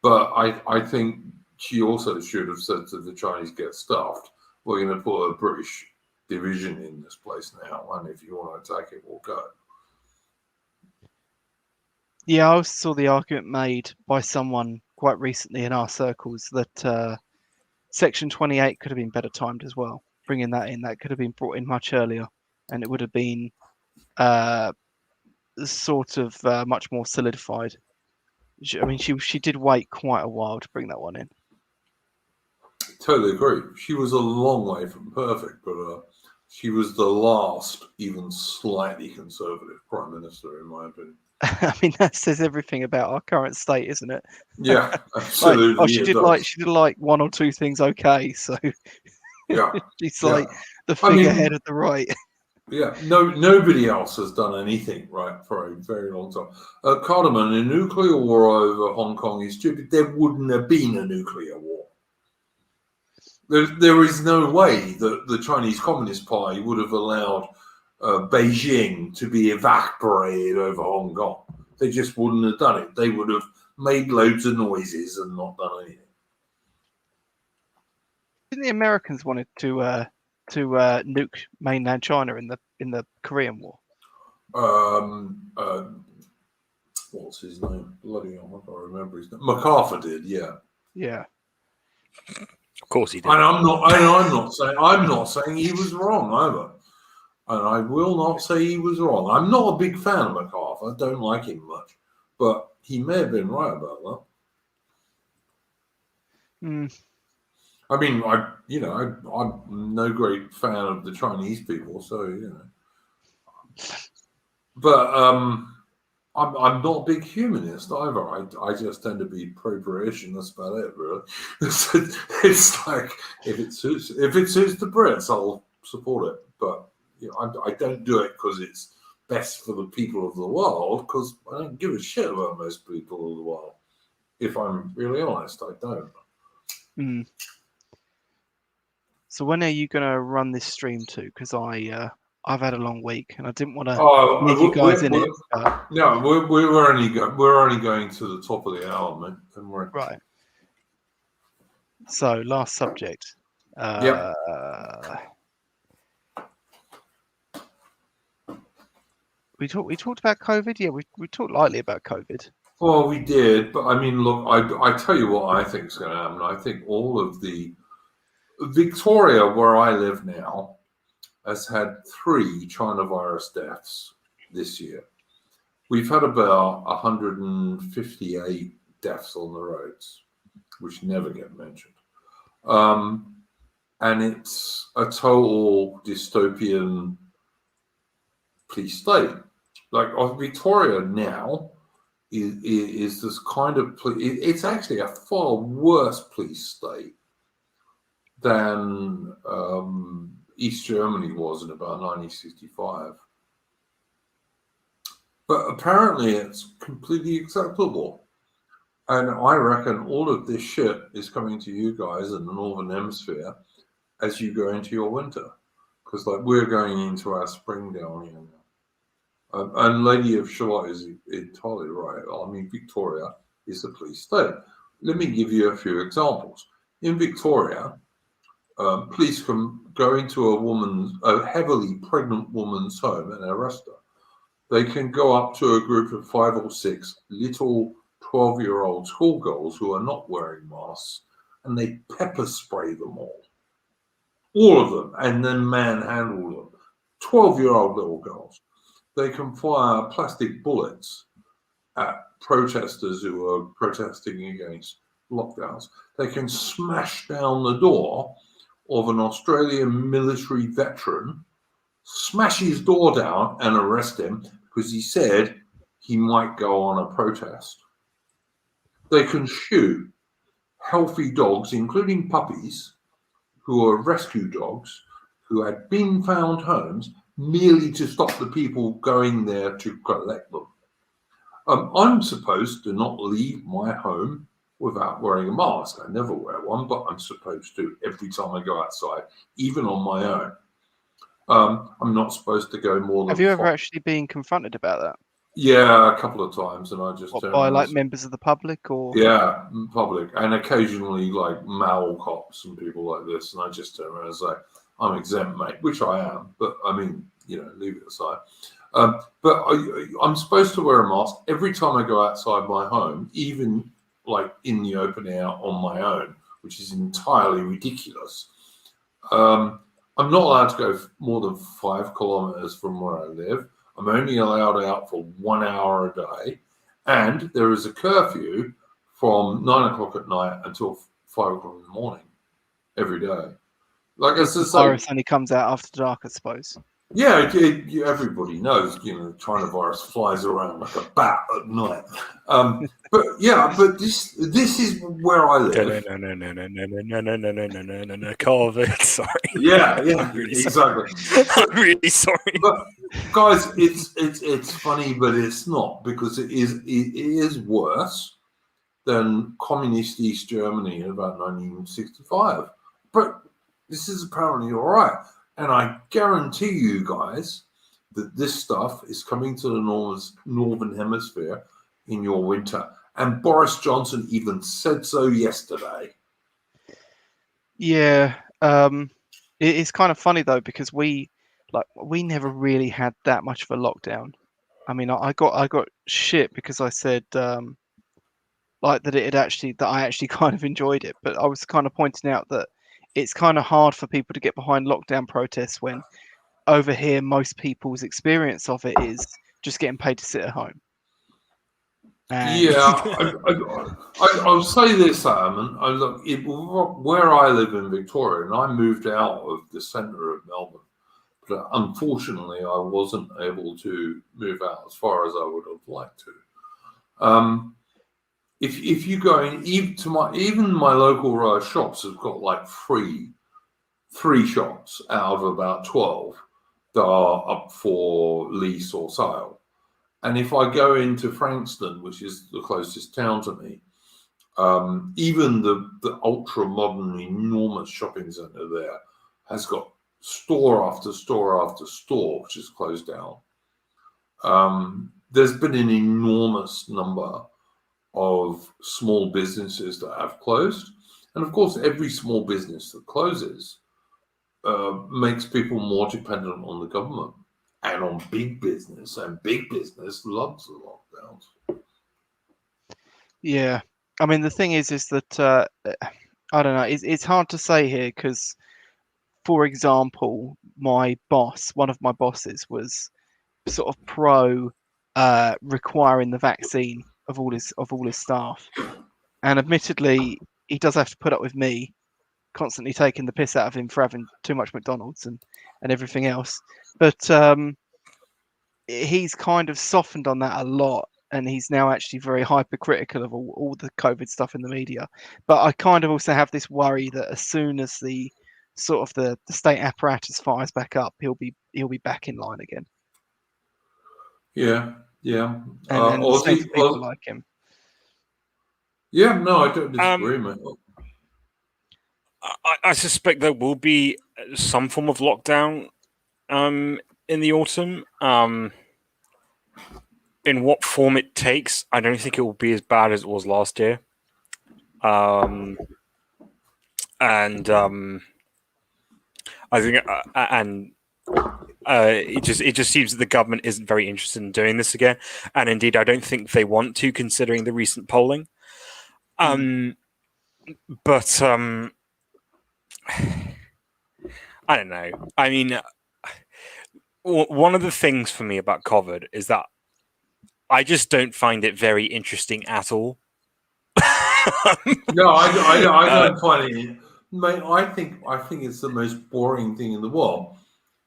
But I think she also should have said to the Chinese, get stuffed. We're going to put a British division in this place now. And if you want to attack it, we'll go. Yeah, I also saw the argument made by someone quite recently in our circles that Section 28 could have been better timed as well. Bringing that in, that could have been brought in much earlier, and it would have been sort of much more solidified. I mean, she did wait quite a while to bring that one in. Totally agree. She was a long way from perfect, but she was the last even slightly conservative prime minister, in my opinion. I mean, that says everything about our current state, isn't it? Yeah, absolutely. she did like one or two things okay, so yeah, she's like the figurehead of the right. Yeah, nobody else has done anything right for a very long time. Cardamom, a nuclear war over Hong Kong is stupid. There wouldn't have been a nuclear war. There is no way that the Chinese Communist Party would have allowed Beijing to be evaporated over Hong Kong. They just wouldn't have done it. They would have made loads of noises and not done anything. Didn't the Americans wanted to nuke mainland China in the Korean War? What's his name? Bloody hell, I can't remember his name. MacArthur did, yeah. Yeah. Of course he did. And I'm not saying he was wrong either. And I will not say he was wrong. I'm not a big fan of MacArthur. I don't like him much, but he may have been right about that. I mean, I'm no great fan of the Chinese people, so But I'm not a big humanist either. I just tend to be pro-British, and that's about it, really. It's like if it suits the Brits, I'll support it. But I don't do it because it's best for the people of the world. Because I don't give a shit about most people of the world. If I'm really honest, I don't. So when are you going to run this stream to? Because I've had a long week and I didn't want to leave you guys in it. No, we're only going to the top of the hour, mate. Don't worry. Right. So last subject. Yep. We talked about COVID. Yeah, we talked lightly about COVID. Well, we did, but I mean, look, I tell you what I think is going to happen. I think all of the Victoria, where I live now, has had 3 China virus deaths this year. We've had about 158 deaths on the roads, which never get mentioned. And it's a total dystopian police state. Like Victoria now is this kind of it's actually a far worse police state than East Germany was in about 1965. But apparently it's completely acceptable. And I reckon all of this shit is coming to you guys in the Northern Hemisphere as you go into your winter. Because like we're going into our spring down here now. And Lady of Shalott is entirely right. I mean, Victoria is a police state. Let me give you a few examples. In Victoria, police can go into a heavily pregnant woman's home and arrest her. They can go up to a group of 5 or 6 little 12-year-old schoolgirls who are not wearing masks, and they pepper spray them all of them, and then manhandle them. 12-year-old little girls. They can fire plastic bullets at protesters who are protesting against lockdowns. They can smash down the door of an Australian military veteran, smash his door down and arrest him because he said he might go on a protest. They can shoot healthy dogs, including puppies, who are rescue dogs who had been found homes merely to stop the people going there to collect them. I'm supposed to not leave my home without wearing a mask. I never wear one, but I'm supposed to every time I go outside, even on my own. I'm not supposed to go more than. Have you ever actually been confronted about that? Yeah, a couple of times, and I just by like members of the public, or yeah, public, and occasionally like mall cops and people like this, and I just turn around and say, "I'm exempt, mate," which I am, but I mean, leave it aside. But I'm supposed to wear a mask every time I go outside my home, even like in the open air on my own, which is entirely ridiculous. I'm not allowed to go more than 5 kilometers from where I live. I'm only allowed out for 1 hour a day. And there is a curfew from 9 o'clock at night until 5 o'clock in the morning every day. Like as I say, the virus only comes out after dark, I suppose. Yeah, everybody knows, the China virus flies around like a bat at night. But this is where I live. No, COVID. Sorry. Yeah, I'm really exactly. I'm really sorry. But guys, it's funny, but it's not, because it is worse than communist East Germany in about 1965. But this is apparently all right. And I guarantee you guys that this stuff is coming to the Northern Hemisphere in your winter. And Boris Johnson even said so yesterday. Yeah. It's kind of funny, though, because we never really had that much of a lockdown. I mean, I got shit because I said that I actually kind of enjoyed it. But I was kind of pointing out that it's kind of hard for people to get behind lockdown protests when over here most people's experience of it is just getting paid to sit at home. And yeah, I'll say this, Simon. Where I live in Victoria, and I moved out of the centre of Melbourne, but unfortunately I wasn't able to move out as far as I would have liked to. If you go in, even my local row of shops have got like three shops out of about 12 that are up for lease or sale. And if I go into Frankston, which is the closest town to me, even the ultra modern, enormous shopping centre there has got store after store after store, which is closed down. There's been an enormous number of small businesses that have closed. And of course, every small business that closes makes people more dependent on the government and on big business, and big business loves the lockdowns. Yeah, I mean, the thing is that I don't know. It's hard to say here because, for example, one of my bosses was sort of pro requiring the vaccine of all his staff, and admittedly, he does have to put up with me constantly taking the piss out of him for having too much McDonald's and everything else. But he's kind of softened on that a lot, and he's now actually very hypercritical of all the COVID stuff in the media. But I kind of also have this worry that as soon as the sort of the state apparatus fires back up, he'll be back in line again. Yeah. And people like him. Yeah, no, I don't disagree, mate. I suspect there will be some form of lockdown in the autumn. In what form it takes, I don't think it will be as bad as it was last year. I think, it just seems that the government isn't very interested in doing this again, and indeed, I don't think they want to, considering the recent polling. But I don't know. I mean, one of the things for me about COVID is that I just don't find it very interesting at all. No, I don't find it. Mate, I think it's the most boring thing in the world.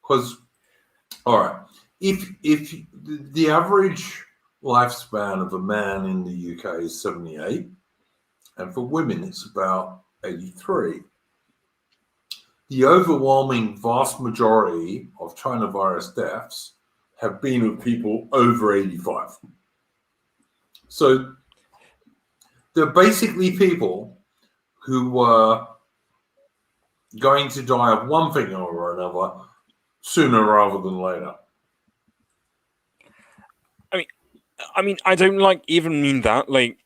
Because, all right, if the average lifespan of a man in the UK is 78, and for women it's about 83. the overwhelming vast majority of China virus deaths have been of people over 85. So they're basically people who were going to die of one thing or another sooner rather than later. I mean, I don't like even mean that. Like,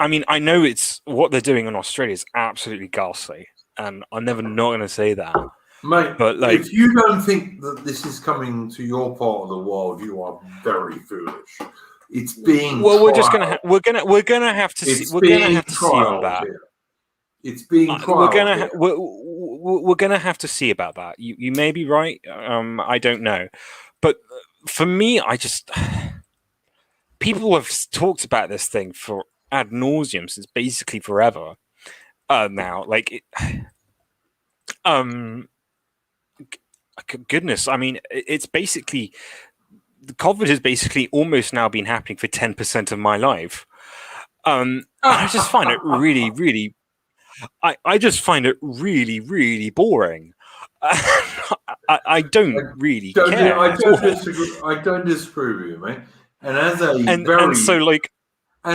I mean, I know it's what they're doing in Australia is absolutely ghastly, and I'm never not going to say that. Mate, but like, if you don't think that this is coming to your part of the world, you are very foolish. It's being well, trialed. we're gonna have to see. We're gonna have to see on that. Here. It's being trialed. We're gonna have to see about that. You may be right. I don't know, but for me, people have talked about this thing for ad nauseum since basically forever. Now, like, goodness, I mean, it's basically the COVID has basically almost now been happening for 10% of my life. I just find it really, really. I just find it really, really boring. I don't really care. I don't disagree with you, mate. And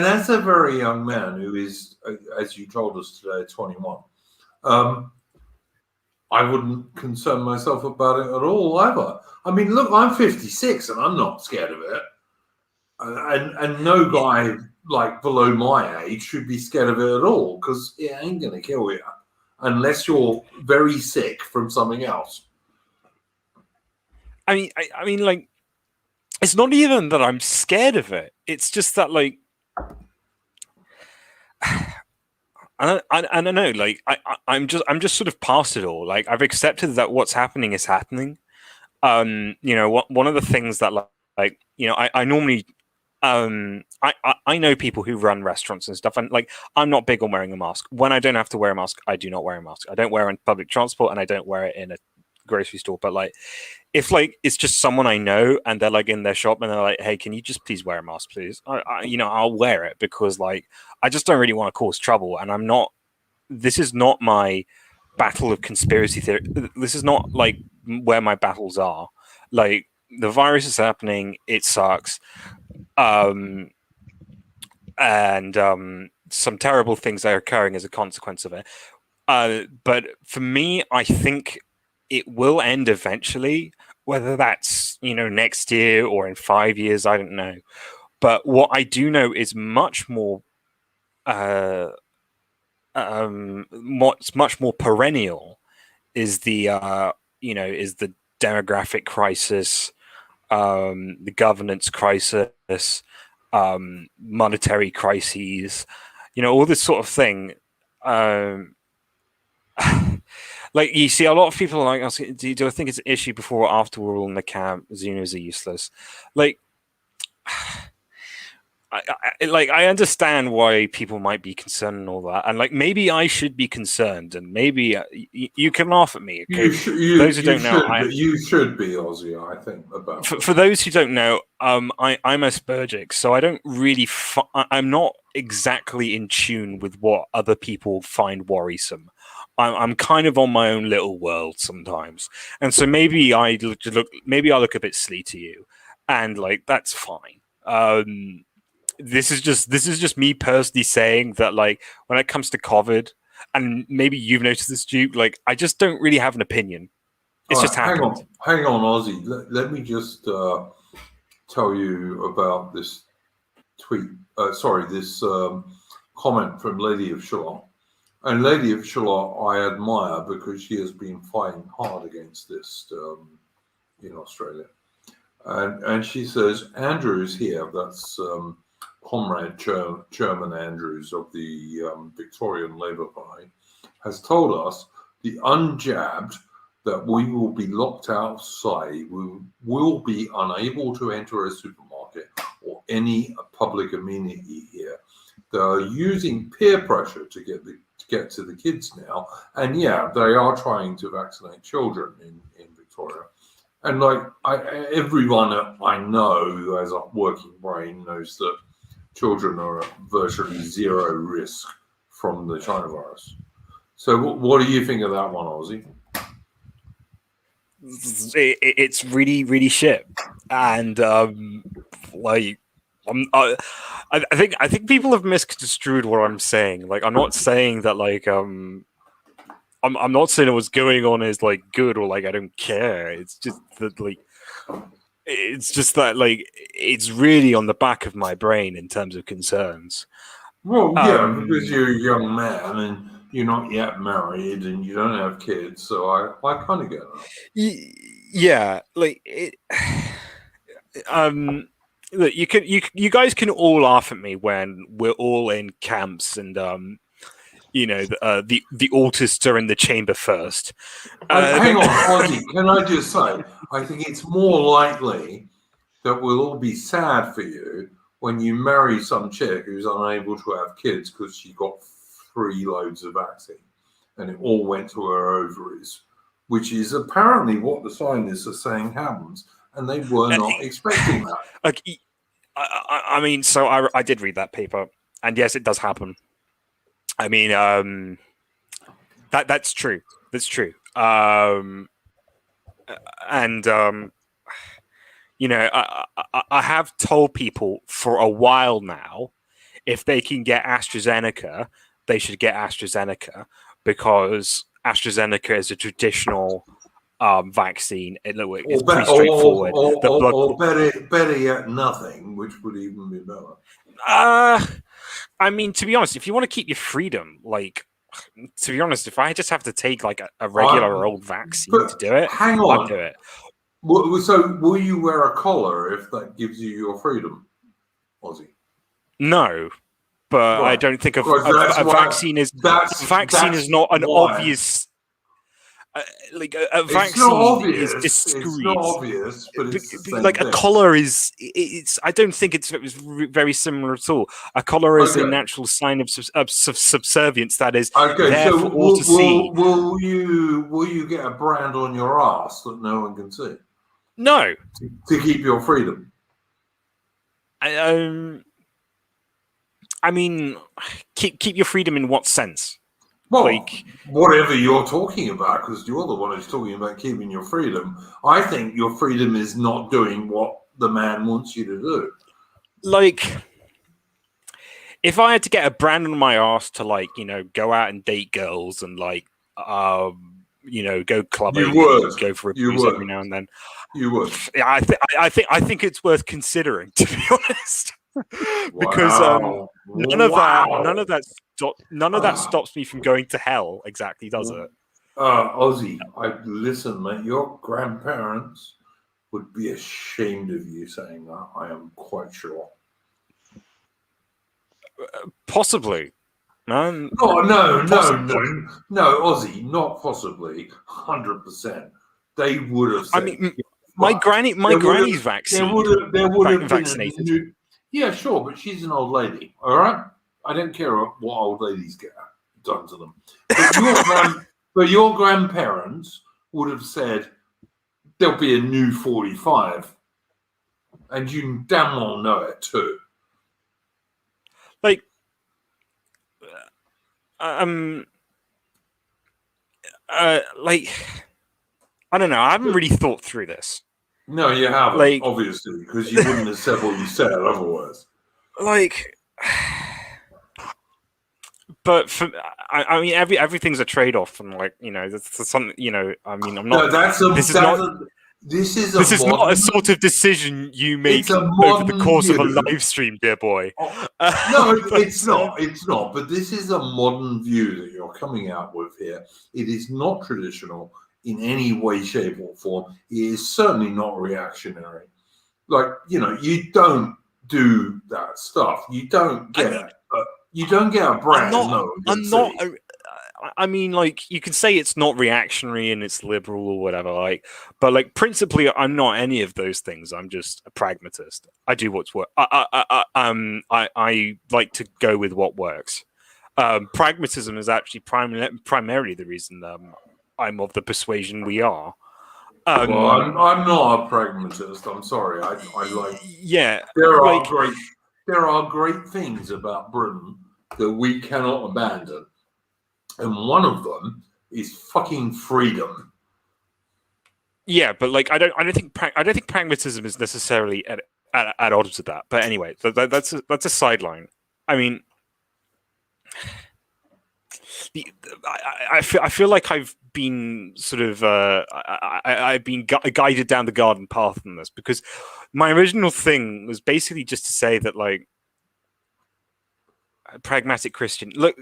as a very young man who is, as you told us today, 21, I wouldn't concern myself about it at all either. I mean, look, I'm 56 and I'm not scared of it. And no guy like below my age should be scared of it at all, because it ain't going to kill you unless you're very sick from something else. I mean, like, it's not even that I'm scared of it. It's just that, like, I don't know. Like, I'm just sort of past it all. Like, I've accepted that what's happening is happening. You know, one of the things that, like, you know, I normally. I know people who run restaurants and stuff, and like, I'm not big on wearing a mask. When I don't have to wear a mask, I do not wear a mask. I don't wear it in public transport, and I don't wear it in a grocery store. But like, if like it's just someone I know and they're like in their shop and they're like, "Hey, can you just please wear a mask, please?" You know, I'll wear it, because like, I just don't really want to cause trouble, and I'm not. This is not my battle of conspiracy theory. This is not like where my battles are. Like, the virus is happening. It sucks. And some terrible things are occurring as a consequence of it. But for me, I think it will end eventually, whether that's, you know, next year or in 5 years, I don't know. But what I do know is much more much more perennial is the you know, is the demographic crisis, the governance crisis, monetary crises, you know, all this sort of thing. Like, you see a lot of people are like, do I think it's an issue before or after we're all in the camp? Xenos are useless. Like, I understand why people might be concerned and all that, and like, maybe I should be concerned, and maybe you can laugh at me. Okay? Those who don't know, you should be, Ozzy. I think about for those who don't know, I'm Aspergic, so I don't really. I'm not exactly in tune with what other people find worrisome. I'm kind of on my own little world sometimes, and so maybe I look a bit sleazy to you, and like, that's fine. This is just me personally saying that, like, when it comes to COVID, and maybe you've noticed this, Duke, like, I just don't really have an opinion. It's just happened. Hang on, Ozzy. Let me just tell you about this tweet. This comment from Lady of Shalott. And Lady of Shalott, I admire, because she has been fighting hard against this in Australia. And she says, Andrews here, that's Comrade Chairman Andrews of the Victorian Labour Party, has told us, the unjabbed, that we will be locked out of society, we will be unable to enter a supermarket or any public amenity here. They are using peer pressure to get to the kids now. And yeah, they are trying to vaccinate children in Victoria. And like, everyone I know who has a working brain knows that children are at virtually zero risk from the China virus. So what do you think of that one, Ozzy? It's really, really shit. And like, I think people have misconstrued what I'm saying. Like, I'm not saying that like I'm not saying what's going on is like good or like I don't care. It's just that like it's really on the back of my brain in terms of concerns. Well, yeah, because you're a young man and you're not yet married and you don't have kids, so I kind of get that. Yeah, like it. Look, you guys can all laugh at me when we're all in camps and the autists are in the chamber first. Hang on, Ozzy, can I just say, I think it's more likely that we'll all be sad for you when you marry some chick who's unable to have kids because she got 3 loads of vaccine and it all went to her ovaries, which is apparently what the scientists are saying happens, and they were not expecting that. Like, I mean, so I did read that paper, and yes, it does happen. I mean, that's true. That's true. I have told people for a while now, if they can get AstraZeneca, they should get AstraZeneca because AstraZeneca is a traditional vaccine. It's pretty straightforward. Or better yet, nothing, which would even be better. I mean, to be honest, if you want to keep your freedom, like, to be honest, if I just have to take like a regular old vaccine to do it, hang on. I'll do it. So, will you wear a collar if that gives you your freedom, Ozzy? No, but right. I don't think a vaccine is not an obvious. Like a vaccine is discreet. It's not obvious, but it's like a collar is. It's. I don't think it's very similar at all. A collar is a natural sign of subservience that is there for all to see. Will you get a brand on your ass that no one can see? No, to keep your freedom. I mean, keep your freedom in what sense? Well, like, whatever you're talking about, because you're the one who's talking about keeping your freedom. I think your freedom is not doing what the man wants you to do. Like, if I had to get a brand on my ass to, like, go out and date girls and, like, go clubbing, and go for a booze every now and then. You would. I think it's worth considering, to be honest. Because none of that stops me from going to hell. Exactly, does it? Ozzy, listen, mate. Your grandparents would be ashamed of you saying that. I am quite sure. Possibly. No, Ozzy, not possibly. 100%. They would have said. I mean, my granny's vaccine. There would have vaccinated. Been yeah, sure, but she's an old lady. All right, I don't care what old ladies get done to them. But your grandparents would have said there'll be a new 45, and you damn well know it too. Like, I don't know. I haven't really thought through this. No, you haven't, obviously, because you wouldn't have said what you said otherwise. Like, but I mean, everything's a trade-off, and like, that's something. I mean, I'm not. No, this is not a sort of decision you make over the course of a live stream, dear boy. No, it's not. It's not. But this is a modern view that you're coming out with here. It is not traditional in any way, shape, or form. It is certainly not reactionary. Like, you don't do that stuff. You don't get a brand. I mean, like, you can say it's not reactionary and it's liberal or whatever, like, but like, principally, I'm not any of those things. I'm just a pragmatist. I do what's work. I like to go with what works. Pragmatism is actually primarily the reason I'm of the persuasion we are. Well, I'm not a pragmatist. I'm sorry. I like. Yeah. There are great things about Britain that we cannot abandon. And one of them is fucking freedom. Yeah, but like I don't think pragmatism is necessarily at odds with that. But anyway, that's a sideline. I mean, I feel like I've been sort of I've been guided down the garden path on this, because my original thing was basically just to say that, like, pragmatic Christian. Look,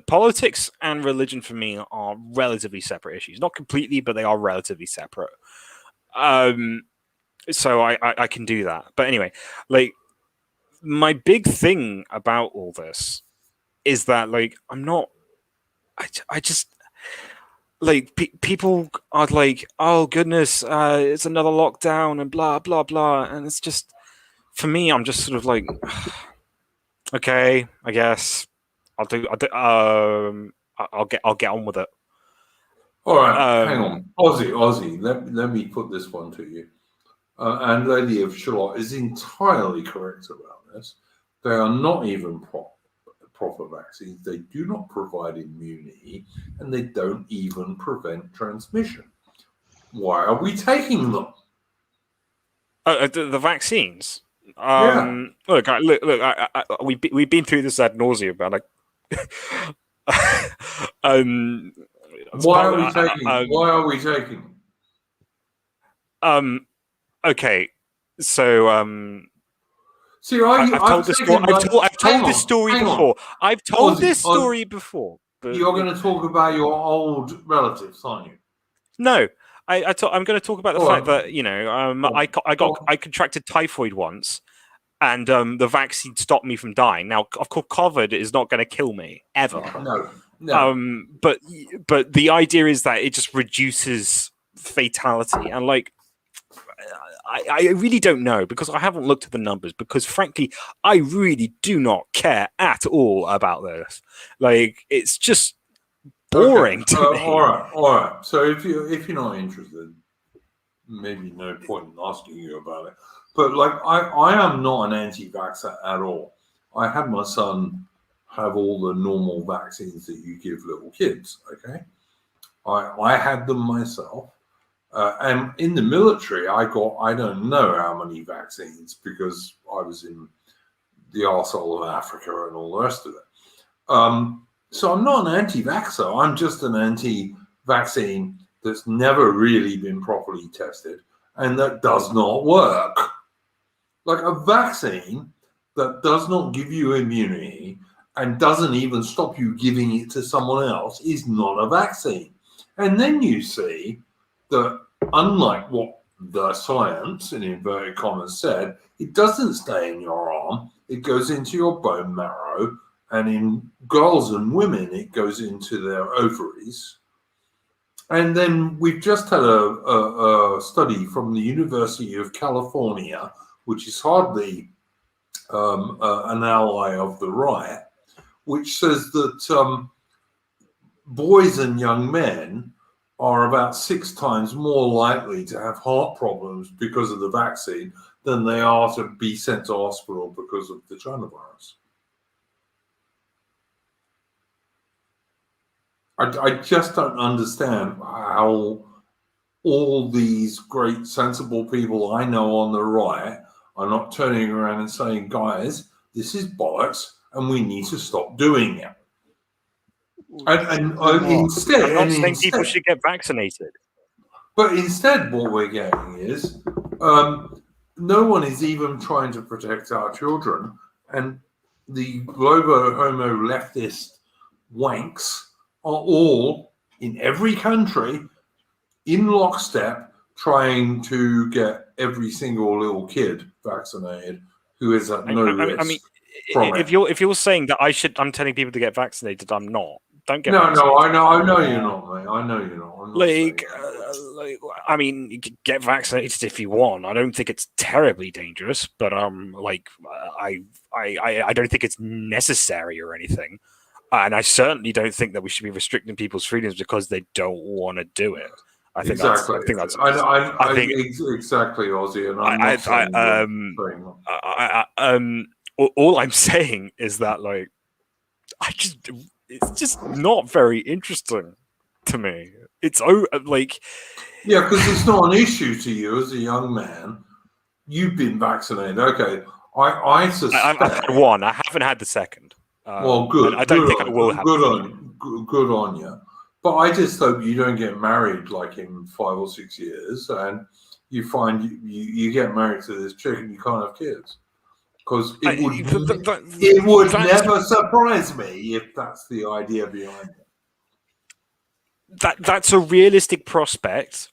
politics and religion for me are relatively separate issues. Not completely, but they are relatively separate. So I can do that. But anyway, like, my big thing about all this is that, like, I just like people are like, oh goodness, it's another lockdown and blah blah blah, and it's just, for me, I'm just sort of like, okay, I guess I'll get on with it. All right, hang on, Aussie. Let me put this one to you. And Lady of Shalott is entirely correct about this. They are not even proper vaccines. They do not provide immunity, and they don't even prevent transmission. Why are we taking them? The vaccines. Look, we've been through this ad nauseum about, like, why are we taking? Okay, so see, I've told this story before. I've told this story before. But you're going to talk about your old relatives, aren't you? No, I'm going to talk about the fact that, you know, I contracted typhoid once, and the vaccine stopped me from dying. Now, of course, COVID is not going to kill me ever. No. But the idea is that it just reduces fatality, and, like, I really don't know, because I haven't looked at the numbers, because frankly, I really do not care at all about this. Like, it's just boring to me. All right. So if you're not interested, maybe no point in asking you about it. But, like, I am not an anti-vaxxer at all. I had my son have all the normal vaccines that you give little kids. Okay, I had them myself. And in the military, I got, I don't know how many vaccines, because I was in the arsehole of Africa and all the rest of it. So I'm not an anti-vaxxer. I'm just an anti-vaccine that's never really been properly tested and that does not work. Like, a vaccine that does not give you immunity and doesn't even stop you giving it to someone else is not a vaccine. And then you see that, unlike what the science, in inverted commas, said, it doesn't stay in your arm, it goes into your bone marrow, and in girls and women, it goes into their ovaries. And then we've just had a study from the University of California, which is hardly an ally of the right, which says that boys and young men are about 6 times more likely to have heart problems because of the vaccine than they are to be sent to hospital because of the China virus. I just don't understand how all these great, sensible people I know on the right are not turning around and saying, guys, this is bollocks and we need to stop doing it. Instead, I'm not saying people should get vaccinated. But instead, what we're getting is no one is even trying to protect our children, and the globo homo leftist wanks are all in every country in lockstep trying to get every single little kid vaccinated who is at no risk. I mean, if you're saying that I'm telling people to get vaccinated, I'm not. Don't get vaccinated. No, I know you're not, mate. I know you're not. I'm not I mean, you can get vaccinated if you want. I don't think it's terribly dangerous, but I don't think it's necessary or anything. And I certainly don't think that we should be restricting people's freedoms because they don't want to do it. I think exactly. That's exactly, Ozzy. And all I'm saying is that, like, it's just not very interesting to me. It's like, yeah, because it's not an issue to you as a young man. You've been vaccinated. Okay, I suspect. I've had one. I haven't had the second. Well, good. I don't think I will have. Good on you. But I just hope you don't get married like in 5 or 6 years, and you find you get married to this chick and you can't have kids. Because it would never surprise me if that's the idea behind it. That's a realistic prospect.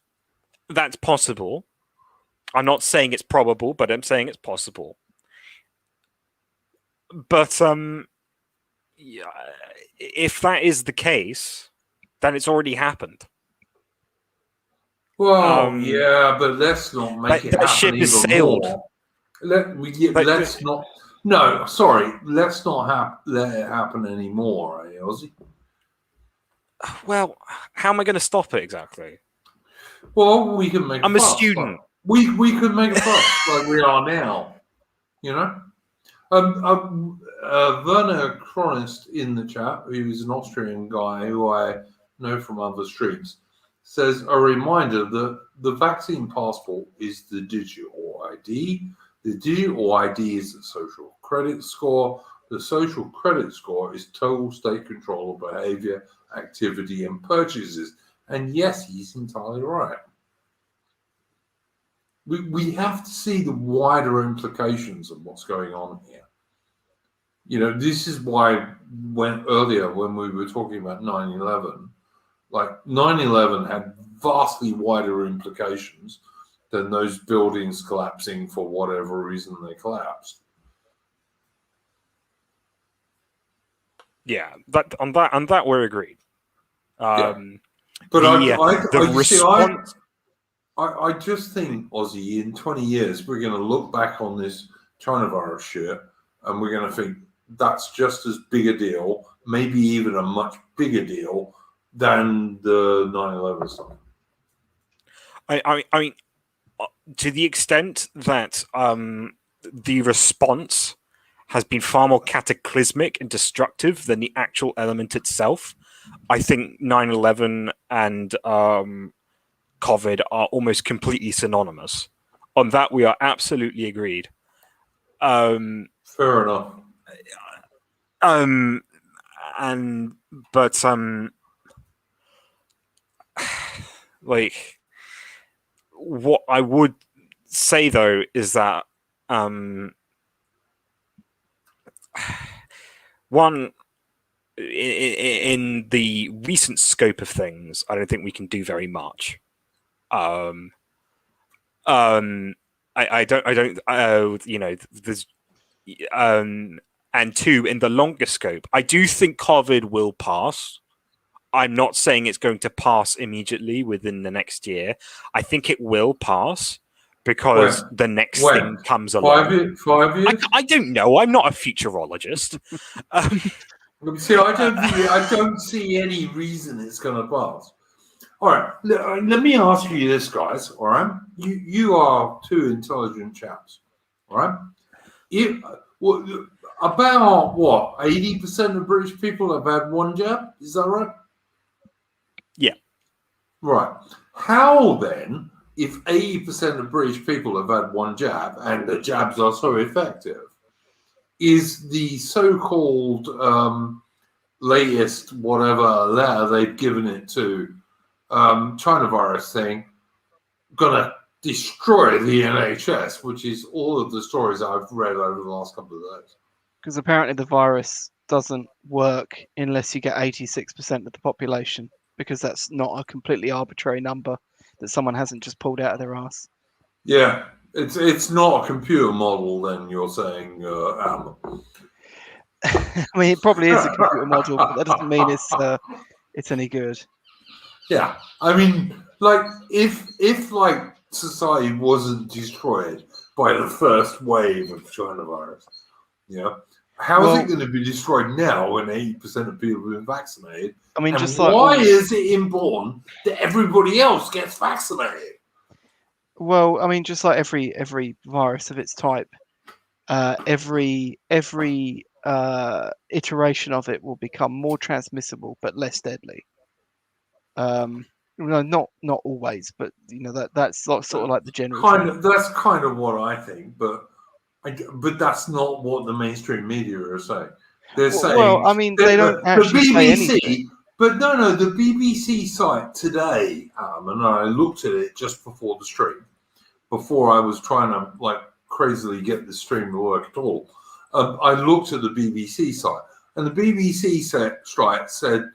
That's possible. I'm not saying it's probable, but I'm saying it's possible. But yeah, if that is the case, then it's already happened. Well, yeah, but let's not make it happen ship even is sailed. more. Let's not. No, sorry. Let's not let it happen anymore, Ozzy? Well, how am I going to stop it exactly? Well, we can make. I'm a student. We could make a fuss like we are now. You know. Werner Chronist in the chat, who is an Austrian guy who I know from other streams, says a reminder that the vaccine passport is the digital ID. The digital ID is the social credit score. The social credit score is total state control of behavior, activity, and purchases. And yes, he's entirely right. We have to see the wider implications of what's going on here. You know, this is why when we were talking about 9/11, like 9/11 had vastly wider implications than those buildings collapsing for whatever reason they collapsed. Yeah, on that we're agreed. But I just think, Ozzy, in 20 years, we're going to look back on this China virus shit and we're going to think that's just as big a deal, maybe even a much bigger deal than the 9/11 stuff. I mean, to the extent that the response has been far more cataclysmic and destructive than the actual element itself, I think 9/11 and COVID are almost completely synonymous. On that, we are absolutely agreed. Fair enough. Like, what I would say though is that one, in the recent scope of things, I don't think we can do very much. I don't, you know, there's, and two, in the longer scope, I do think COVID will pass. I'm not saying it's going to pass immediately within the next year. I think it will pass because the next thing comes along. 5 years? I don't know. I'm not a futurologist. See, I don't see any reason it's going to pass. All right, let me ask you this, guys. All right, you are two intelligent chaps. All right, about 80% of British people have had one jab. Is that right? Yeah. Right. How then, if 80% of British people have had one jab and the jabs are so effective, is the so-called latest whatever letter they've given it to China virus thing gonna destroy the NHS, which is all of the stories I've read over the last couple of days? Because apparently the virus doesn't work unless you get 86% of the population, because that's not a completely arbitrary number that someone hasn't just pulled out of their ass. Yeah, it's not a computer model. Then you're saying, I mean, it probably is a computer model, but that doesn't mean it's any good. Yeah, I mean, like if like society wasn't destroyed by the first wave of China virus, how is it going to be destroyed now when 80% of people have been vaccinated? I mean, and why is it important that everybody else gets vaccinated? Well, I mean, just like every virus of its type, every iteration of it will become more transmissible but less deadly. No, not always, but that's sort of like the general trend. That's kind of what I think, but that's not what the mainstream media are saying. They're saying, well, I mean, they don't actually say anything. But no, the BBC site today, and I looked at it just before the stream, before I was trying to like crazily get the stream to work at all. I looked at the BBC site, and the BBC site said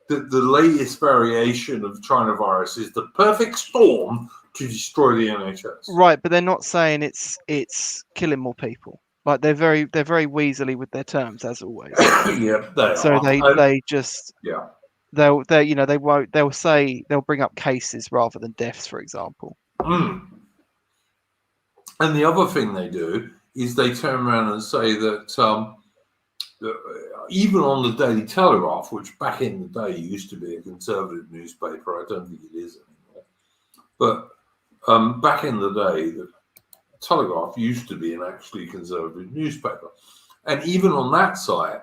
that the latest variation of China virus is the perfect storm to destroy the NHS. Right, but they're not saying it's killing more people. Like they're very weaselly with their terms as always. Yeah, they so are. they just yeah. They'll they'll bring up cases rather than deaths, for example. And the other thing they do is they turn around and say that even on the Daily Telegraph, which back in the day used to be a conservative newspaper, I don't think it is anymore. But back in the day, the Telegraph used to be an actually conservative newspaper. And even on that site,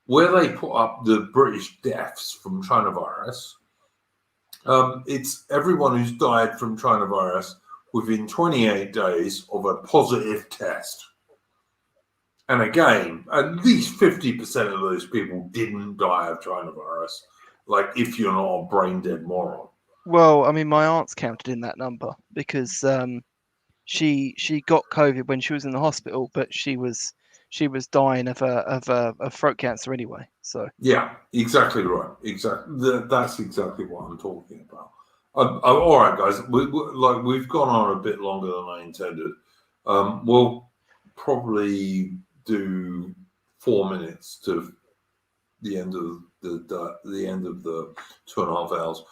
where they put up the British deaths from China virus, it's everyone who's died from China virus within 28 days of a positive test. And again, at least 50% of those people didn't die of China virus. Like, if you're not a brain dead moron. Well, I mean, my aunt's counted in that number because she got COVID when she was in the hospital, but she was dying of throat cancer anyway. So yeah, exactly right. Exactly, that's exactly what I'm talking about. All right, guys, we've gone on a bit longer than I intended. We'll probably do 4 minutes to the end of the end of the 2.5 hours.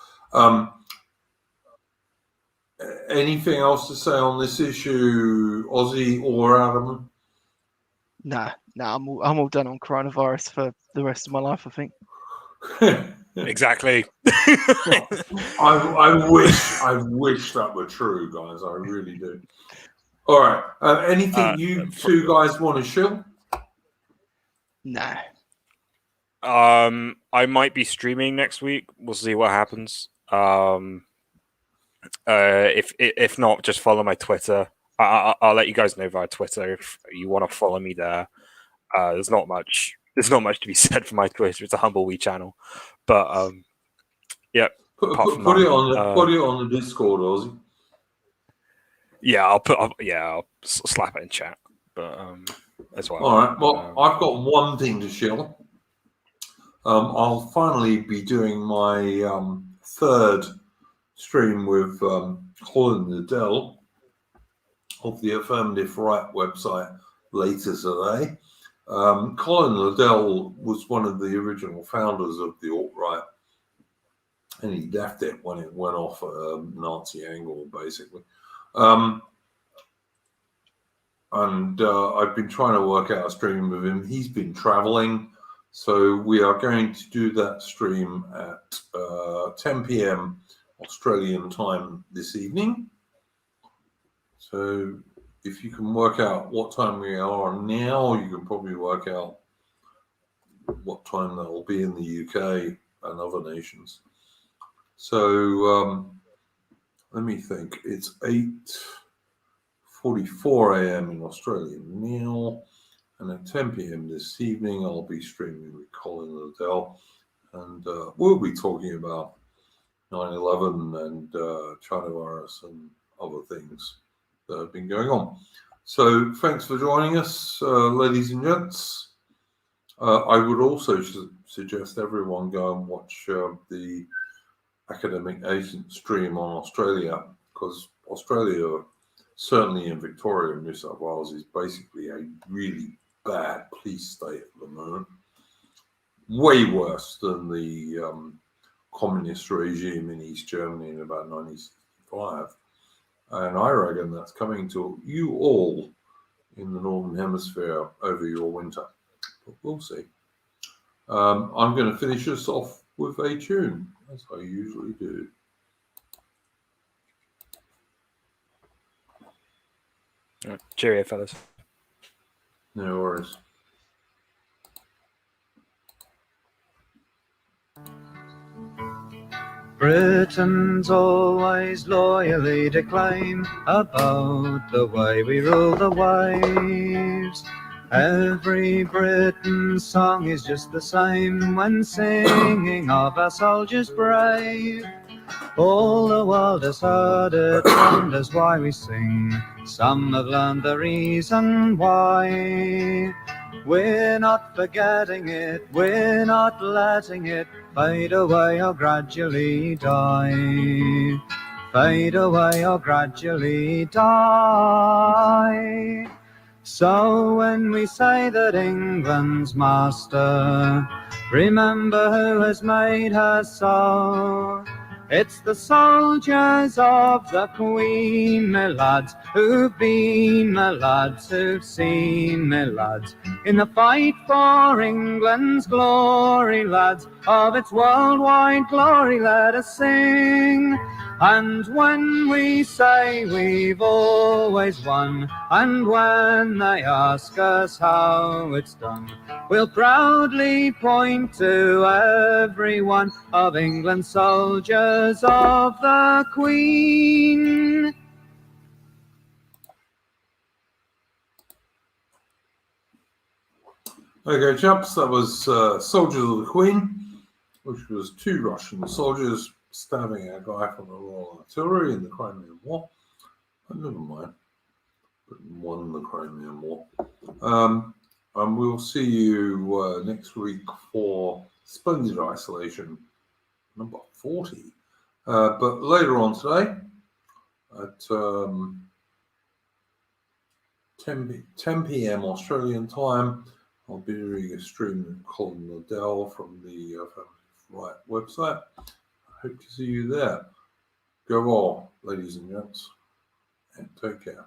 Anything else to say on this issue, Ozzy or Adam? Nah, I'm all done on coronavirus for the rest of my life, I think. Exactly. I wish that were true, guys. I really do. All right. Anything you two guys want to shill? Nah. I might be streaming next week. We'll see what happens. If not, just follow my Twitter. I'll let you guys know via Twitter if you want to follow me there. There's not much to be said for my Twitter. It's a humble wee channel, but yeah. Put it on the Discord, Ozzy. Yeah, I'll slap it in chat, but as well. All right. Well, I've got one thing to shill. I'll finally be doing my third stream with Colin Liddell of the Affirmative Right website later today. Colin Liddell was one of the original founders of the alt-right, and he left it when it went off at a Nazi angle, basically. And I've been trying to work out a stream with him. He's been traveling, so we are going to do that stream at 10 p.m. Australian time this evening. So if you can work out what time we are now, you can probably work out what time that will be in the UK and other nations. So let me think. It's 8:44 a.m. in Australia now, and at 10 p.m. this evening, I'll be streaming with Colin Liddell, and we'll be talking about 9/11 and China virus and other things that have been going on. So thanks for joining us, ladies and gents. I would also suggest everyone go and watch the Academic Agent stream on Australia, because Australia, certainly in Victoria and New South Wales, is basically a really bad police state at the moment. Way worse than the communist regime in East Germany in about 1965. And I reckon that's coming to you all in the Northern Hemisphere over your winter. But we'll see. I'm going to finish us off with a tune, as I usually do. Cheerio, fellas. No worries. Britons always loyally declaim about the way we rule the waves. Every Briton's song is just the same when singing of our soldiers brave. All the world has heard it, wonders why we sing. Some have learned the reason why. We're not forgetting it, we're not letting it fade away or gradually die. Fade away or gradually die. So when we say that England's master, remember who has made her so. It's the soldiers of the Queen, me lads, who've been, me lads, who've seen, me lads, in the fight for England's glory, lads, of its worldwide glory, let us sing. And when we say we've always won, and when they ask us how it's done, we'll proudly point to every one of England's soldiers of the Queen. Okay, chaps, that was Soldiers of the Queen, which was 2 Russian soldiers stabbing a guy from the Royal Artillery in the Crimean War. But never mind, Britain won the Crimean War. And we'll see you next week for Splendid Isolation, number 40. But later on today, at 10 p.m. Australian time, I'll be doing a stream with Colin Liddell from the Family Right website. I hope to see you there. Go all, ladies and gents, and take care.